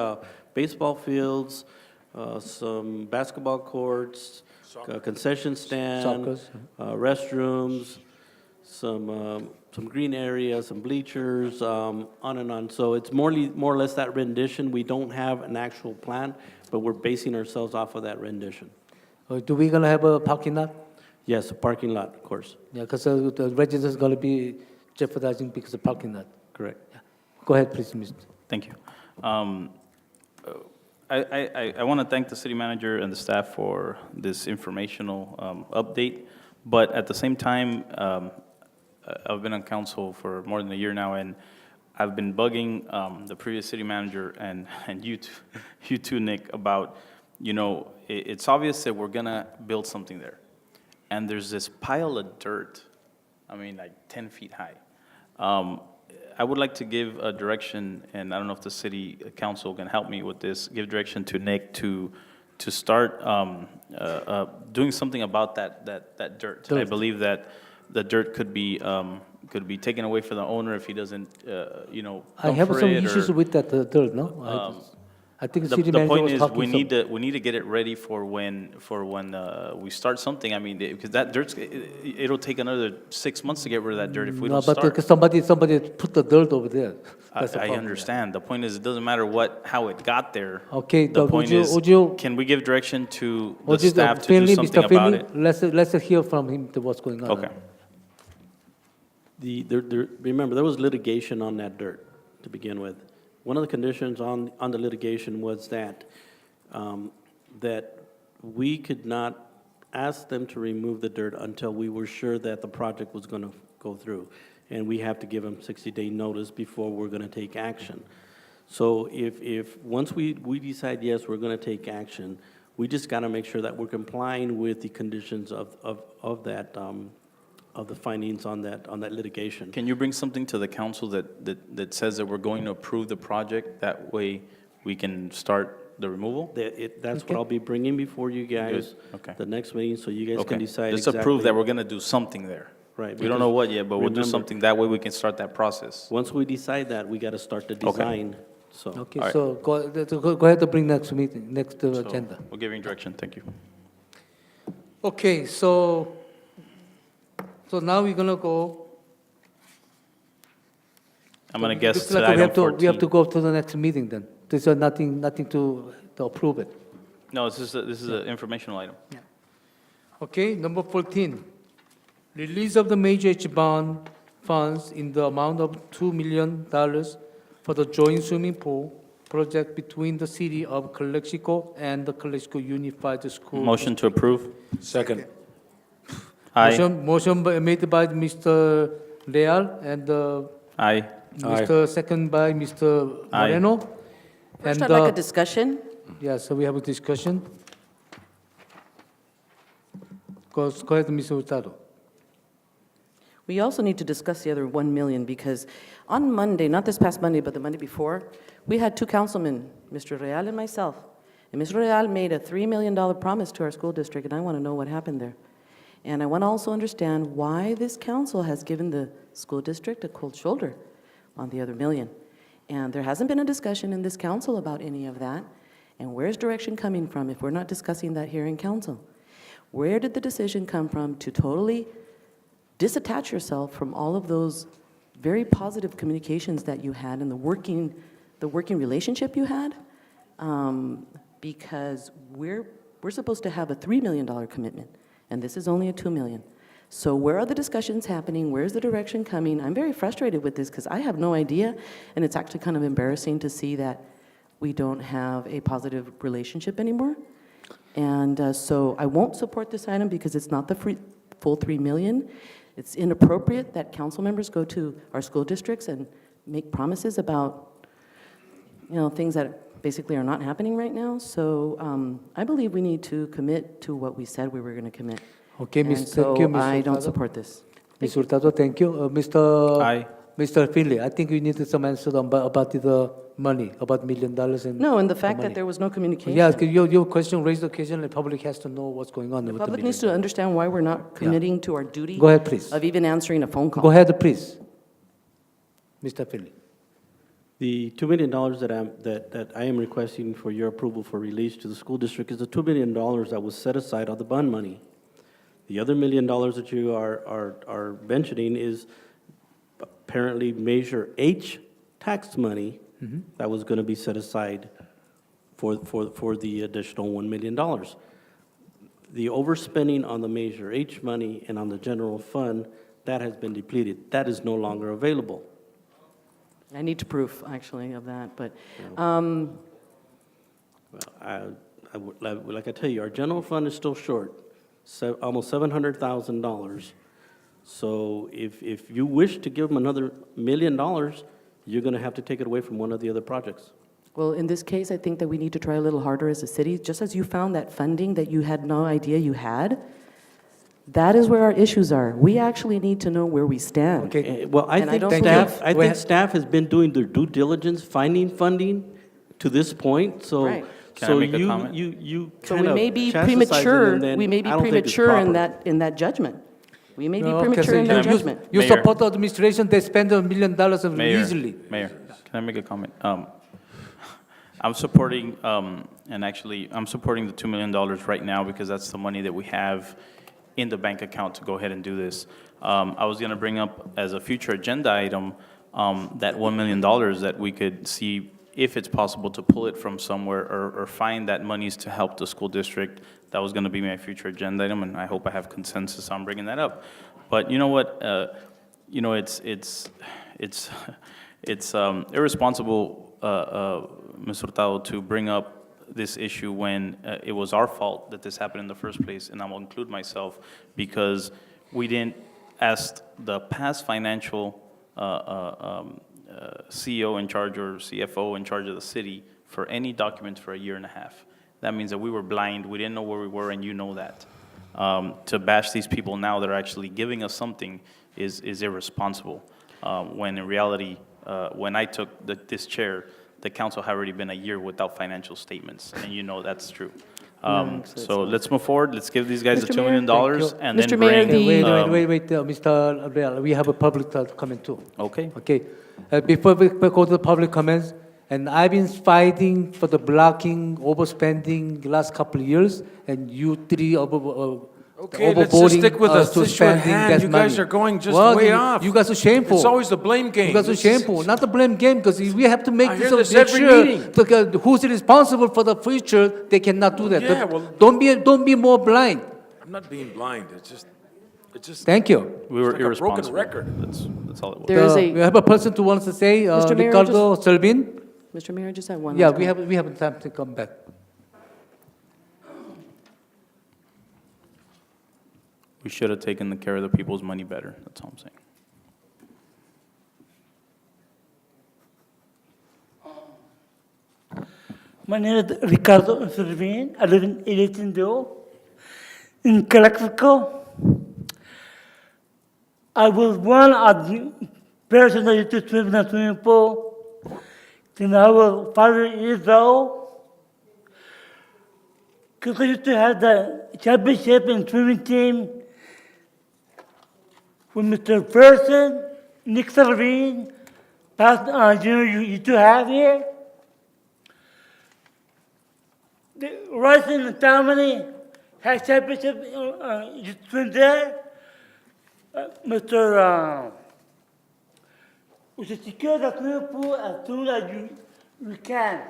Speaker 4: baseball fields, some basketball courts, concession stand, restrooms, some green areas, some bleachers, on and on. So it's more or less that rendition. We don't have an actual plan, but we're basing ourselves off of that rendition.
Speaker 1: Do we gonna have a parking lot?
Speaker 4: Yes, a parking lot, of course.
Speaker 1: Yeah, because the residents is gonna be jeopardizing because of parking lot.
Speaker 4: Correct.
Speaker 1: Yeah. Go ahead, please, Mr.
Speaker 3: Thank you. I want to thank the city manager and the staff for this informational update, but at the same time, I've been on council for more than a year now, and I've been bugging the previous city manager and you too, Nick, about, it's obvious that we're gonna build something there, and there's this pile of dirt, like 10 feet high. I would like to give a direction, and I don't know if the city council can help me with this, give direction to Nick to start doing something about that dirt. I believe that the dirt could be taken away from the owner if he doesn't,
Speaker 1: I have some issues with that dirt, no? I think the city manager was talking.
Speaker 3: The point is, we need to get it ready for when we start something. Because that dirt, it'll take another 6 months to get rid of that dirt if we don't start.
Speaker 1: But somebody put the dirt over there. That's the
Speaker 3: I
Speaker 1: problem.
Speaker 3: understand. The point is, it doesn't matter how it got there.
Speaker 1: Okay,
Speaker 3: The point is, can we give direction to the staff to do something about it?
Speaker 1: Let's hear from him to what's going on.
Speaker 3: Okay.
Speaker 4: Remember, there was litigation on that dirt to begin with. One of the conditions on the litigation was that we could not ask them to remove the dirt until we were sure that the project was going to go through. And we have to give them 60-day notice before we're going to take action. So if once we decide, yes, we're going to take action, We just got to make sure that we're complying with the conditions of that, of the findings on that litigation.
Speaker 3: Can you bring something to the council that says that we're going to approve the project? That way we can start the removal?
Speaker 4: That's what I'll be bringing before you guys.
Speaker 3: Good. Okay.
Speaker 4: The next meeting, so you guys
Speaker 3: Okay.
Speaker 4: can decide
Speaker 3: Just
Speaker 4: exactly.
Speaker 3: approve that we're going to do something there.
Speaker 4: Right,
Speaker 3: We don't know
Speaker 4: because
Speaker 3: what yet, but we'll do
Speaker 4: remember-
Speaker 3: something. That way we can start that process.
Speaker 4: Once we decide that, we got to start the design, so.
Speaker 1: Okay,
Speaker 3: All right.
Speaker 1: so go ahead to bring next meeting, next
Speaker 3: So
Speaker 1: agenda.
Speaker 3: We're giving direction. Thank you.
Speaker 1: Okay, so now we're gonna go.
Speaker 3: I'm going to guess
Speaker 1: Looks
Speaker 3: to
Speaker 1: like
Speaker 3: item
Speaker 1: we have to
Speaker 3: 14.
Speaker 1: go to the next meeting then. There's nothing to approve it.
Speaker 3: No, this is an informational item.
Speaker 1: Okay, number 14, release of the major H bond funds in the amount of $2 million for the joint swimming pool project between the city of Calexico and the Calexico Unified School.
Speaker 3: Motion to approve?
Speaker 7: Second.
Speaker 3: Aye.
Speaker 1: Motion made by Mr. Leal and
Speaker 3: Aye.
Speaker 1: Mr. Second by Mr.
Speaker 3: Aye.
Speaker 1: Moreno.
Speaker 6: First,
Speaker 1: And,
Speaker 6: I'd like a discussion.
Speaker 1: Yeah, so we have a discussion. Go ahead, Mr. Hurtado.
Speaker 6: We also need to discuss the other 1 million, because on Monday, not this past Monday, but the Monday before, we had two councilmen, Mr. Real and myself. And Mr. Real made a $3 million promise to our school district, and I want to know what happened there. And I want to also understand why this council has given the school district a cold shoulder on the other million. And there hasn't been a discussion in this council about any of that. And where's direction coming from if we're not discussing that here in council? Where did the decision come from to totally disattach yourself from all of those very positive communications that you had and the working relationship you had? Because we're supposed to have a $3 million commitment, and this is only a $2 million. So where are the discussions happening? Where's the direction coming? I'm very frustrated with this because I have no idea, and it's actually kind of embarrassing to see that we don't have a positive relationship anymore. And so I won't support this item because it's not the full $3 million. It's inappropriate that council members go to our school districts and make promises about, things that basically are not happening right now. So I believe we need to commit to what we said we were going to commit.
Speaker 1: Okay,
Speaker 6: And
Speaker 1: thank you,
Speaker 6: so
Speaker 1: Ms.
Speaker 6: I don't
Speaker 1: Hurtado.
Speaker 6: support this.
Speaker 1: Ms. Hurtado, thank you.
Speaker 3: Aye.
Speaker 1: Mr. Finley, I think we need some answer about the money, about $1 million and.
Speaker 6: No, and the fact
Speaker 1: money.
Speaker 6: that there was no communication.
Speaker 1: Yeah, 'cause your question raised the question, the public has to know what's going on
Speaker 6: The
Speaker 1: with the
Speaker 6: public
Speaker 1: $1
Speaker 6: needs to
Speaker 1: million.
Speaker 6: understand why we're not committing to our duty.
Speaker 1: Go ahead, please.
Speaker 6: Of even answering a phone call.
Speaker 1: Go ahead, please. Mr. Finley.
Speaker 4: The $2 million that I am requesting for your approval for release to the school district is the $2 million that was set aside on the bond money. The other $1 million that you are mentioning is apparently Measure H tax money that was going to be set aside for the additional $1 million. The overspending on the Measure H money and on the general fund, that has been depleted. That is no longer available.
Speaker 6: I need to proof, actually, of that, but,
Speaker 4: Well, like I tell you, our general fund is still short, almost $700,000. So if you wish to give them another $1 million, you're going to have to take it away from one of the other projects.
Speaker 6: well, in this case, I think that we need to try a little harder as a city. Just as you found that funding that you had no idea you had, that is where our issues are. We actually need to know where we stand.
Speaker 1: Okay.
Speaker 4: Well, I
Speaker 6: And I
Speaker 4: think
Speaker 6: don't
Speaker 4: staff,
Speaker 6: believe-
Speaker 4: I think staff has been doing their due diligence, finding funding to this point, so.
Speaker 6: Right.
Speaker 3: Can I make a comment?
Speaker 4: You
Speaker 6: So
Speaker 4: kind
Speaker 6: we
Speaker 4: of
Speaker 6: may be
Speaker 4: chastising
Speaker 6: premature,
Speaker 4: them, then
Speaker 6: we may be
Speaker 4: I don't think it's
Speaker 6: premature in
Speaker 4: proper.
Speaker 6: that judgment. We may be
Speaker 1: No, okay,
Speaker 6: premature
Speaker 1: so
Speaker 6: in that
Speaker 1: you-
Speaker 6: judgment.
Speaker 1: You
Speaker 3: Mayor.
Speaker 1: support the administration, they spend $1 million
Speaker 3: Mayor,
Speaker 1: easily.
Speaker 3: Mayor, can I make a comment? I'm supporting, and actually, I'm supporting the $2 million right now because that's the money that we have in the bank account to go ahead and do this. I was going to bring up as a future agenda item that $1 million that we could see if it's possible to pull it from somewhere or find that monies to help the school district. That was going to be my future agenda item, and I hope I have consensus on bringing that up. But you know what? It's irresponsible, Ms. Hurtado, to bring up this issue when it was our fault that this happened in the first place, and I will include myself, because we didn't ask the past financial CEO in charge or CFO in charge of the city for any documents for 1.5 years. that means that we were blind, we didn't know where we were, and you know that. To bash these people now that are actually giving us something is irresponsible. When in reality, when I took this chair, the council had already been a year without financial statements, and you know that's true. So let's move forward, let's give these guys the
Speaker 6: Mr.
Speaker 3: $2 million,
Speaker 6: Mayor,
Speaker 3: and then
Speaker 6: Mr. Mayor,
Speaker 3: bring.
Speaker 1: Wait, Mr. Abel, we have a public comment too.
Speaker 3: Okay.
Speaker 1: Okay, before we go to the public comments, and I've been fighting for the blocking, overspending last couple of years, and you three
Speaker 7: Okay, let's just stick with the
Speaker 1: to
Speaker 7: issue at
Speaker 1: spending
Speaker 7: hand.
Speaker 1: that
Speaker 7: You guys
Speaker 1: money.
Speaker 7: are going just
Speaker 1: Well,
Speaker 7: way
Speaker 1: you,
Speaker 7: off.
Speaker 1: You guys are shameful.
Speaker 7: It's always the blame game.
Speaker 1: You guys are shameful, not the blame game, because we have to make
Speaker 7: I
Speaker 1: this
Speaker 7: hear this
Speaker 1: make
Speaker 7: every
Speaker 1: sure
Speaker 7: meeting.
Speaker 1: who's responsible for the future. They cannot do that.
Speaker 7: Yeah, well-
Speaker 1: Don't be more blind.
Speaker 7: I'm not being blind, it's just.
Speaker 1: Thank you.
Speaker 3: We were
Speaker 7: It's like a broken
Speaker 3: irresponsible.
Speaker 7: record.
Speaker 3: That's all it was.
Speaker 6: There is
Speaker 1: We have a person who wants to say,
Speaker 6: Mr. Mayor,
Speaker 1: Ricardo Selvin.
Speaker 6: Mr. Mayor, I just have one.
Speaker 1: Yeah,
Speaker 6: last comment.
Speaker 1: we have time to come back.
Speaker 3: We should have taken care of the people's money better, that's all I'm saying.
Speaker 21: My name is Ricardo Servin. I live in 18 in Calexico. I was one of the person that used to swim in the swimming pool since I was 5 years old. Because I used to have the championship and swimming team with Mr. Person, Nick Servin, past junior you used to have here. The Rising and family has championship, you swim there. Mr. We should secure the swimming pool as soon as you can.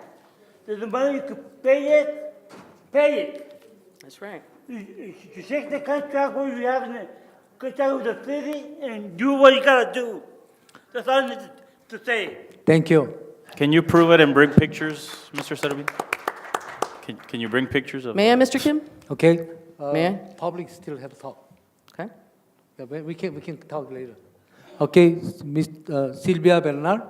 Speaker 21: There's the money you could pay it.
Speaker 6: That's right.
Speaker 21: You take the contract where you have in contract with the city and do what you gotta do. That's all I need to say.
Speaker 1: Thank you.
Speaker 3: Can you prove it and bring pictures, Mr. Servin? Can you bring pictures of?
Speaker 6: May I, Mr. Kim?
Speaker 1: Okay.
Speaker 6: May I?
Speaker 1: Public still have talk.
Speaker 6: Okay.
Speaker 1: Yeah, we can talk later. Okay, Ms. Silvia Bernard.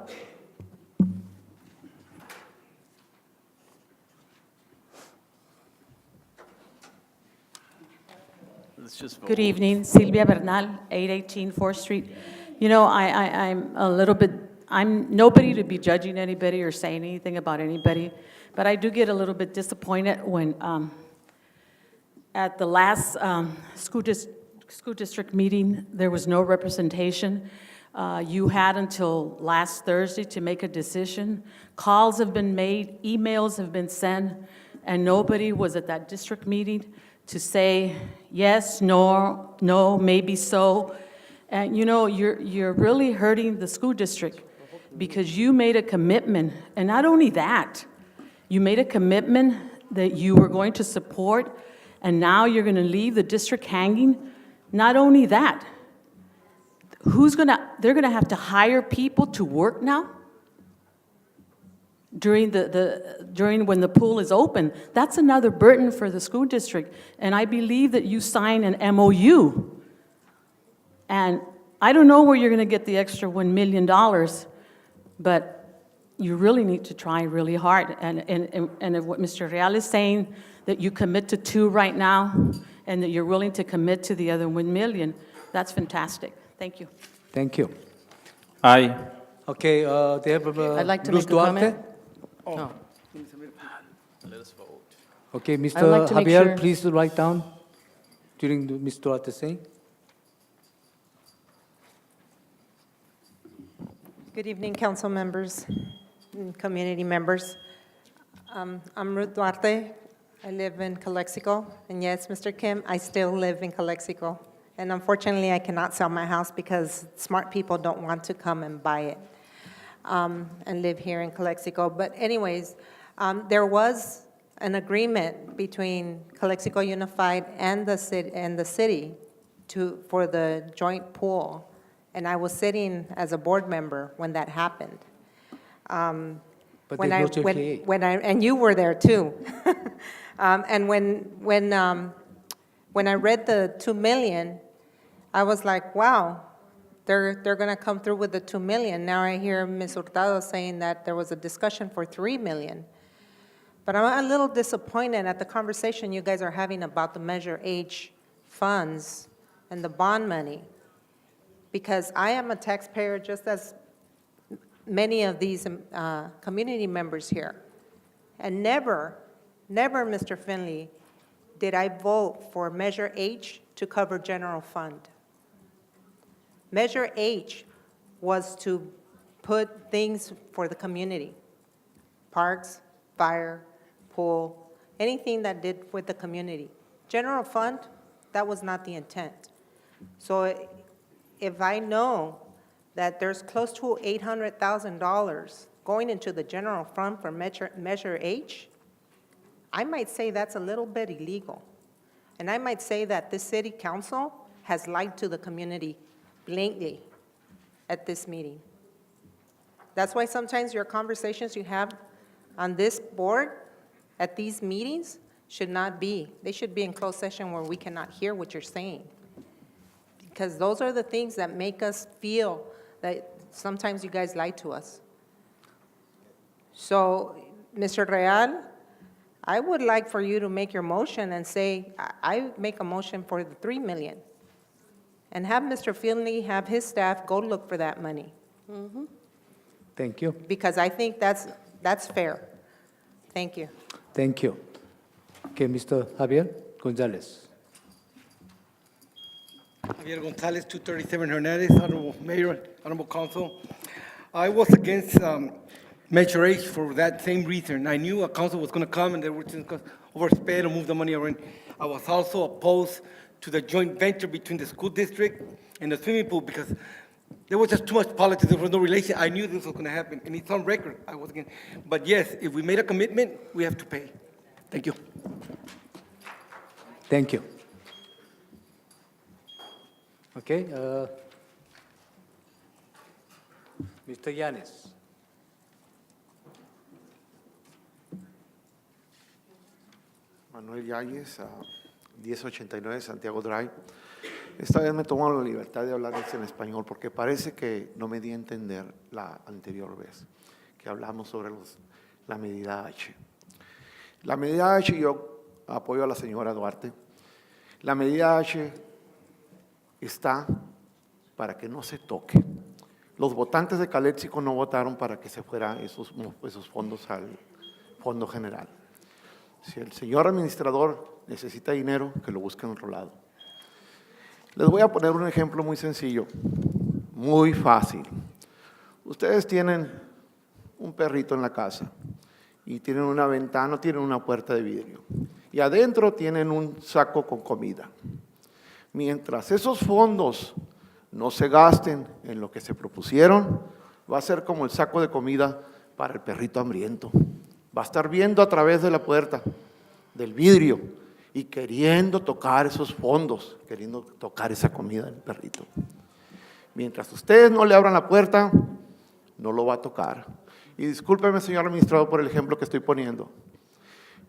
Speaker 3: Let's just vote.
Speaker 22: Good evening, Silvia Bernal, 818 4th Street. You know, I'm a little bit, I'm nobody to be judging anybody or saying anything about anybody, but I do get a little bit disappointed when at the last school district meeting, there was no representation. You had until last Thursday to make a decision. Calls have been made, emails have been sent, and nobody was at that district meeting to say yes, no, maybe so. And you know, you're really hurting the school district because you made a commitment, and not only that, you made a commitment that you were going to support, and now you're going to leave the district hanging. Not only that, they're going to have to hire people to work now during when the pool is open. That's another burden for the school district. And I believe that you signed an MOU. And I don't know where you're going to get the extra $1 million, but you really need to try really hard. And if what Mr. Real is saying, that you commit to 2 right now, and that you're willing to commit to the other 1 million, that's fantastic. Thank you.
Speaker 1: Thank you.
Speaker 3: Aye.
Speaker 1: Okay, they have
Speaker 6: I'd like to
Speaker 1: Luz
Speaker 6: make a comment.
Speaker 1: Duarte.
Speaker 6: No.
Speaker 3: Let us vote.
Speaker 1: Okay,
Speaker 6: I'd
Speaker 1: Mr.
Speaker 6: like to make
Speaker 1: Javier,
Speaker 6: sure-
Speaker 1: please write down during Ms. Duarte saying.
Speaker 23: Good evening, council members and community members. I'm Ruth Duarte. I live in Calexico. And yes, Mr. Kim, I still live in Calexico. And unfortunately, I cannot sell my house because smart people don't want to come and buy it and live here in Calexico. But anyways, there was an agreement between Calexico Unified and the city for the joint pool. And I was sitting as a board member when that happened.
Speaker 1: But there's no JPA.
Speaker 23: And you were there too. And when I read the 2 million, I was like, wow, they're going to come through with the 2 million. Now I hear Ms. Hurtado saying that there was a discussion for 3 million. But I'm a little disappointed at the conversation you guys are having about the Measure H funds and the bond money, because I am a taxpayer just as many of these community members here. And never, Mr. Finley, did I vote for Measure H to cover general fund. Measure H was to put things for the community, parks, fire, pool, anything that did with the community. General fund, that was not the intent. So if I know that there's close to $800,000 going into the general fund for Measure H, I might say that's a little bit illegal. And I might say that this city council has lied to the community blatantly at this meeting. That's why sometimes your conversations you have on this board at these meetings should not be. They should be in closed session where we cannot hear what you're saying. Because those are the things that make us feel that sometimes you guys lie to us. So, Mr. Real, I would like for you to make your motion and say, I make a motion for the 3 million. And have Mr. Finley have his staff go look for that money.
Speaker 1: Thank you.
Speaker 23: Because I think that's fair. Thank you.
Speaker 1: Thank you. Okay, Mr. Javier Gonzalez.
Speaker 11: Javier Gonzalez, 237 Hernandez, Honorable Mayor, Honorable Council. I was against Measure H for that same reason. I knew a council was going to come and they were just going to overspend and move the money around. I was also opposed to the joint venture between the school district and the swimming pool because there was just too much politics. There was no relation. I knew this was going to happen, and it's on record. I was against. But yes, if we made a commitment, we have to pay. Thank you.
Speaker 1: Thank you. Okay, Mr. Yanes.
Speaker 2: Manuel Yáñez, 1089 Santiago Drive. Esta vez me tomo la libertad de hablar en español porque parece que no me di a entender la anterior vez que hablamos sobre la medida H. La medida H, yo apoyo a la señora Duarte, la medida H está para que no se toque. Los votantes de Calexico no votaron para que se fueran esos fondos al fondo general. Si el señor administrador necesita dinero, que lo busque en otro lado. Les voy a poner un ejemplo muy sencillo, muy fácil. Ustedes tienen un perrito en la casa y tienen una ventana, tienen una puerta de vidrio y adentro tienen un saco con comida. Mientras esos fondos no se gasten en lo que se propusieron, va a ser como el saco de comida para el perrito hambriento. Va a estar viendo a través de la puerta, del vidrio, y queriendo tocar esos fondos, queriendo tocar esa comida del perrito. Mientras ustedes no le abran la puerta, no lo va a tocar. Y discúlpeme, señor administrador, por el ejemplo que estoy poniendo,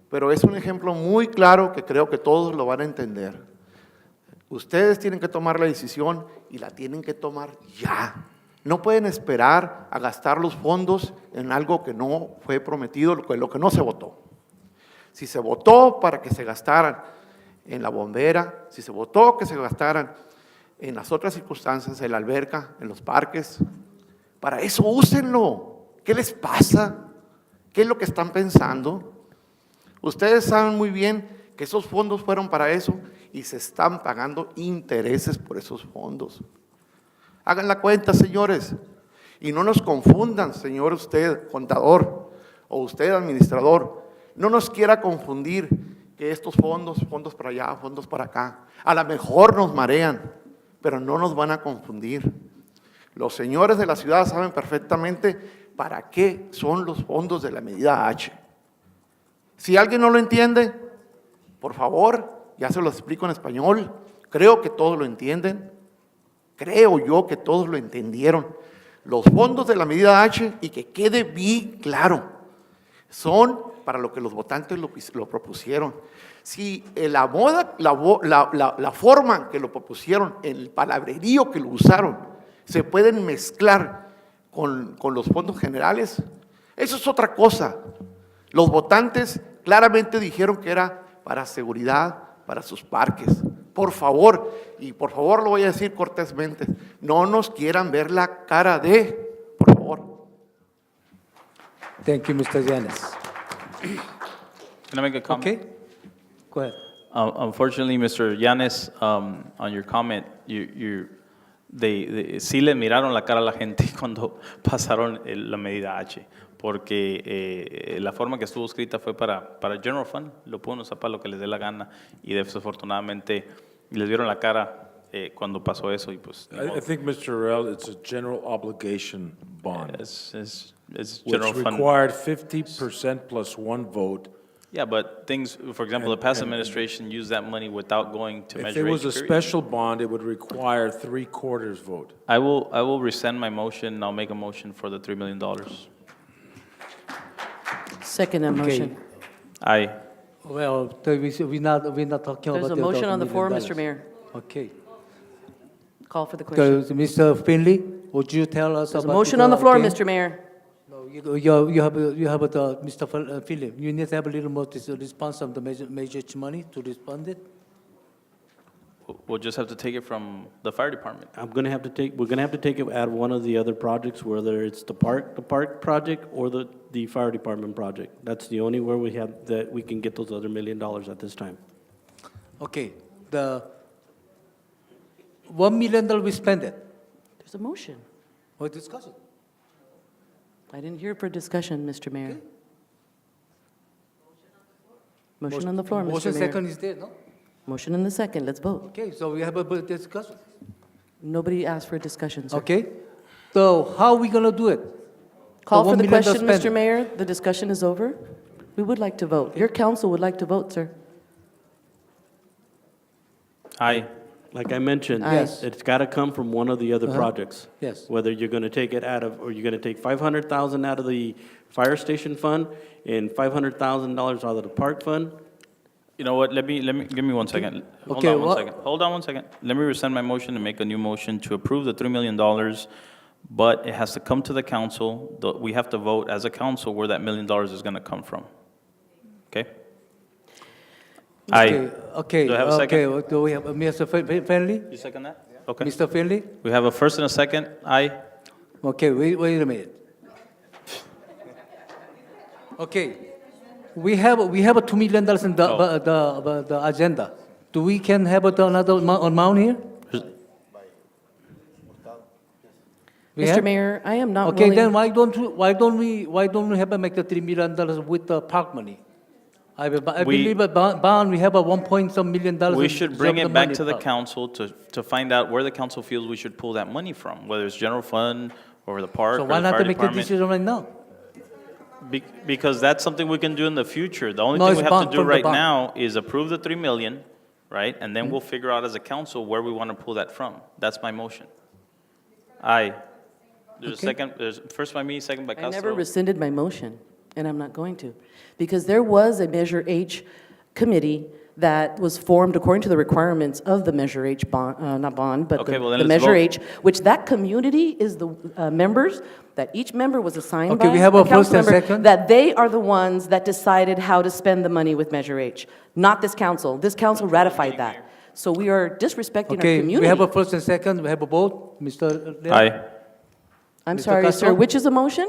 Speaker 2: pero es un ejemplo muy claro que creo que todos lo van a entender. Ustedes tienen que tomar la decisión y la tienen que tomar ya. No pueden esperar a gastar los fondos en algo que no fue prometido, lo que no se votó. Si se votó para que se gastaran en la bombera, si se votó que se gastaran en las otras circunstancias, en la alberca, en los parques, para eso úsenlo. ¿Qué les pasa? ¿Qué es lo que están pensando? Ustedes saben muy bien que esos fondos fueron para eso y se están pagando intereses por esos fondos. Hagan la cuenta, señores, y no nos confundan, señor usted, contador, o usted, administrador. No nos quiera confundir que estos fondos para allá, fondos para acá, a lo mejor nos marean, pero no nos van a confundir. Los señores de la ciudad saben perfectamente para qué son los fondos de la medida H. Si alguien no lo entiende, por favor, ya se lo explico en español. Creo que todos lo entienden. Creo yo que todos lo entendieron. Los fondos de la medida H, y que quede bien claro, son para lo que los votantes lo propusieron. Si la forma que lo propusieron, el palabrerío que lo usaron, se pueden mezclar con los fondos generales, eso es otra cosa. Los votantes claramente dijeron que era para seguridad, para sus parques. Por favor, y por favor lo voy a decir cortésmente, no nos quieran ver la cara de, por favor.
Speaker 1: Thank you, Mr. Yanes.
Speaker 3: Can I make a comment?
Speaker 1: Okay, go ahead.
Speaker 3: Unfortunately, Mr. Yanes, on your comment, sí le miraron la cara a la gente cuando pasaron la medida H, porque la forma que estuvo escrita fue para General Fund, lo pueden usar para lo que les dé la gana, y desafortunadamente les vieron la cara cuando pasó eso, y pues...
Speaker 7: I think, Mr. Rell, it's a general obligation bond,
Speaker 3: It's
Speaker 7: which
Speaker 3: General Fund.
Speaker 7: required 50% plus one vote.
Speaker 3: Yeah, but things, for example, the past administration used that money without going to
Speaker 7: If
Speaker 3: Measure
Speaker 7: it was
Speaker 3: H,
Speaker 7: a
Speaker 3: period.
Speaker 7: special bond, it would require 3/4 vote.
Speaker 3: I will rescind my motion, and I'll make a motion for the $3 million.
Speaker 6: Second that motion.
Speaker 3: Aye.
Speaker 1: Well, we're not talking
Speaker 6: There's
Speaker 1: about
Speaker 6: a
Speaker 1: the
Speaker 6: motion on the floor,
Speaker 1: $1 million.
Speaker 6: Mr. Mayor.
Speaker 1: Okay.
Speaker 6: Call for the question.
Speaker 1: So, Mr. Finley, would you tell us
Speaker 6: There's a
Speaker 1: about
Speaker 6: motion on the floor,
Speaker 1: okay.
Speaker 6: Mr. Mayor.
Speaker 1: No, you have Mr. Philip. You need to have a little more response on the Measure H money to respond it.
Speaker 3: We'll just have to take it from the fire department.
Speaker 4: we're gonna have to take it out of one of the other projects, whether it's the park project or the fire department project. That's the only where we have, that we can get those other $1 million at this time.
Speaker 1: Okay, the $1 million we spend it.
Speaker 6: There's a motion.
Speaker 1: Or discuss it.
Speaker 6: I didn't hear for discussion, Mr. Mayor. Motion on the floor, Mr.
Speaker 1: Motion
Speaker 6: Mayor.
Speaker 1: second is there, no?
Speaker 6: Motion in the second, let's vote.
Speaker 1: Okay, so we have a discussion.
Speaker 6: Nobody asked for a discussion, sir.
Speaker 1: Okay, so how are we gonna do it?
Speaker 6: Call
Speaker 1: The
Speaker 6: for
Speaker 1: $1
Speaker 6: the
Speaker 1: million
Speaker 6: question,
Speaker 1: spent.
Speaker 6: Mr. Mayor. The discussion is over. We would like to vote. Your council would like to vote, sir.
Speaker 3: Aye.
Speaker 4: Like I mentioned,
Speaker 6: Aye.
Speaker 1: Yes.
Speaker 4: it's gotta come from one of the other projects.
Speaker 1: Yes.
Speaker 4: Whether you're gonna take it out of, or you're gonna take 500,000 out of the fire station fund and $500,000 out of the park fund.
Speaker 3: You know what, give me 1 second. Hold
Speaker 1: Okay,
Speaker 3: on 1
Speaker 1: what-
Speaker 3: second. Hold on 1 second. Let me rescind my motion and make a new motion to approve the $3 million, but it has to come to the council. We have to vote as a council where that $1 million is gonna come from. Okay? Aye.
Speaker 1: Okay,
Speaker 3: Do I have a second?
Speaker 1: okay, do we have Mr. Finley?
Speaker 3: You second that? Okay.
Speaker 1: Mr. Finley?
Speaker 3: We have a first and a second. Aye.
Speaker 1: Okay, wait a minute. Okay, we have a $2 million in the agenda. Do we can have another amount here? We
Speaker 6: Mr.
Speaker 1: have?
Speaker 6: Mayor, I am not
Speaker 1: Okay,
Speaker 6: willing.
Speaker 1: then why don't we have to make the $3 million with the park money? I believe a bond, we have a $1 million.
Speaker 3: We should bring it back
Speaker 1: money
Speaker 3: to the
Speaker 1: park.
Speaker 3: council to find out where the council feels we should pull that money from, whether it's general fund or the park
Speaker 1: So
Speaker 3: or
Speaker 1: why
Speaker 3: the
Speaker 1: not
Speaker 3: fire
Speaker 1: to make the
Speaker 3: department.
Speaker 1: decision right now?
Speaker 3: Because that's something we can do in the future. The only
Speaker 1: No,
Speaker 3: thing
Speaker 1: it's
Speaker 3: we have
Speaker 1: bond,
Speaker 3: to do
Speaker 1: from the
Speaker 3: right
Speaker 1: bond.
Speaker 3: now is approve the 3 million, right? And then we'll figure out as a council where we want to pull that from. That's my motion. Aye. There's a
Speaker 1: Okay.
Speaker 3: second, there's first by me, second by
Speaker 6: I never
Speaker 3: Castro.
Speaker 6: rescinded my motion, and I'm not going to, because there was a Measure H committee that was formed according to the requirements of the Measure H bond, not bond, but
Speaker 3: Okay, well, then
Speaker 6: the
Speaker 3: let's
Speaker 6: Measure
Speaker 3: vote.
Speaker 6: H, which that community is the members, that each member was assigned
Speaker 1: Okay,
Speaker 6: by
Speaker 1: we have
Speaker 6: a
Speaker 1: a first
Speaker 6: council
Speaker 1: and
Speaker 6: member,
Speaker 1: second.
Speaker 6: that they are the ones that decided how to spend the money with Measure H, not this council. This council ratified that. So we are disrespecting our
Speaker 1: Okay,
Speaker 6: community.
Speaker 1: we have a first and second, we have a vote, Mr. Leon?
Speaker 3: Aye.
Speaker 6: I'm
Speaker 1: Mr.
Speaker 6: sorry,
Speaker 1: Castro?
Speaker 6: sir, which is a motion?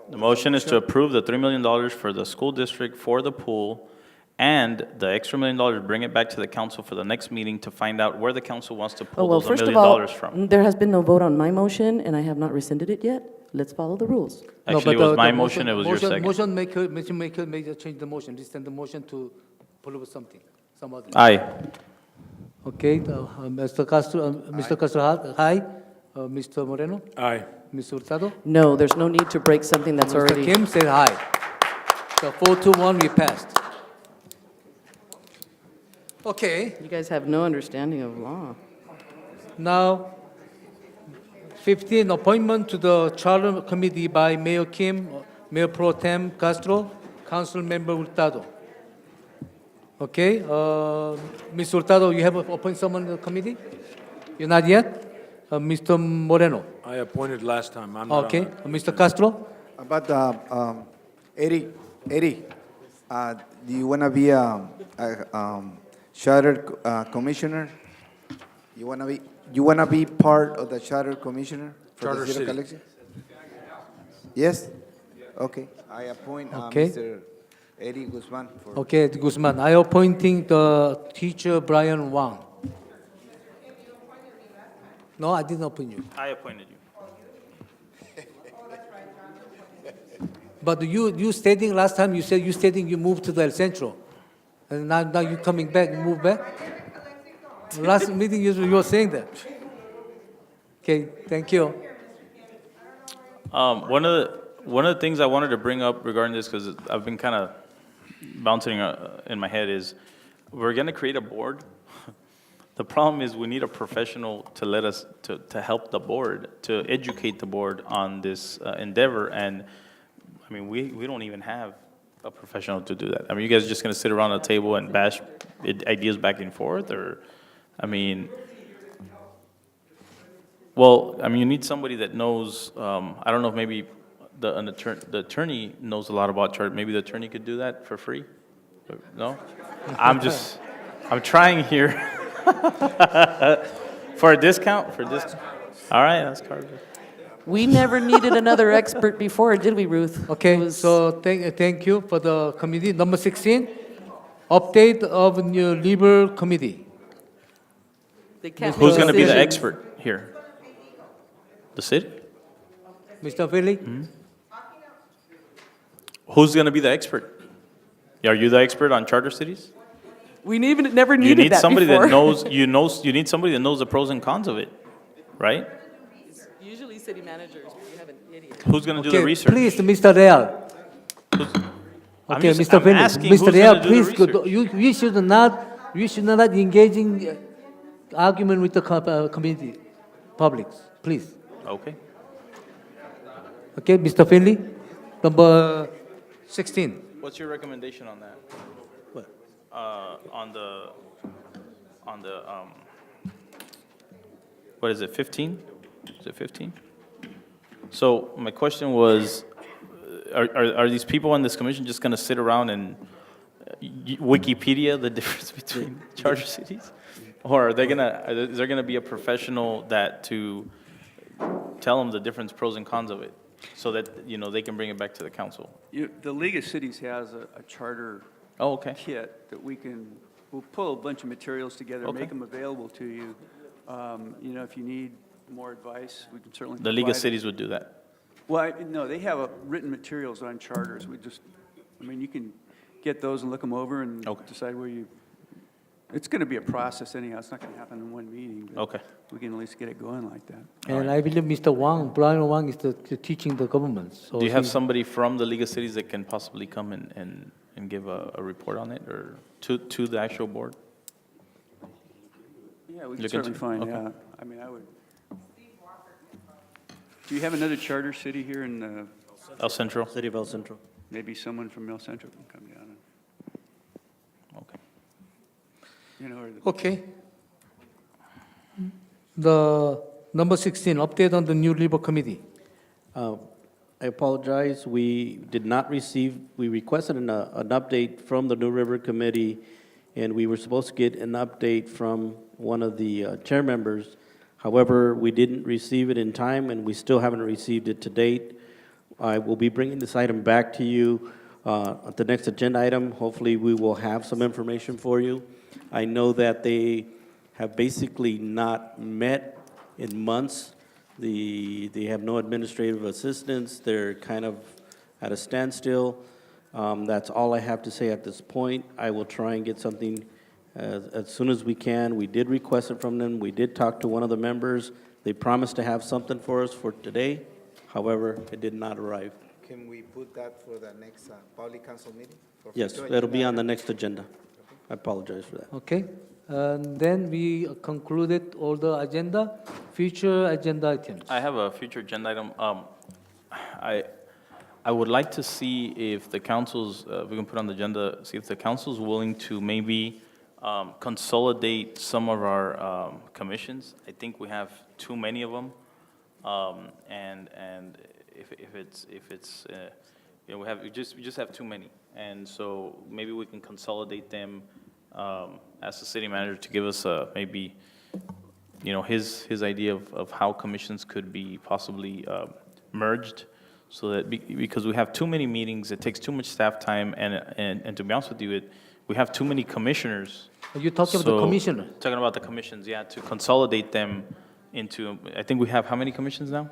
Speaker 3: The motion is to approve the $3 million for the school district for the pool, and the extra $1 million, bring it back to the council for the next meeting to find out where the council wants to
Speaker 6: Oh,
Speaker 3: pull
Speaker 6: well,
Speaker 3: those $1
Speaker 6: first of
Speaker 3: million
Speaker 6: all,
Speaker 3: from.
Speaker 6: there has been no vote on my motion, and I have not rescinded it yet. Let's follow the rules.
Speaker 1: No,
Speaker 3: Actually, it
Speaker 1: but
Speaker 3: was
Speaker 1: the
Speaker 3: my motion, it was your second.
Speaker 1: Motion maker change the motion, rescind the motion to pull over something, some other.
Speaker 3: Aye.
Speaker 1: Okay, Mr. Castro, Mr. Castro, aye. Mr. Moreno?
Speaker 7: Aye.
Speaker 1: Mr. Hurtado?
Speaker 6: No, there's no need to break something that's
Speaker 1: Mr.
Speaker 6: already.
Speaker 1: Kim said aye. So 4-1, we passed. Okay,
Speaker 6: You guys have no understanding of law.
Speaker 1: now 15, appointment to the Charter Committee by Mayor Kim, Mayor Pro Tem Castro, Council Member Hurtado. Okay, Ms. Hurtado, you have appointed someone to the committee? You're not yet? Mr. Moreno?
Speaker 7: I appointed last time. I'm not on
Speaker 1: Okay,
Speaker 7: that.
Speaker 1: Mr. Castro?
Speaker 5: But Eddie, Do you want to be a charter commissioner? You want to be part of the charter commissioner for
Speaker 7: Charter
Speaker 5: the city
Speaker 7: city.
Speaker 5: of Calexico? Yes? Okay. I appoint
Speaker 1: Okay.
Speaker 5: Mr. Eddie Guzman for.
Speaker 1: Okay, Guzman, I appointing the teacher Brian Wang. No, I didn't appoint you.
Speaker 3: I appointed you.
Speaker 1: But you stating last time, you said you stating you moved to the El Centro. And now you coming back, you move back? Last meeting you were saying that. Okay, thank you.
Speaker 3: One of the things I wanted to bring up regarding this, because I've been kind of bouncing in my head, is we're going to create a board. The problem is we need a professional to let us, to help the board, to educate the board on this endeavor. And I mean, we don't even have a professional to do that. I mean, you guys are just going to sit around a table and bash ideas back and forth, or, I mean, well, I mean, you need somebody that knows, I don't know if maybe the attorney knows a lot about charter. Maybe the attorney could do that for free? No? I'm trying here. For a discount? For this? All right, that's Carter.
Speaker 6: We never needed another expert before, did we, Ruth?
Speaker 1: Okay, so thank you for the committee. Number 16, update of new Labor Committee.
Speaker 6: They can't
Speaker 3: Who's
Speaker 6: make
Speaker 3: going to be the
Speaker 6: decisions.
Speaker 3: expert here? The city?
Speaker 1: Mr. Philly?
Speaker 3: Who's going to be the expert? Are you the expert on charter cities?
Speaker 6: We never
Speaker 3: You
Speaker 6: needed
Speaker 3: need
Speaker 6: that
Speaker 3: somebody
Speaker 6: before.
Speaker 3: that knows, you need somebody that knows the pros and cons of it, right?
Speaker 6: Usually city managers, we have an idiot.
Speaker 3: Who's going to do the
Speaker 1: Okay,
Speaker 3: research?
Speaker 1: please, Mr. Real.
Speaker 3: I'm
Speaker 1: Okay,
Speaker 3: just-
Speaker 1: Mr.
Speaker 3: I'm
Speaker 1: Philly.
Speaker 3: asking
Speaker 1: Mr.
Speaker 3: who's
Speaker 1: Real,
Speaker 3: gonna do the
Speaker 1: please,
Speaker 3: research.
Speaker 1: we should not engage in argument with the community, publics, please.
Speaker 3: Okay.
Speaker 1: Okay, Mr. Finley, number 16.
Speaker 3: What's your recommendation on that?
Speaker 1: What?
Speaker 3: On the, what is it, 15? Is it 15? So my question was, are these people on this commission just going to sit around and Wikipedia the difference between charter cities? Or are they is there going to be a professional to tell them the difference, pros and cons of it, so that, they can bring it back to the council?
Speaker 17: The League of Cities has a charter
Speaker 3: Oh, okay.
Speaker 17: kit that we'll pull a bunch of materials together,
Speaker 3: Okay.
Speaker 17: make them available to you. If you need more advice, we can certainly.
Speaker 3: The League of
Speaker 17: provide it.
Speaker 3: Cities would do that.
Speaker 17: Well, no, they have written materials on charters. You can get those and look them over and decide where it's going to be a process anyhow. It's not going to happen in one meeting. but
Speaker 3: Okay.
Speaker 17: We can at least get it going like that.
Speaker 1: And I believe Mr. Brian Wang is teaching the government. So
Speaker 3: Do you have
Speaker 1: he-
Speaker 3: somebody from the League of Cities that can possibly come and give a report on it, or to the actual board?
Speaker 17: Yeah, we can
Speaker 3: Look
Speaker 17: certainly
Speaker 3: into-
Speaker 17: find,
Speaker 3: okay.
Speaker 17: I would. Do you have another charter city here in,
Speaker 3: El Centro?
Speaker 4: City of El Centro.
Speaker 17: maybe someone from El Centro can come down and,
Speaker 3: Okay.
Speaker 17: or
Speaker 1: Okay. The number 16, update on the new Labor Committee.
Speaker 4: I apologize, we did not receive, we requested an update from the New River Committee, and we were supposed to get an update from one of the chair members. However, we didn't receive it in time, and we still haven't received it to date. I will be bringing this item back to you at the next agenda item. Hopefully, we will have some information for you. I know that they have basically not met in months. They have no administrative assistants. They're kind of at a standstill. That's all I have to say at this point. I will try and get something as soon as we can. We did request it from them. We did talk to one of the members. They promised to have something for us for today. However, it did not arrive.
Speaker 5: Can we put that for the next public council meeting? for
Speaker 4: Yes,
Speaker 5: future
Speaker 4: it'll be
Speaker 5: agenda
Speaker 4: on the
Speaker 5: item?
Speaker 4: next agenda. I apologize for that.
Speaker 1: Okay, and then we concluded all the agenda, future agenda items.
Speaker 3: I have a future agenda item. I would like to see if the council's, we can put on the agenda, see if the council's willing to maybe consolidate some of our commissions. I think we have too many of them. And if Yeah, we just have too many. And so maybe we can consolidate them, ask the city manager to give us maybe, his idea of how commissions could be possibly merged, so that, because we have too many meetings, it takes too much staff time, and to be honest with you, we have too many commissioners.
Speaker 1: Are you talking about the
Speaker 3: So,
Speaker 1: commissioner?
Speaker 3: Talking about the commissions, yeah, to consolidate them into, I think we have how many commissions now?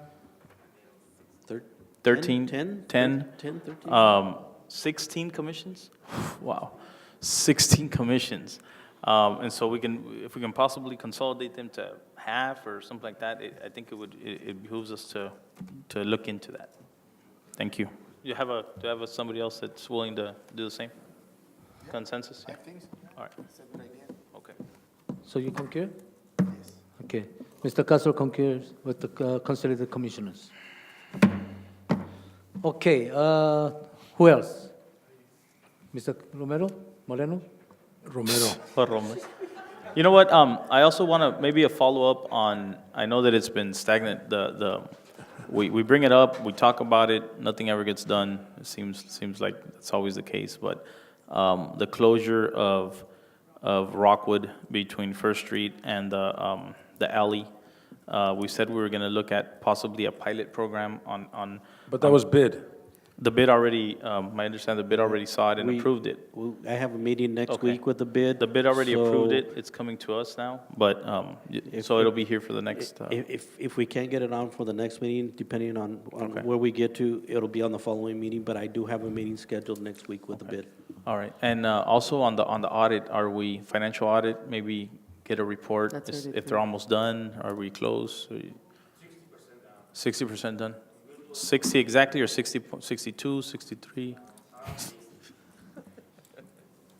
Speaker 3: 13? 10?
Speaker 4: 13.
Speaker 3: 16 commissions? Wow, 16 commissions. And so if we can possibly consolidate them to half or something like that, I think it behooves us to look into that. Thank you. Do you have somebody else that's willing to do the same? Consensus? Yeah.
Speaker 2: I think so.
Speaker 3: All right.
Speaker 2: That's a good idea.
Speaker 3: Okay.
Speaker 1: So you concur? Yes. Okay. Mr. Castro concurs with the consolidated commissioners. Okay, who else? Mr. Moreno?
Speaker 7: Romero.
Speaker 3: You know what, I also want to, maybe a follow-up on, I know that it's been stagnant, we bring it up, we talk about it, nothing ever gets done. It seems like that's always the case, but the closure of Rockwood between First Street and the alley, we said we were going to look at possibly a pilot program on.
Speaker 7: But that was bid.
Speaker 3: The bid already, I understand the bid already saw it and approved it.
Speaker 4: I have a meeting next
Speaker 3: Okay.
Speaker 4: week with the bid.
Speaker 3: The bid already approved
Speaker 4: so
Speaker 3: it, it's coming to us now, but, so it'll be here for the next.
Speaker 4: If we can't get it on for the next meeting, depending on
Speaker 3: Okay.
Speaker 4: where we get to, it'll be on the following meeting, but I do have a meeting scheduled next week with the bid.
Speaker 3: All right, and also on the audit, financial audit, maybe get a report
Speaker 6: That's already
Speaker 3: if they're almost done, are we close? 60% done? 60 exactly, or 62, 63?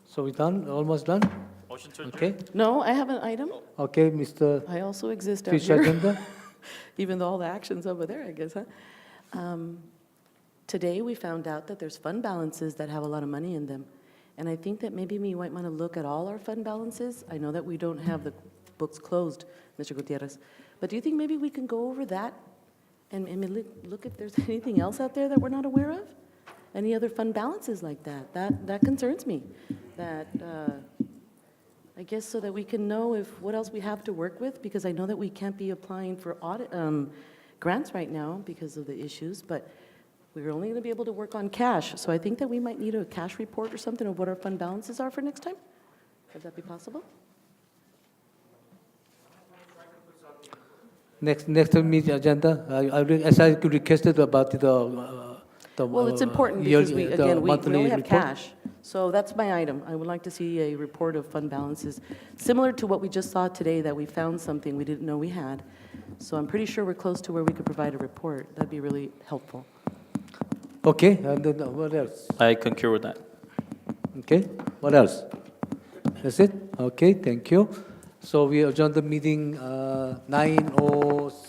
Speaker 1: So we done, almost done?
Speaker 3: Motion to adjourn.
Speaker 1: Okay,
Speaker 6: No, I have an item.
Speaker 1: okay, Mr.
Speaker 6: I also exist out
Speaker 1: Fish
Speaker 6: here.
Speaker 1: agenda?
Speaker 6: Even though all the action's over there, I guess, huh? Today, we found out that there's fund balances that have a lot of money in them. And I think that maybe we might want to look at all our fund balances. I know that we don't have the books closed, Mr. Gutierrez. But do you think maybe we can go over that and look if there's anything else out there that we're not aware of? Any other fund balances like that? That concerns me. That, I guess so that we can know what else we have to work with, because I know that we can't be applying for audit, grants right now because of the issues, but we're only going to be able to work on cash. So I think that we might need a cash report or something of what our fund balances are for next time. Would that be possible?
Speaker 1: Next meeting agenda, as I requested about the.
Speaker 6: Well, it's important because we only have cash. So that's my item. I would like to see a report of fund balances, similar to what we just saw today, that we found something we didn't know we had. So I'm pretty sure we're close to where we could provide a report. That'd be really helpful.
Speaker 1: Okay, and then what else?
Speaker 3: I concur with that.
Speaker 1: Okay, what else? That's it? Okay, thank you. So we adjourn the meeting 9:06.